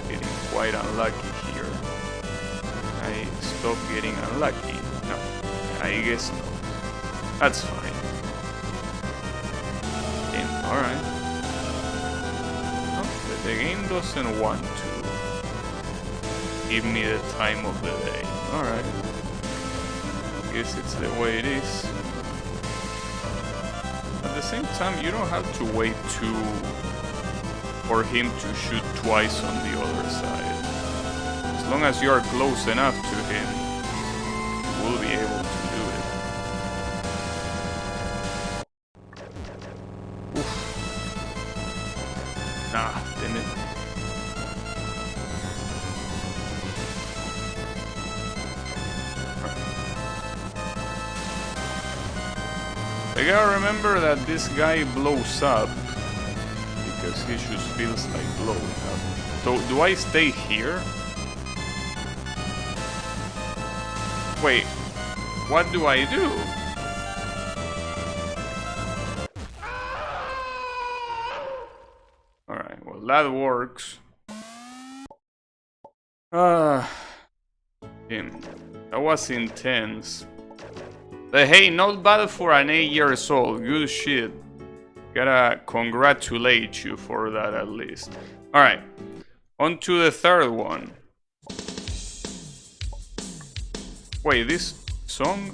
Getting quite unlucky here. I stop getting unlucky. No, I guess not. That's fine. Alright. Oh, the game doesn't want to give me the time of the day. Alright. Guess it's the way it is. At the same time, you don't have to wait for him to shoot twice on the other side. As long as you are close enough to him, you will be able to do it. Oof. Ah, damn it. I gotta remember that this guy blows up because he just feels like blowing up. So, do I stay here? Wait, what do I do? Alright, well that works. Damn, that was intense. But hey, not bad for an 8 years old. Good shit. Gotta congratulate you for that at least. Alright, on to the third one. Wait, this song?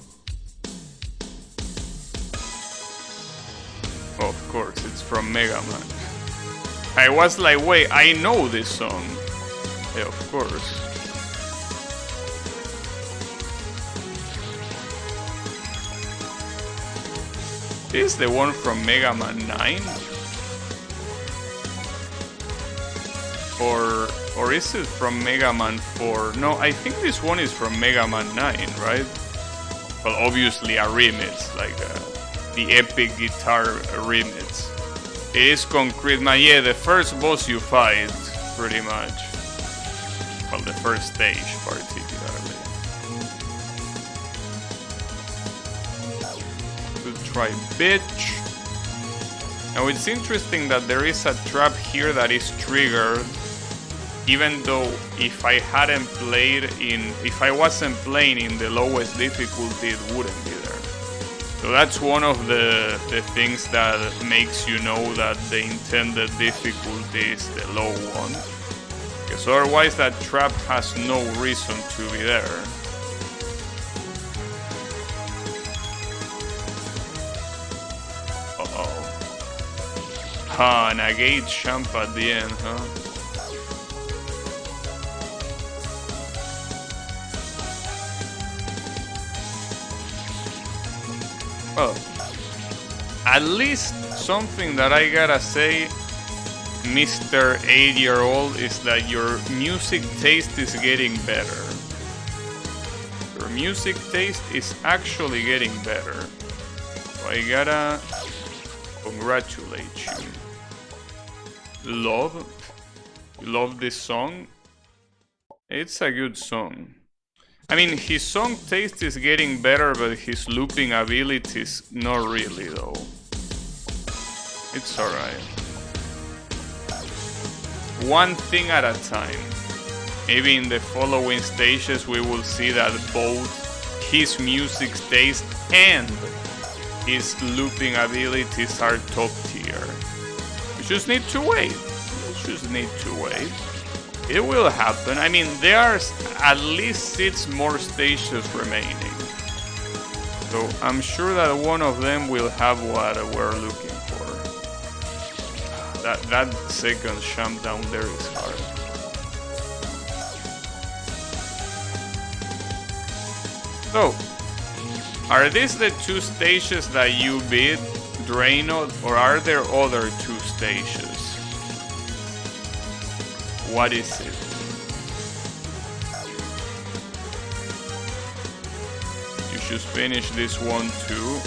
Oh, of course, it's from Mega Man. I was like, wait, I know this song. Yeah, of course. Is the one from Mega Man 9? Or is it from Mega Man 4? No, I think this one is from Mega Man 9, right? Well, obviously a remix, like the epic guitar remix. It is Concrete Man, yeah, the first boss you fight, pretty much. Well, the first stage, particularly. Good try, bitch. Now it's interesting that there is a trap here that is triggered, even though if I wasn't playing in the lowest difficulty, it wouldn't be there. So that's one of the things that makes you know that the intended difficulty is the low one. Because otherwise that trap has no reason to be there. Ah, and a gate jump at the end, huh? Well, at least something that I gotta say, Mr. 8-year-old, is that your music taste is getting better. Your music taste is actually getting better. So I gotta congratulate you. Love this song. It's a good song. I mean, his song taste is getting better, but his looping abilities not really though. It's alright. One thing at a time. Maybe in the following stages we will see that both his music taste and his looping abilities are top tier. We just need to wait. It will happen. I mean, there's at least 6 more stages remaining. So I'm sure that one of them will have what we're looking for. That second jump down there is hard. So, are these the 2 stages that you beat, Draino, or are there other 2 stages? What is it? You should finish this one too.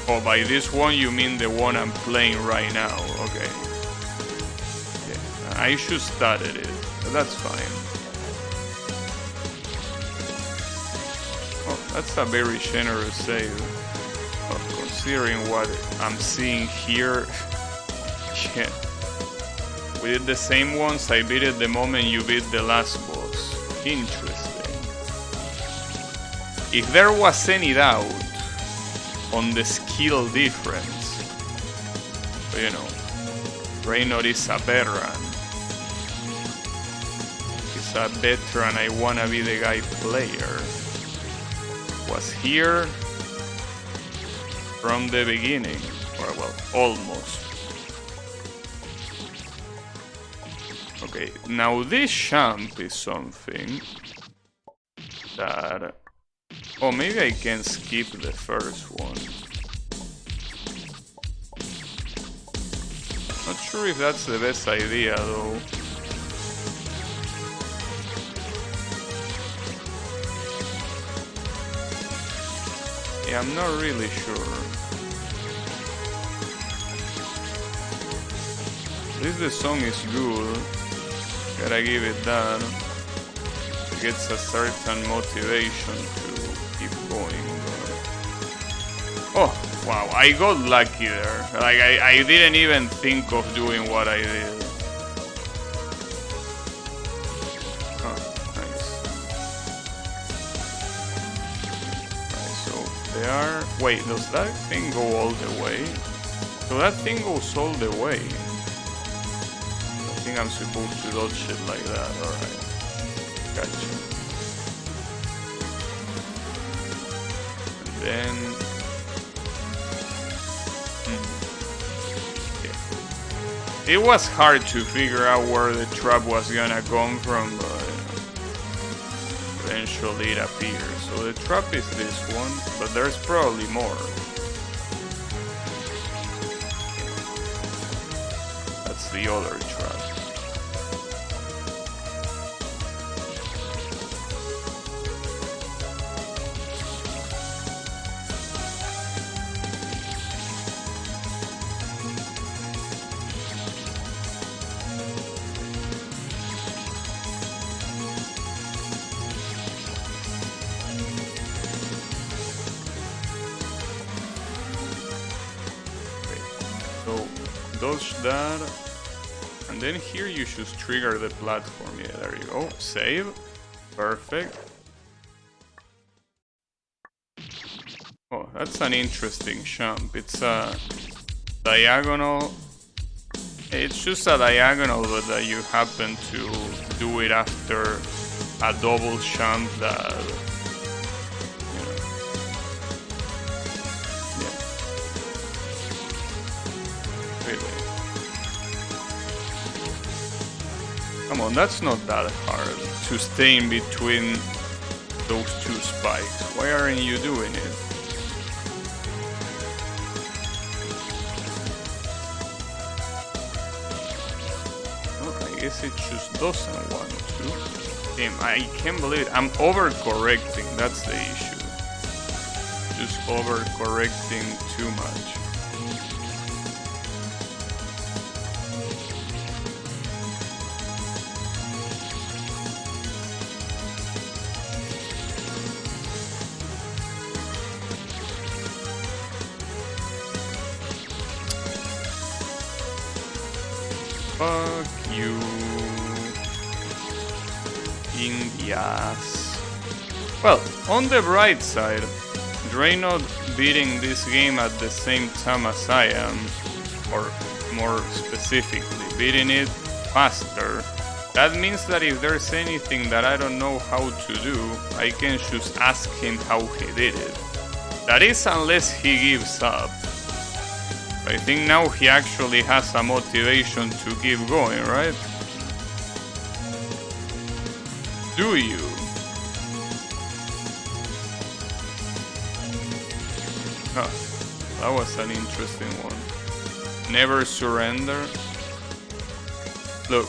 Oh, by this one you mean the one I'm playing right now. Okay. Yeah, I should started it, but that's fine. Oh, that's a very generous save. Oh, considering what I'm seeing here. Yeah. We did the same ones. I beat it the moment you beat the last boss. Interesting. If there was any doubt on the skill difference, but, you know, Reynolds is a veteran. He's a veteran. I wanna be the guy player. Was here from the beginning, or well, almost. Okay, now this champ is something that... Oh, maybe I can skip the first one. Not sure if that's the best idea though. Yeah, I'm not really sure. At least the song is good. Gotta give it that. It gets a certain motivation to keep going. Oh, wow, I got lucky there. Like, I didn't even think of doing what I did. Oh, nice. Right, so they are... Wait, does that thing go all the way? So that thing goes all the way. I think I'm supposed to dodge it like that, alright. Gotcha. And then... Yeah. It was hard to figure out where the trap was gonna come from, but eventually it appears. So the trap is this one, but there's probably more. That's the other trap. Dodge that, and then here you should trigger the platform. Yeah, there you go. Save. Perfect. Oh, that's an interesting jump. It's a diagonal. It's just a diagonal, but that you happen to do it after a double jump that... Come on, that's not that hard to stay in between those two spikes. Why aren't you doing it? Well, I guess it just doesn't want to. Damn, I can't believe it. I'm overcorrecting, that's the issue. Just overcorrecting too much. Fuck you. Indias. Well, on the bright side, Draynod beating this game at the same time as I am, or more specifically, beating it faster. That means that if there's anything that I don't know how to do, I can just ask him how he did it. That is, unless he gives up. I think now he actually has a motivation to keep going, right? Do you? Huh, that was an interesting one. Never surrender. Look,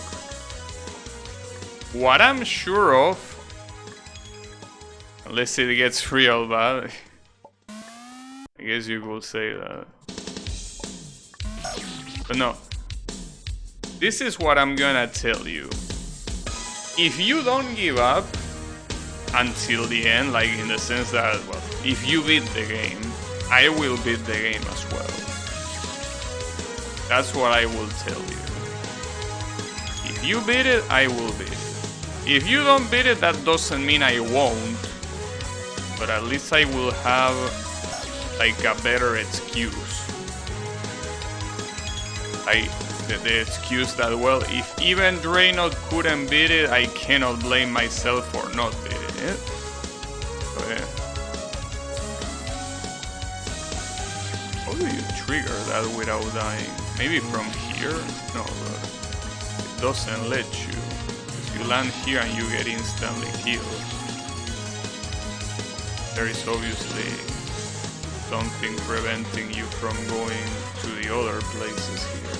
What I'm sure of, unless it gets real bad, I guess you could say that. But no. This is what I'm gonna tell you. If you don't give up until the end, like in the sense that, well, if you beat the game, I will beat the game as well. That's what I will tell you. If you beat it, I will beat it. If you don't beat it, that doesn't mean I won't. But at least I will have like a better excuse. The excuse that, well, if even Draynor couldn't beat it, I cannot blame myself for not beating it. So yeah. How do you trigger that without dying? Maybe from here? No, but it doesn't let you. Because you land here and you get instantly healed. There is obviously something preventing you from going to the other places here.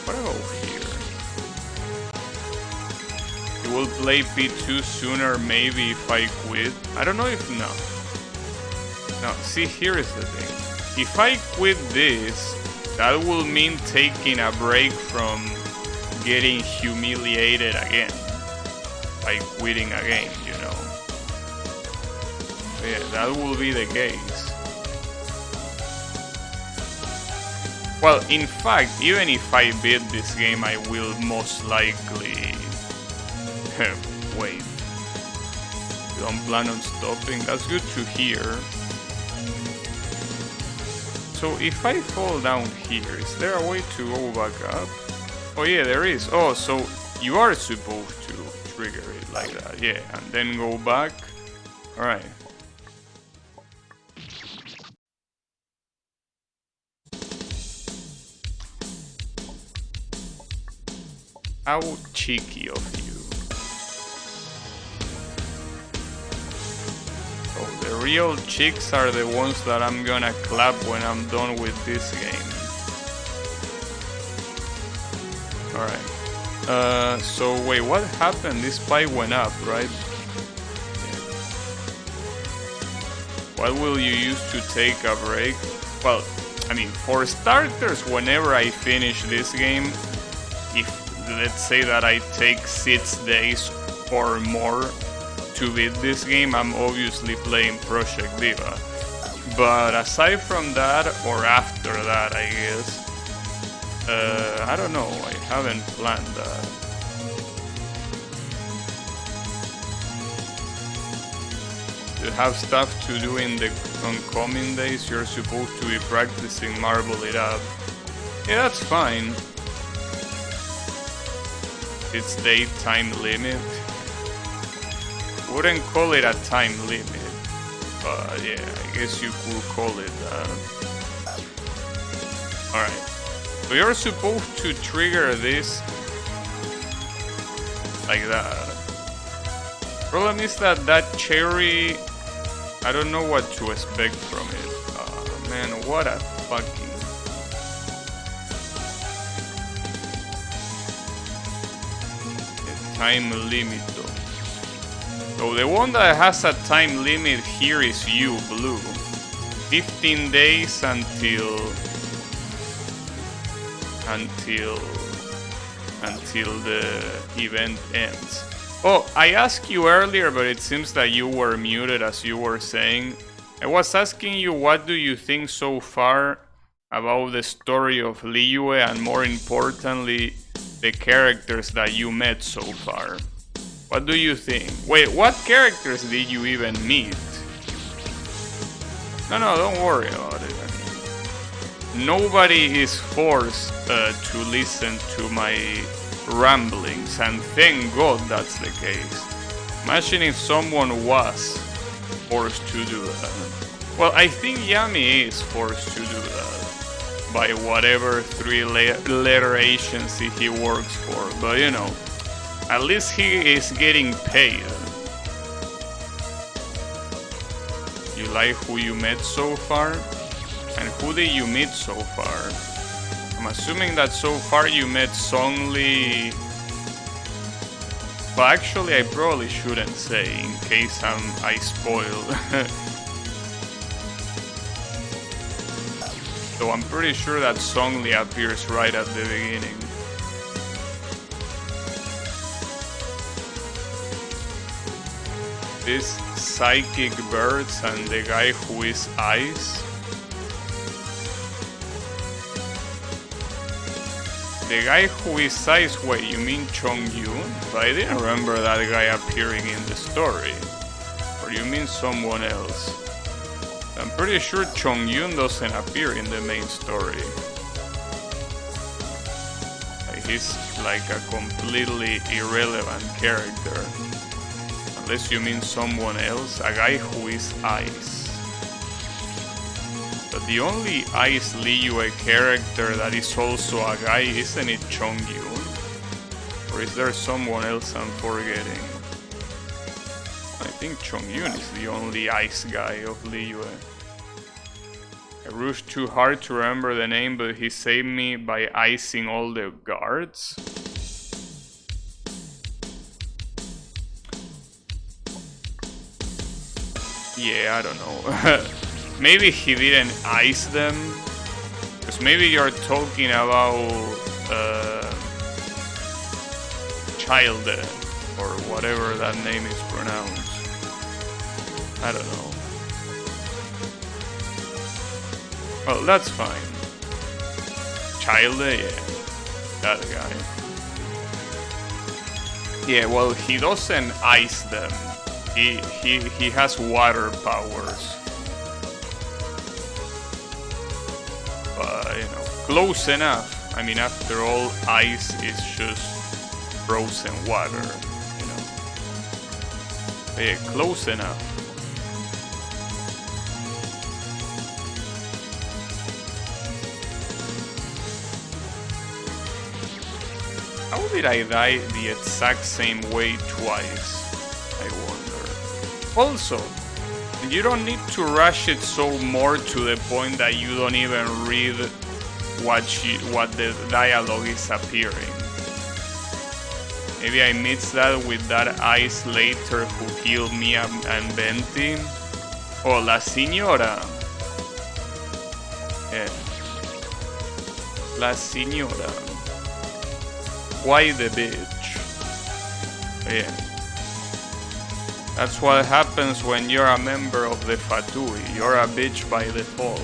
What about here? You will play P2 sooner maybe if I quit. I don't know if no. Now, see, here is the thing. If I quit this, that will mean taking a break from getting humiliated again. By quitting a game, you know. So yeah, that will be the case. Well, in fact, even if I beat this game, I will most likely... Wait. You don't plan on stopping? That's good to hear. So if I fall down here, is there a way to go back up? Oh yeah, there is. Oh, so you are supposed to trigger it like that, yeah, and then go back. Alright. How cheeky of you. Oh, the real chicks are the ones that I'm gonna clap when I'm done with this game. Alright. So wait, what happened? This pipe went up, right? Yeah. What will you use to take a break? Well, I mean, for starters, whenever I finish this game, if let's say that I take 6 days or more to beat this game, I'm obviously playing Project Diva. But aside from that, or after that, I guess, I don't know, I haven't planned that. You have stuff to do in the oncoming days, you're supposed to be practicing Marble It Up. Yeah, that's fine. It's the time limit. Wouldn't call it a time limit, but yeah, I guess you could call it that. Alright, so you're supposed to trigger this like that. Problem is that cherry, I don't know what to expect from it. Man, what a fucking... time limit though. So the one that has a time limit here is you, Blue. 15 days until the event ends. Oh, I asked you earlier, but it seems that you were muted as you were saying. I was asking you, what do you think so far about the story of Liyue, and more importantly, the characters that you met so far? What do you think? Wait, what characters did you even meet? No, don't worry about it. I mean, nobody is forced to listen to my ramblings, and thank God that's the case. Imagine if someone was forced to do that. Well, I think Yami is forced to do that by whatever 3-letter agency he works for, but you know, at least he is getting paid. You like who you met so far? And who did you meet so far? I'm assuming that so far you met Songli Well, actually, I probably shouldn't say in case I spoil. So I'm pretty sure that Songli appears right at the beginning. These psychic birds and the guy who is ice. The guy who is ice, wait, you mean Chong-Yun? But I didn't remember that guy appearing in the story. Or you mean someone else? I'm pretty sure Chong-Yun doesn't appear in the main story. Like, he's like a completely irrelevant character. Unless you mean someone else, a guy who is ice. But the only Ice Liyue character that is also a guy, isn't it Chong-Yun? Or is there someone else I'm forgetting? I think Chong-Yun is the only ice guy of Liyue. I rushed too hard to remember the name, but he saved me by icing all the guards. Yeah, I don't know. Maybe he didn't ice them. Because maybe you're talking about Child or whatever that name is pronounced. I don't know. Well, that's fine. Child, yeah. That guy. Yeah, well, he doesn't ice them. He has water powers. But, you know, close enough. I mean, after all, ice is just frozen water, you know. But yeah, close enough. How did I die the exact same way twice? I wonder. Also, you don't need to rush it so more to the point that you don't even read what the dialogue is appearing. Maybe I mixed that with that ice later who healed me and Venti. Oh, La Signora. Yeah. La Signora. Why the bitch? Yeah. That's what happens when you're a member of the Fatui. You're a bitch by default.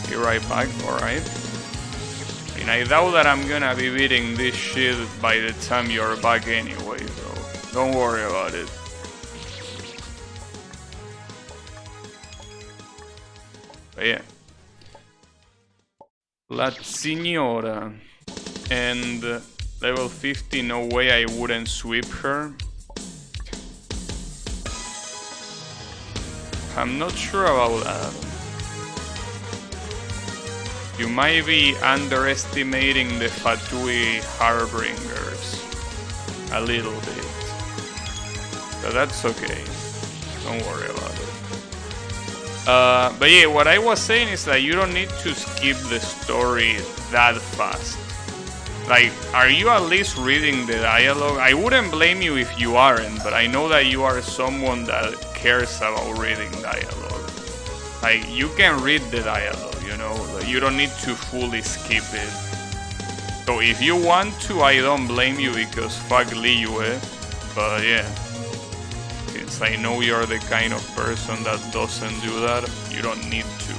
Be right back, alright? And I doubt that I'm gonna be beating this shit by the time you're back anyway, so don't worry about it. But yeah. La Signora. And level 50, no way I wouldn't sweep her. I'm not sure about that. You might be underestimating the Fatui Harbingers a little bit. So that's okay. Don't worry about it. But yeah, what I was saying is that you don't need to skip the story that fast. Like, are you at least reading the dialogue? I wouldn't blame you if you aren't, but I know that you are someone that cares about reading dialogue. Like, you can read the dialogue, you know? Like, you don't need to fully skip it. So if you want to, I don't blame you because fuck Liyue. But yeah, since I know you're the kind of person that doesn't do that, you don't need to.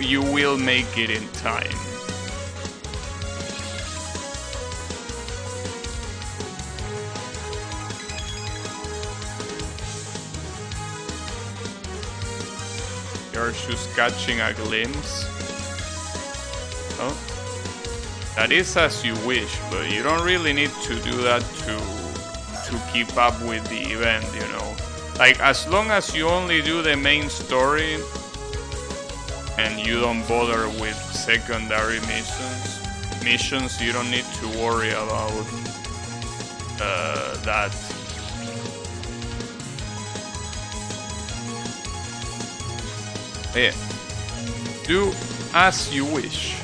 You will make it in time. You're just catching a glimpse. Oh, that is as you wish, but you don't really need to do that to keep up with the event, you know. Like, as long as you only do the main story and you don't bother with secondary missions, you don't need to worry about that. Yeah. as you wish.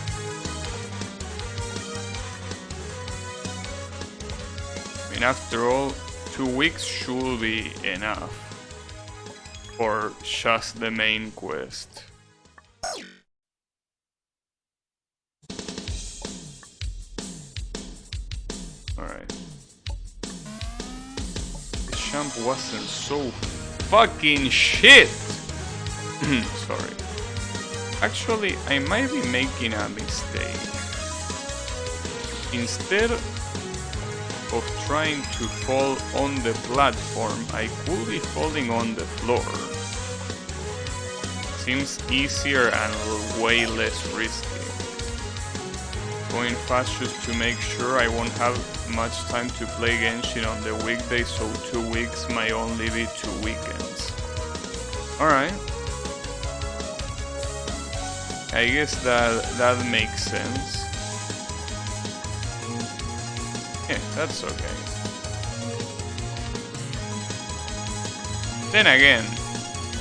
I mean, after all, 2 weeks should be enough for just the main quest. Alright. The champ wasn't so fucking shit! Sorry. Actually, I might be making a mistake. Instead of trying to fall on the platform, I could be falling on the floor. Seems easier and way less risky. Going fast just to make sure I won't have much time to play Genshin on the weekdays, so 2 weeks might only be 2 weekends. Alright. I guess that makes sense. Yeah, that's okay. Then again,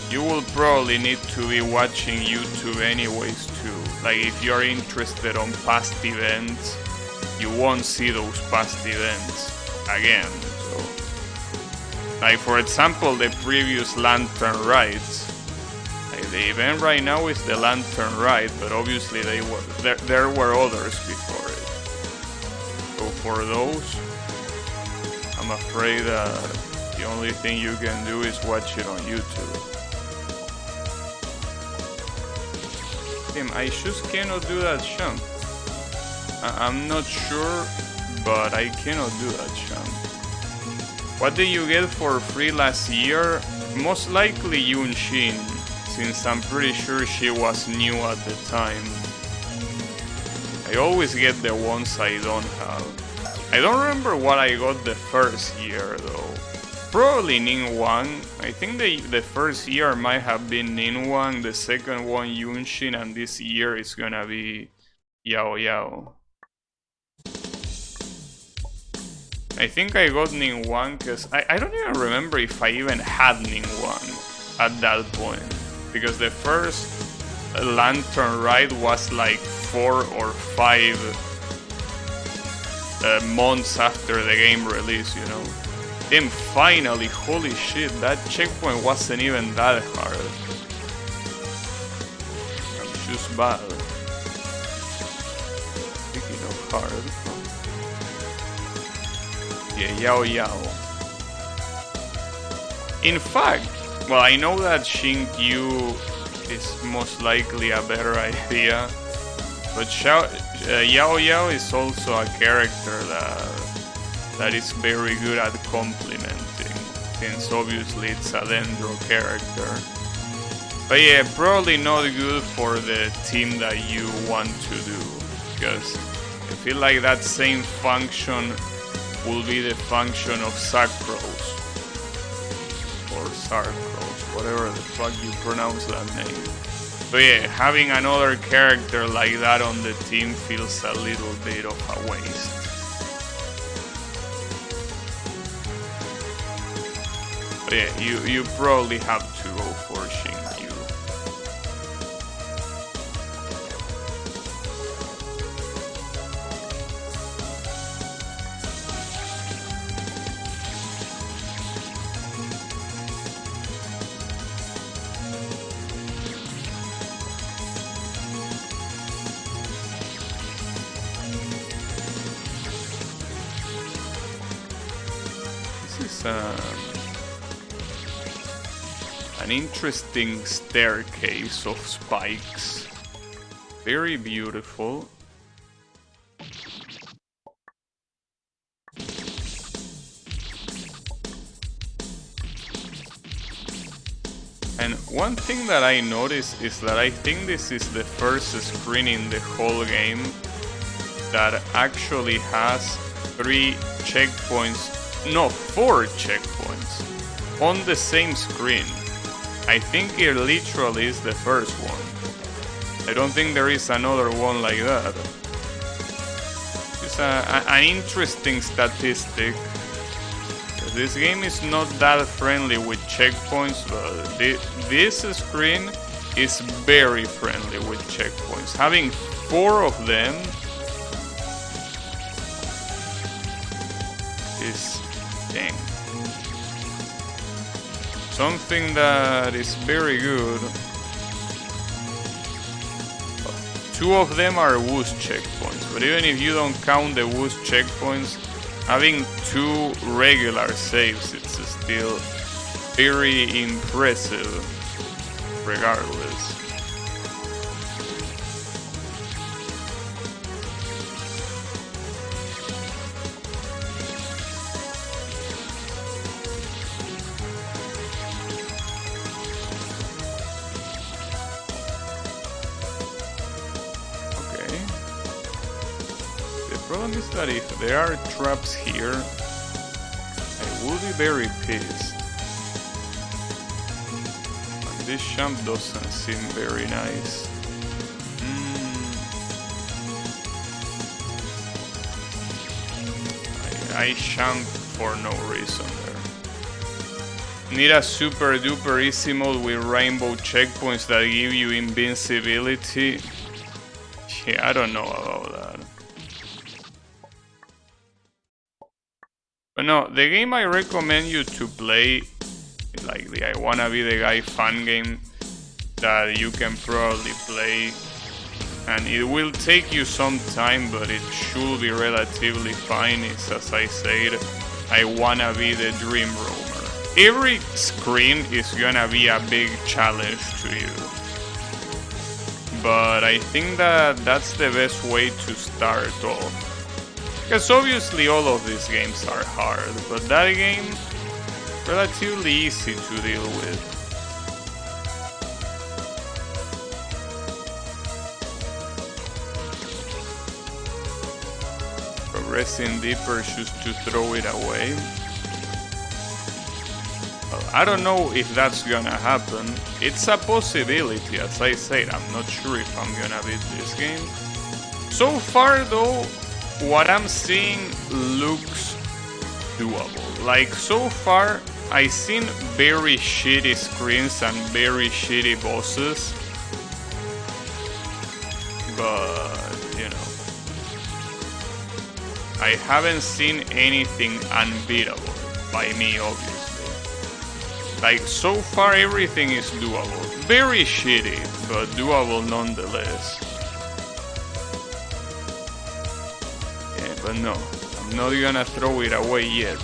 you will probably need to be watching YouTube anyways too. Like if you're interested on past events, you won't see those past events again. So, like for example, the previous Lantern Rides. Like the event right now is the Lantern Ride, but obviously there were others before it. So for those, I'm afraid the only thing you can do is watch it on YouTube. Damn, I just cannot do that jump. I'm not sure, but I cannot do that jump. What did you get for free last year? Most likely Yunshin, since I'm pretty sure she was new at the time. I always get the ones I don't have. I don't remember what I got the first year though. Probably Ningguang. I think the first year might have been Ningguang, the second one Yunshin, and this year is gonna be Yao Yao. I think I got Ningguang because I don't even remember if I even had Ningguang at that point. Because the first Lantern Ride was like 4 or 5 months after the game release, you know. Then finally, holy shit, that checkpoint wasn't even that hard. I'm just bad. Speaking of hard. Yeah, Yao Yao. In fact, well, I know that Shinkyu is most likely a better idea, but Yao Yao is also a character that is very good at complimenting, since obviously it's a Dendro character. But yeah, probably not good for the team that you want to do, because I feel like that same function will be the function of Sacros, or Sarkros, whatever the fuck you pronounce that name. So yeah, having another character like that on the team feels a little bit of a waste. But yeah, you probably have to go for Shinkyu. This is an interesting staircase of spikes. Very beautiful. And one thing that I noticed is that I think this is the first screen in the whole game that actually has 3 checkpoints, no, 4 checkpoints on the same screen. I think it literally is the first one. I don't think there is another one like that. It's an interesting statistic. This game is not that friendly with checkpoints, but this screen is very friendly with checkpoints. Having 4 of them is, dang, something that is very good. 2 of them are Woost checkpoints, but even if you don't count the Woost checkpoints, having 2 regular saves, it's still very impressive regardless. Okay. The problem is that if there are traps here, I will be very pissed. This jump doesn't seem very nice. I jumped for no reason there. Need a super duper easy mode with rainbow checkpoints that give you invincibility. Yeah, I don't know about that. But no, the game I recommend you to play, like the I Wanna Be the Guy fan game that you can probably play, and it will take you some time, but it should be relatively fine. It's, as I said, I Wanna Be the Dream Roamer. Every screen is gonna be a big challenge to you, but I think that that's the best way to start off. Because obviously all of these games are hard, but that game, relatively easy to deal with. Progressing deeper just to throw it away. Well, I don't know if that's gonna happen. It's a possibility, as I said. I'm not sure if I'm gonna beat this game. So far though, what I'm seeing looks doable. Like, so far I've seen very shitty screens and very shitty bosses, but you know, I haven't seen anything unbeatable by me, obviously. Like, so far everything is doable. Very shitty, but doable nonetheless. Yeah, but no, I'm not gonna throw it away yet.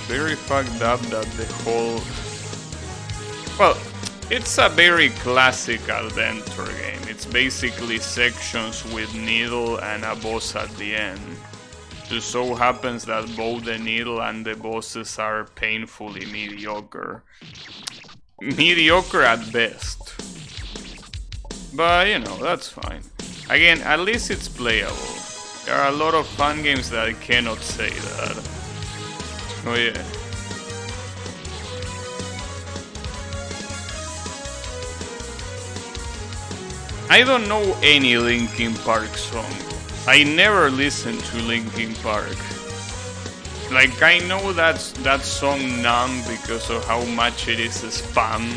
Very fucked up that the whole... Well, it's a very classic adventure game. It's basically sections with needle and a boss at the end. Just so happens that both the needle and the bosses are painfully mediocre. Mediocre at best. But, you know, that's fine. Again, at least it's playable. There are a lot of fun games that I cannot say that. Oh yeah. I don't know any Linkin Park song. I never listened to Linkin Park. Like, I know that song Numb because of how much it is spam.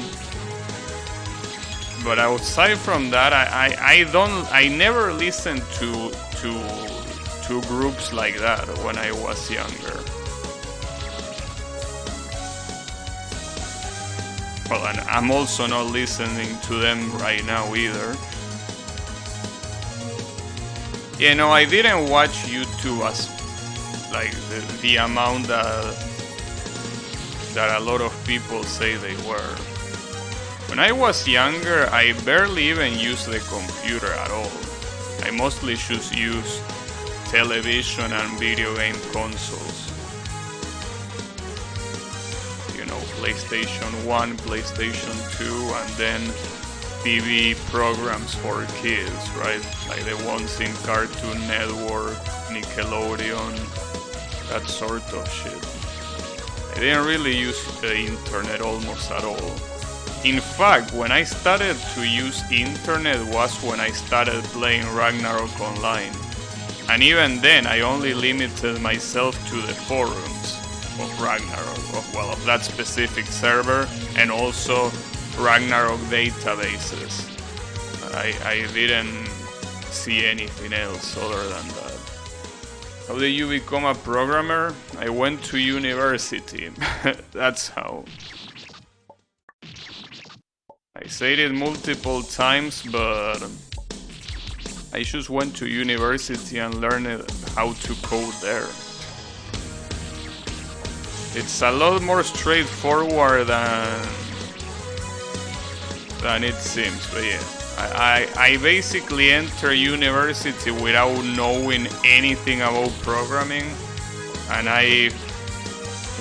But outside from that, I never listened to groups like that when I was younger. Well, and I'm also not listening to them right now either. You know, I didn't watch YouTube as like the amount that a lot of people say they were. When I was younger, I barely even used the computer at all. I mostly just used television and video game consoles. PlayStation 1, PlayStation 2, and then TV programs for kids, right? Like the ones in Cartoon Network, Nickelodeon, that sort of shit. I didn't really use the internet almost at all. In fact, when I started to use internet was when I started playing Ragnarok online. And even then, I only limited myself to the forums of Ragnarok, of that specific server, and also Ragnarok databases. I didn't see anything else other than that. How did you become a programmer? I went to university. That's how. I said it multiple times, but I just went to university and learned how to code there. It's a lot more straightforward than it seems, but yeah. I basically entered university without knowing anything about programming, and I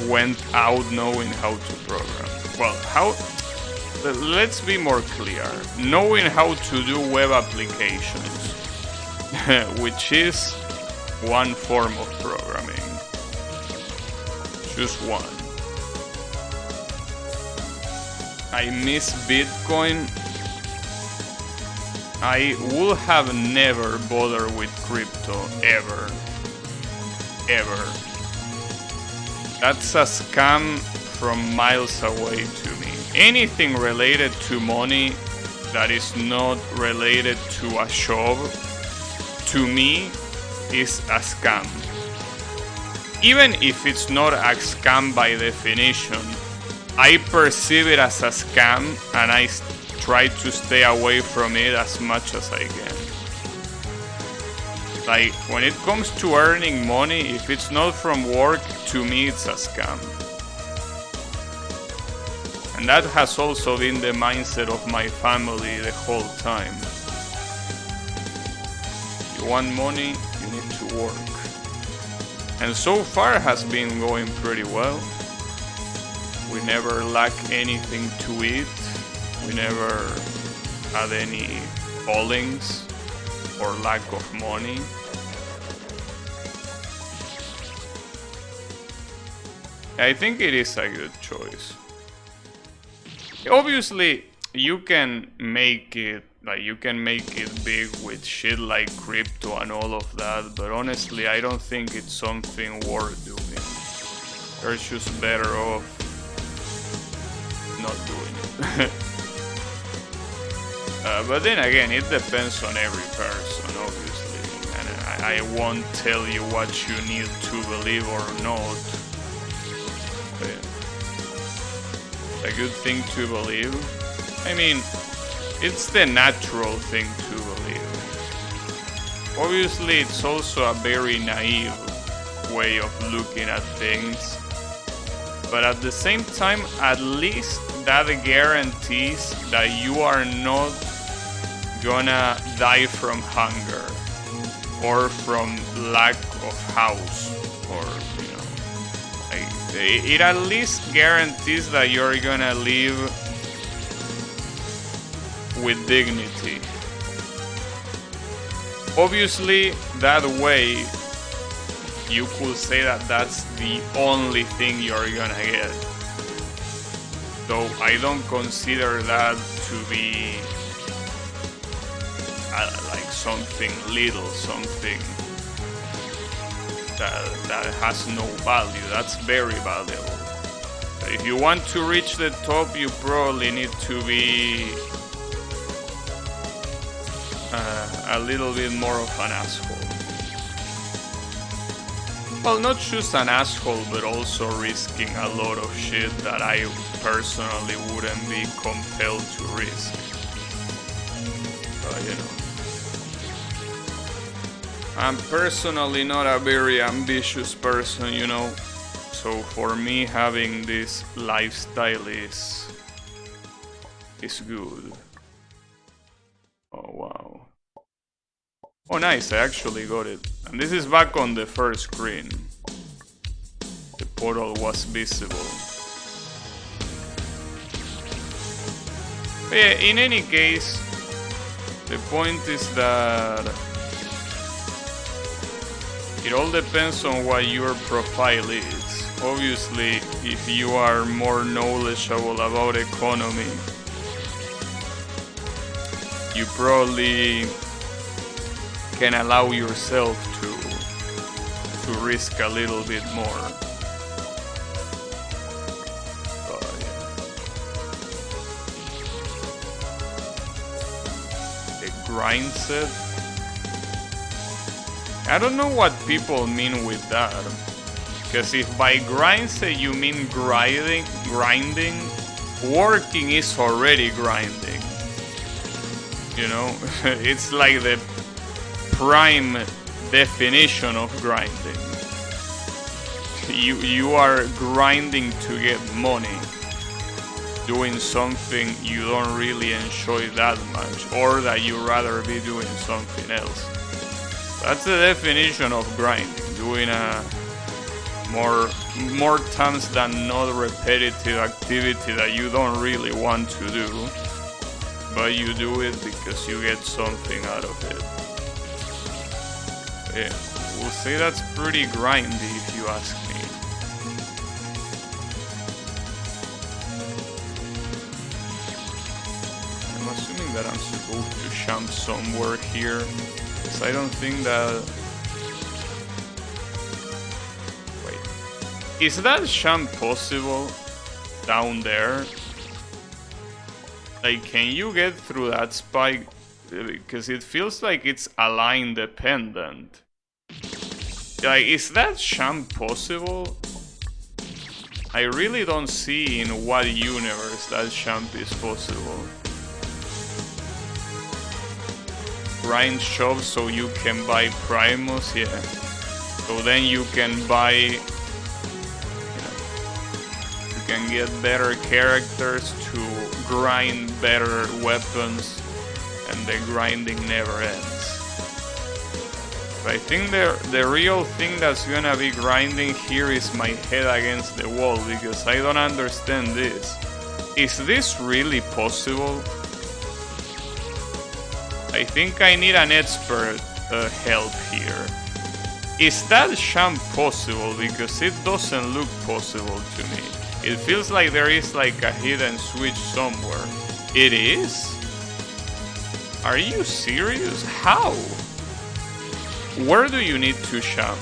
went out knowing how to program. Well, let's be more clear. Knowing how to do web applications, which is one form of programming. Just one. I miss Bitcoin. I would have never bothered with crypto, ever. Ever. That's a scam from miles away to me. Anything related to money that is not related to a job, to me, is a scam. Even if it's not a scam by definition, I perceive it as a scam and I try to stay away from it as much as I can. Like, when it comes to earning money, if it's not from work, to me it's a scam. And that has also been the mindset of my family the whole time. You want money, you need to work. And so far has been going pretty well. We never lack anything to eat. We never had any fallings or lack of money. I think it is a good choice. Obviously, you can make it big with shit like crypto and all of that, but honestly, I don't think it's something worth doing. You're just better off not doing it. But then again, it depends on every person, obviously, and I won't tell you what you need to believe or not. But yeah. A good thing to believe. I mean, it's the natural thing to believe. Obviously, it's also a very naive way of looking at things. But at the same time, at least that guarantees that you are not gonna die from hunger or from lack of house, or it at least guarantees that you're gonna live with dignity. Obviously, that way you could say that that's the only thing you're gonna get. Though I don't consider that to be like something little, something that has no value. That's very valuable. But if you want to reach the top, you probably need to be a little bit more of an asshole. Well, not just an asshole, but also risking a lot of shit that I personally wouldn't be compelled to risk. But I'm personally not a very ambitious person, so for me having this lifestyle is good. Oh wow. Oh nice, I actually got it. And this is back on the first screen. The portal was visible. But yeah, in any case, the point is that it all depends on what your profile is. Obviously, if you are more knowledgeable about economy you probably can allow yourself to risk a little bit more. But, yeah. The grind set. I don't know what people mean with that. Because if by grind set you mean grinding, working is already grinding. You know, it's like the prime definition of grinding. You are grinding to get money, doing something you don't really enjoy that much, or that you rather be doing something else. That's the definition of grinding, doing a more times than not repetitive activity that you don't really want to do, but you do it because you get something out of it. Yeah, we'll say that's pretty grindy if you ask me. I'm assuming that I'm supposed to jump somewhere here, because I don't think that... Wait. Is that jump possible down there? Like, can you get through that spike? Because it feels like it's align dependent. Like, is that jump possible? I really don't see in what universe that jump is possible. Grind shop so you can buy Primus, yeah. So then you can buy, you can get better characters to grind better weapons, and the grinding never ends. But I think the real thing that's gonna be grinding here is my head against the wall, because I don't understand this. Is this really possible? I think I need an expert help here. Is that jump possible? Because it doesn't look possible to me. It feels like there is like a hidden switch somewhere. It is? Are you serious? How? Where do you need to jump?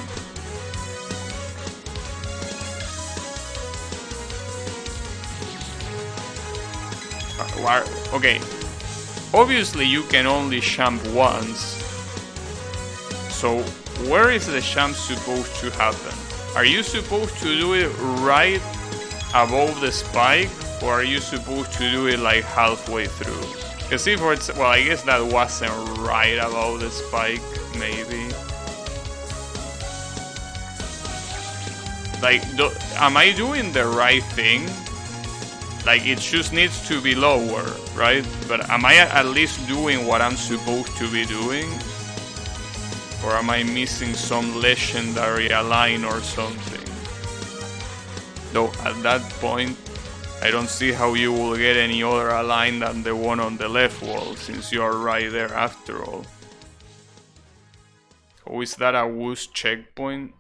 Okay. Obviously you can only jump once. So where is the jump supposed to happen? Are you supposed to do it right above the spike, or are you supposed to do it like halfway through? Because if it's, well, I guess that wasn't right above the spike, maybe. Like, am I doing the right thing? Like, it just needs to be lower, right? But am I at least doing what I'm supposed to be doing? Or am I missing some legendary line or something? Though at that point, I don't see how you will get any other align than the one on the left wall, since you are right there after all. Oh, is that a Woo's checkpoint?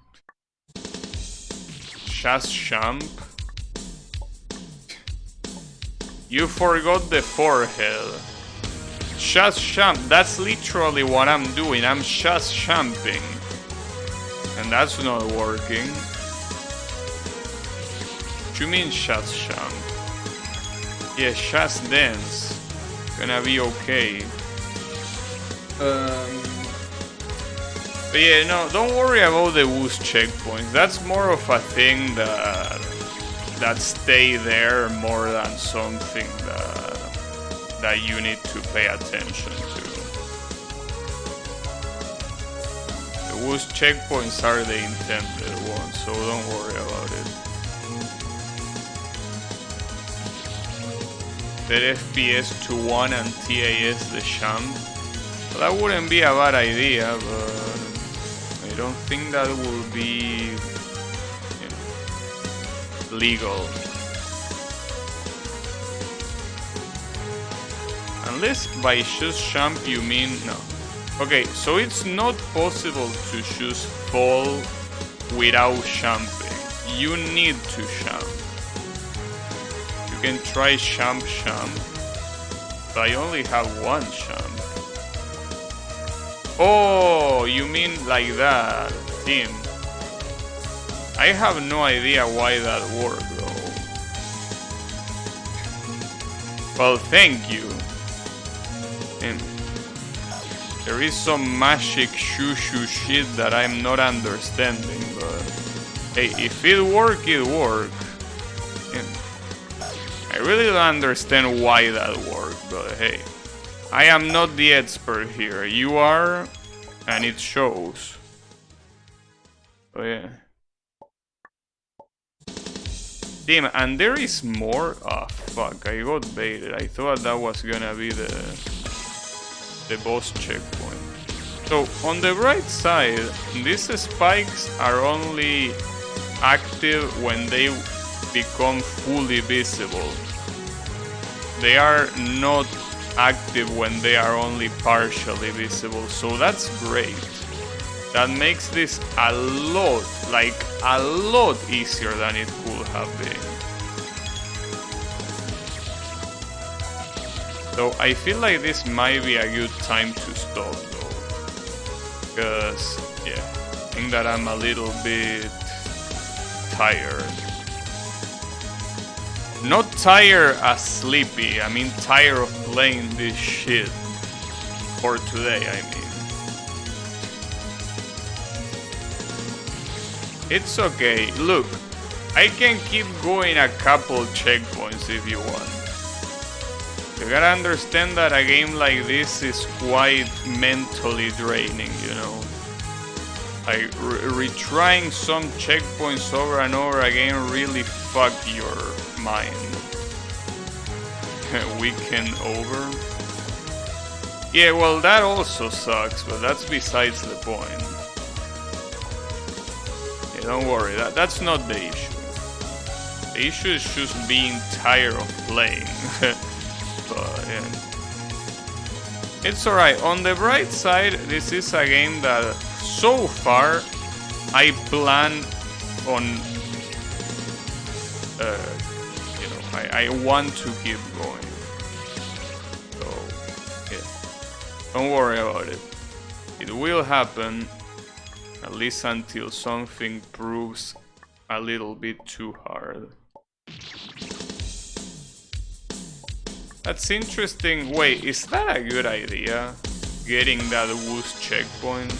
Just jump? You forgot the forehead. Just jump, that's literally what I'm doing, I'm just jumping. And that's not working. What do you mean just jump? Yeah, just dance. Gonna be okay. But yeah, no, don't worry about the Woo's checkpoints. That's more of a thing that stay there more than something that you need to pay attention to. The Woo's checkpoints are the intended ones, so don't worry about it. Set FPS to 1 and TAS the jump. Well, that wouldn't be a bad idea, but I don't think that will be, you know, legal. Unless by just jump you mean no. Okay, so it's not possible to just fall without jumping. You need to jump. You can try jump, but I only have one jump. Oh, you mean like that, Tim? I have no idea why that worked though. Well, thank you. And there is some magic shoo-shoo shit that I'm not understanding, but hey, if it work, it work. And I really don't understand why that worked, but hey, I am not the expert here. You are, and it shows. Oh yeah. Damn, and there is more? Ah, fuck, I got baited. I thought that was gonna be the boss checkpoint. So, on the right side, these spikes are only active when they become fully visible. They are not active when they are only partially visible, so that's great. That makes this a lot, like a lot easier than it could have been. So I feel like this might be a good time to stop though. Because, yeah, I think that I'm a little bit tired. Not tired as sleepy, I mean tired of playing this shit. For today, I mean. It's okay. Look, I can keep going a couple checkpoints if you want. You gotta understand that a game like this is quite mentally draining, you know. Like, retrying some checkpoints over and over again really fuck your mind. Weekend over? Yeah, well, that also sucks, but that's besides the point. Don't worry, that's not the issue. The issue is just being tired of playing. But yeah. It's alright. On the bright side, this is a game that so far I plan on you know, I want to keep going. So yeah. Don't worry about it. It will happen. At least until something proves a little bit too hard. That's interesting. Wait, is that a good idea? Getting that Woos checkpoint?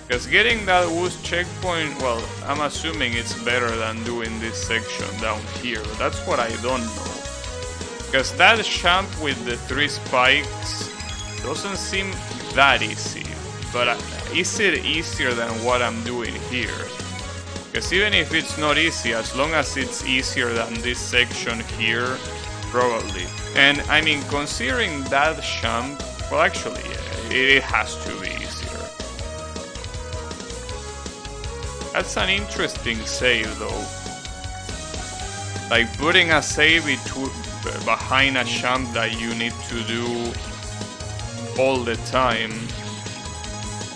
Because getting that Woos checkpoint, well, I'm assuming it's better than doing this section down here. That's what I don't know. Because that champ with the 3 spikes doesn't seem that easy. But is it easier than what I'm doing here? Because even if it's not easy, as long as it's easier than this section here, probably. And I mean, considering that champ, well actually, yeah, it has to be easier. That's an interesting save though. Like putting a save behind a champ that you need to do all the time.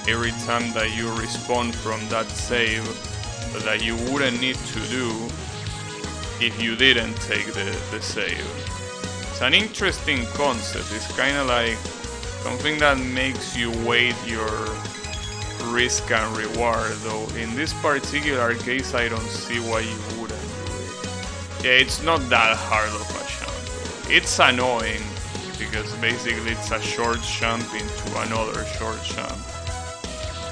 Every time that you respawn from that save, but that you wouldn't need to do if you didn't take the save. It's an interesting concept. It's kind of like something that makes you weigh your risk and reward, though in this particular case I don't see why you wouldn't do it. Yeah, it's not that hard of a jump. It's annoying because basically it's a short jump into another short jump.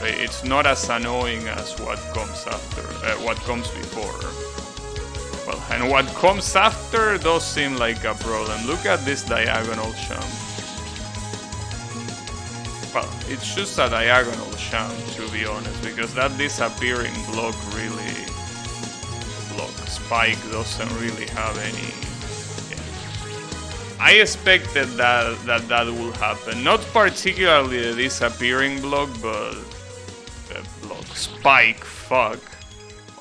It's not as annoying as what comes after, what comes before. Well, and what comes after does seem like a problem. Look at this diagonal jump. Well, it's just a diagonal jump, to be honest, because that disappearing block really... spike doesn't really have any... Yeah. I expected that will happen. Not particularly the disappearing block, but... block spike, fuck,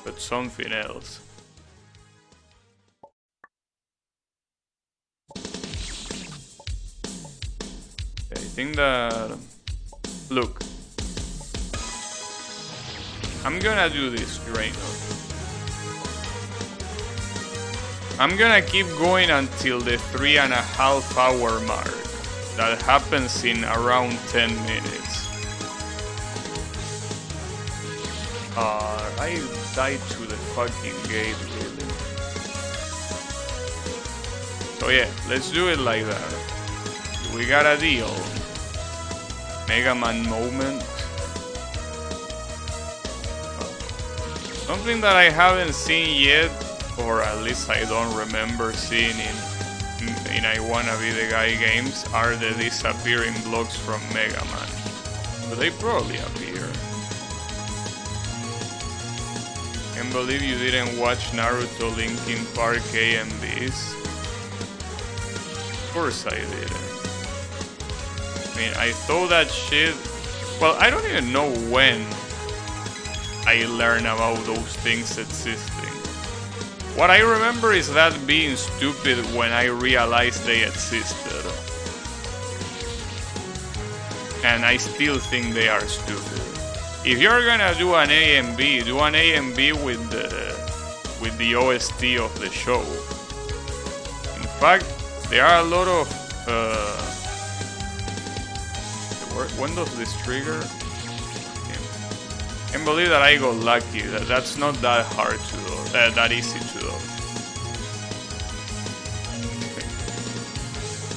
but something else. I think that... Look. I'm gonna do this right now. I'm gonna keep going until the 3.5 hour mark. That happens in around 10 minutes. I died to the fucking gate, really. So yeah, let's do it like that. We got a deal. Mega Man moment. Something that I haven't seen yet, or at least I don't remember seeing in I Wanna Be the Guy games, are the disappearing blocks from Mega Man. But they probably appear. Can't believe you didn't watch Naruto Linkin Park AMVs. Of course I didn't. I mean, I thought that shit... Well, I don't even know when I learned about those things existing. What I remember is that being stupid when I realized they existed. And I still think they are stupid. If you're gonna do an AMV, do an AMV with the OST of the show. In fact, there are a lot of... when does this trigger? I can't believe that I got lucky. That's not that hard to do. That easy to do.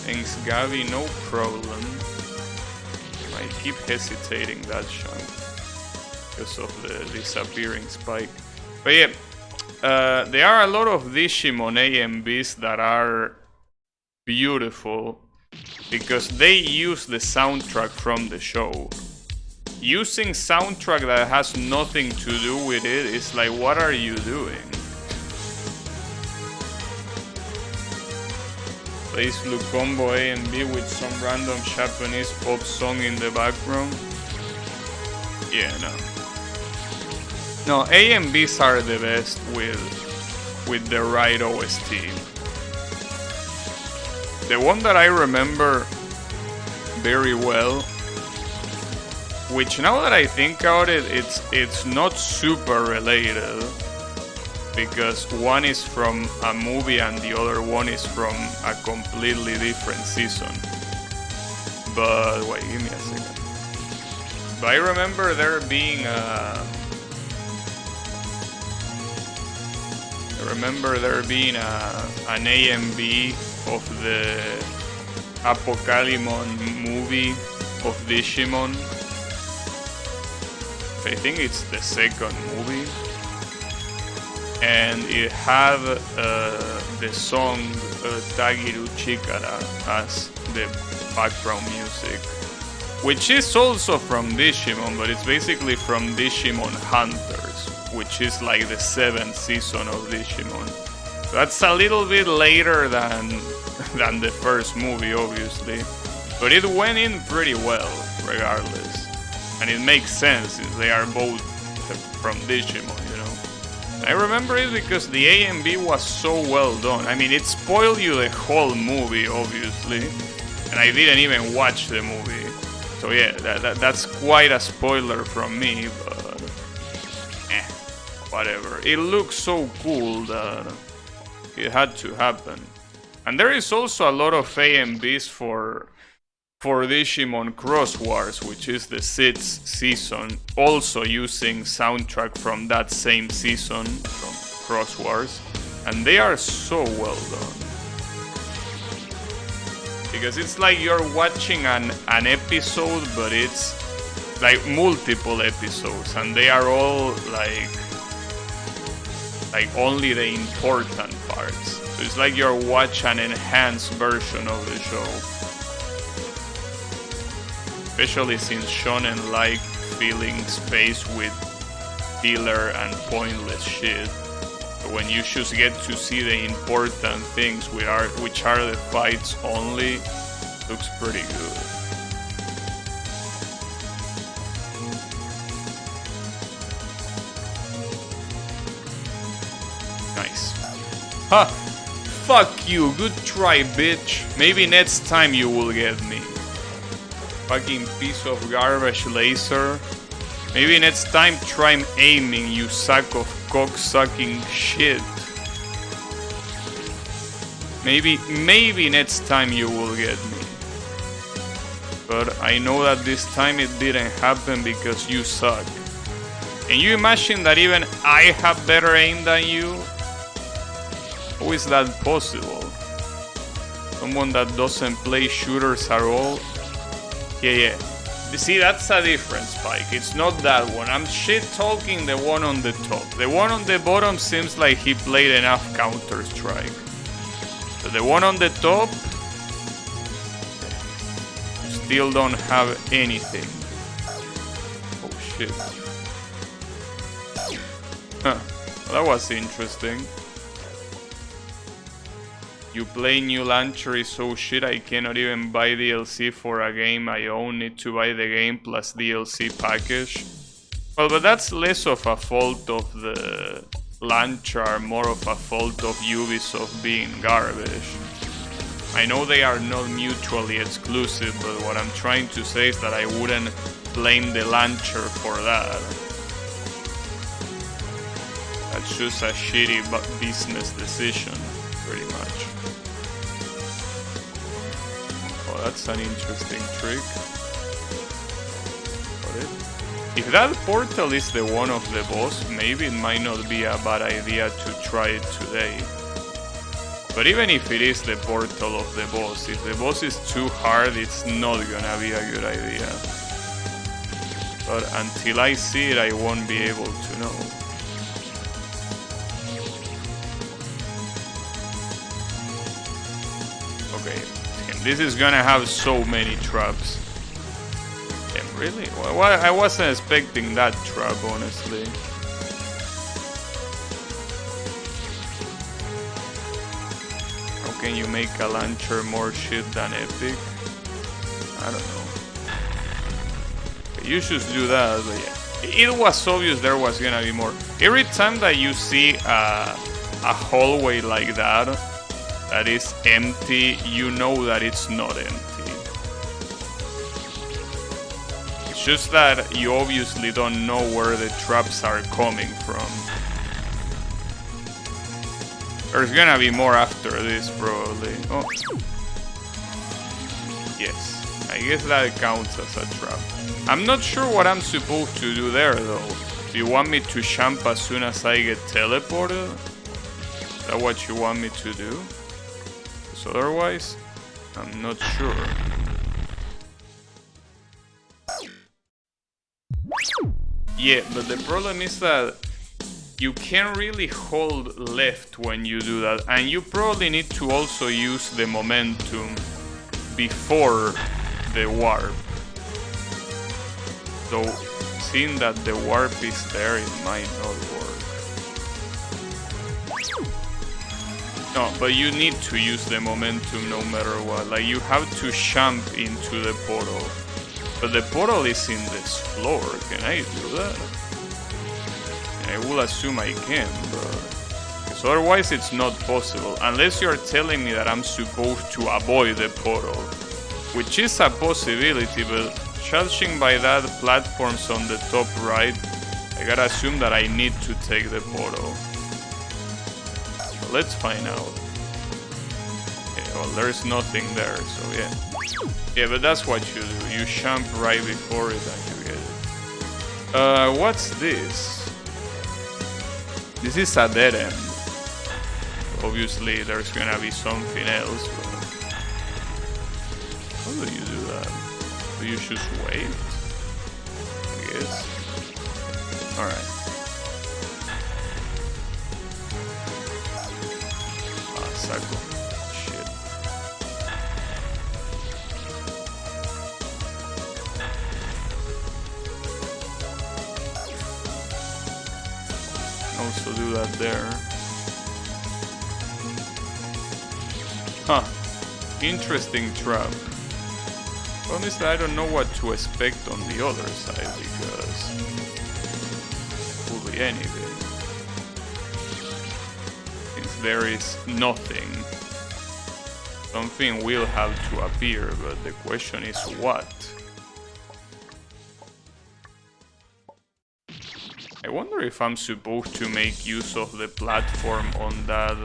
Thanks, Gabby. No problem. I keep hesitating that shot because of the disappearing spike. But yeah, there are a lot of Digimon AMVs that are beautiful because they use the soundtrack from the show. Using soundtrack that has nothing to do with it is like, what are you doing? Plays Lucombo AMV with some random Japanese pop song in the background. Yeah, no. No, AMVs are the best with the right OST. The one that I remember very well, which now that I think about it, it's not super related, because one is from a movie and the other one is from a completely different season. But wait, give me a second. But I remember there being an AMV of the Apocalypse movie of Digimon. I think it's the second movie, and it had the song Tagiru Chikara as the background music, which is also from Digimon, but it's basically from Digimon Hunters, which is like the 7th season of Digimon. So that's a little bit later than the first movie, obviously, but it went in pretty well regardless. And it makes sense since they are both from Digimon, you know. I remember it because the AMV was so well done. I mean, it spoiled you the whole movie, obviously, and I didn't even watch the movie. So yeah, that's quite a spoiler from me, but whatever. It looks so cool that it had to happen. And there is also a lot of AMVs for Digimon Cross Wars, which is the 6th season, also using soundtrack from that same season from Cross Wars, and they are so well done. Because it's like you're watching an episode, but it's like multiple episodes, and they are all like only the important parts. So it's like you're watching an enhanced version of the show. Especially since shonen like filling space with filler and pointless shit. So when you just get to see the important things, which are the fights only, looks pretty good. Nice. Ha! Fuck you, good try, bitch. Maybe next time you will get me. Fucking piece of garbage laser. Maybe next time try aiming, you sack of cock-sucking shit. Maybe next time you will get me. But I know that this time it didn't happen because you suck. Can you imagine that even I have better aim than you? How is that possible? Someone that doesn't play shooters at all? Yeah. You see, that's a different Spike. It's not that one. I'm shit talking the one on the top. The one on the bottom seems like he played enough Counter-Strike. But the one on the top still don't have anything. Oh shit. Huh. Well, that was interesting. You play new launcher is so shit I cannot even buy DLC for a game. I only need to buy the game plus DLC package. Well, but that's less of a fault of the launcher, more of a fault of Ubisoft being garbage. I know they are not mutually exclusive, but what I'm trying to say is that I wouldn't blame the launcher for that. That's just a shitty business decision, pretty much. Oh, that's an interesting trick. If that portal is the one of the boss, maybe it might not be a bad idea to try it today. But even if it is the portal of the boss, if the boss is too hard, it's not gonna be a good idea. But until I see it, I won't be able to know. Okay, and this is gonna have so many traps. Really? Well, I wasn't expecting that trap, honestly. How can you make a launcher more shit than Epic? I don't know. You should do that, but yeah. It was obvious there was gonna be more. Every time that you see a hallway like that, that is empty, you know that it's not empty. It's just that you obviously don't know where the traps are coming from. There's gonna be more after this, probably. Oh. Yes, I guess that counts as a trap. I'm not sure what I'm supposed to do there, though. Do you want me to jump as soon as I get teleported? Is that what you want me to do? Because otherwise, I'm not sure. Yeah, but the problem is that you can't really hold left when you do that, and you probably need to also use the momentum before the warp. So, seeing that the warp is there, it might not work. No, but you need to use the momentum no matter what. Like, you have to jump into the portal. But the portal is in this floor. Can I do that? I will assume I can, but... So otherwise it's not possible. Unless you're telling me that I'm supposed to avoid the portal. Which is a possibility, but judging by that platforms on the top right, I gotta assume that I need to take the portal. So let's find out. Okay, well, there's nothing there, so yeah. Yeah, but that's what you do. You jump right before it and you get it. What's this? This is a dead end. Obviously, there's gonna be something else, but... How do you do that? Do you just wait? I guess. Alright. Ah, saco. Shit. Also do that there. Huh. Interesting trap. Honestly, I don't know what to expect on the other side because it could be anything. Since there is nothing, something will have to appear, but the question is what? I wonder if I'm supposed to make use of the platform on that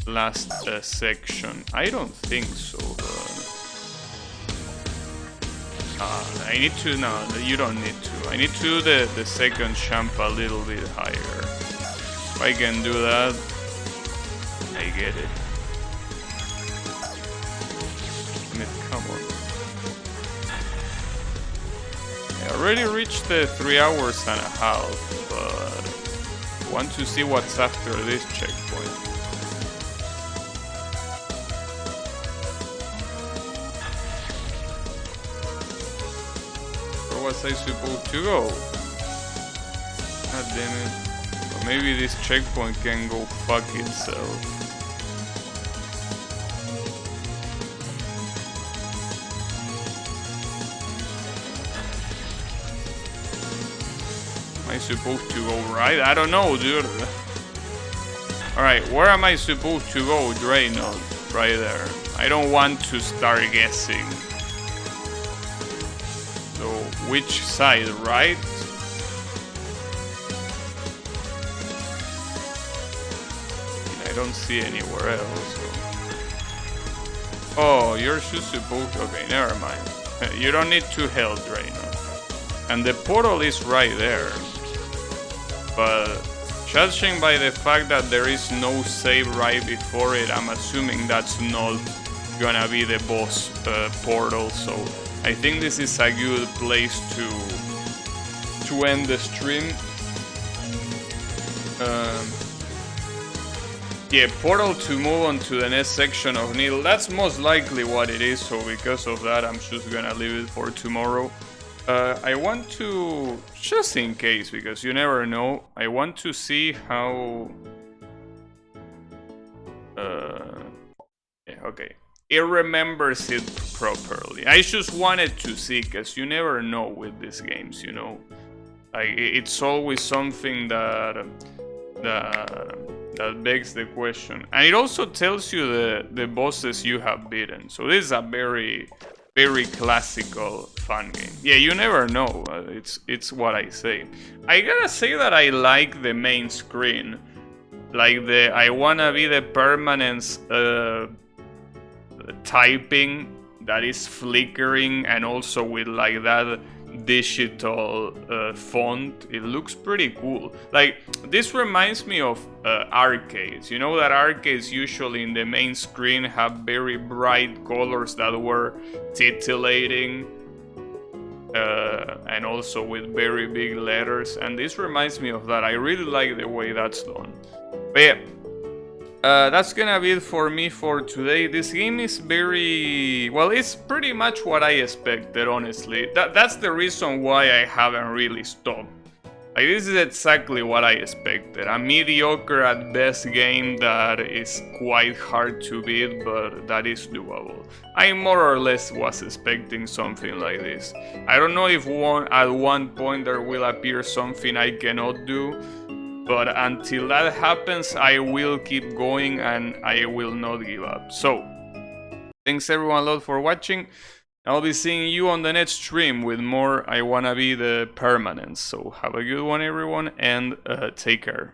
last section. I don't think so, but... I need to, no, you don't need to. I need to do the second jump a little bit higher. If I can do that, I get it. Come on. I already reached the 3 hours and a half, but I want to see what's after this checkpoint. Where was I supposed to go? God damn it. But maybe this checkpoint can go fuck itself. Am I supposed to go right? I don't know, dude. Alright, where am I supposed to go? Draynor, right there. I don't want to start guessing. So, which side, right? I don't see anywhere else. So. Oh, you're just supposed to... Okay, never mind. You don't need to help, Draynor. And the portal is right there. But judging by the fact that there is no save right before it, I'm assuming that's not gonna be the boss portal. So I think this is a good place to end the stream. Yeah, portal to move on to the next section of Needle. That's most likely what it is. So because of that, I'm just gonna leave it for tomorrow. I want to, just in case, because you never know, I want to see how... yeah, okay. It remembers it properly. I just wanted to see, because you never know with these games, you know? Like, it's always something that begs the question. And it also tells you the bosses you have beaten. So this is a very classical fun game. Yeah, you never know. It's what I say. I gotta say that I like the main screen, like the I wanna be the Permanence typing that is flickering, and also with like that digital font. It looks pretty cool. Like, this reminds me of arcades. You know that arcades usually in the main screen have very bright colors that were titillating, and also with very big letters, and this reminds me of that. I really like the way that's done. But yeah, that's gonna be it for me for today. This game is very... well, it's pretty much what I expected, honestly. That's the reason why I haven't really stopped. Like, this is exactly what I expected. A mediocre at best game that is quite hard to beat, but that is doable. I more or less was expecting something like this. I don't know if at one point there will appear something I cannot do, but until that happens, I will keep going and I will not give up. So, thanks everyone a lot for watching. I'll be seeing you on the next stream with more I Wanna Be the Permanence. So have a good one everyone, and take care.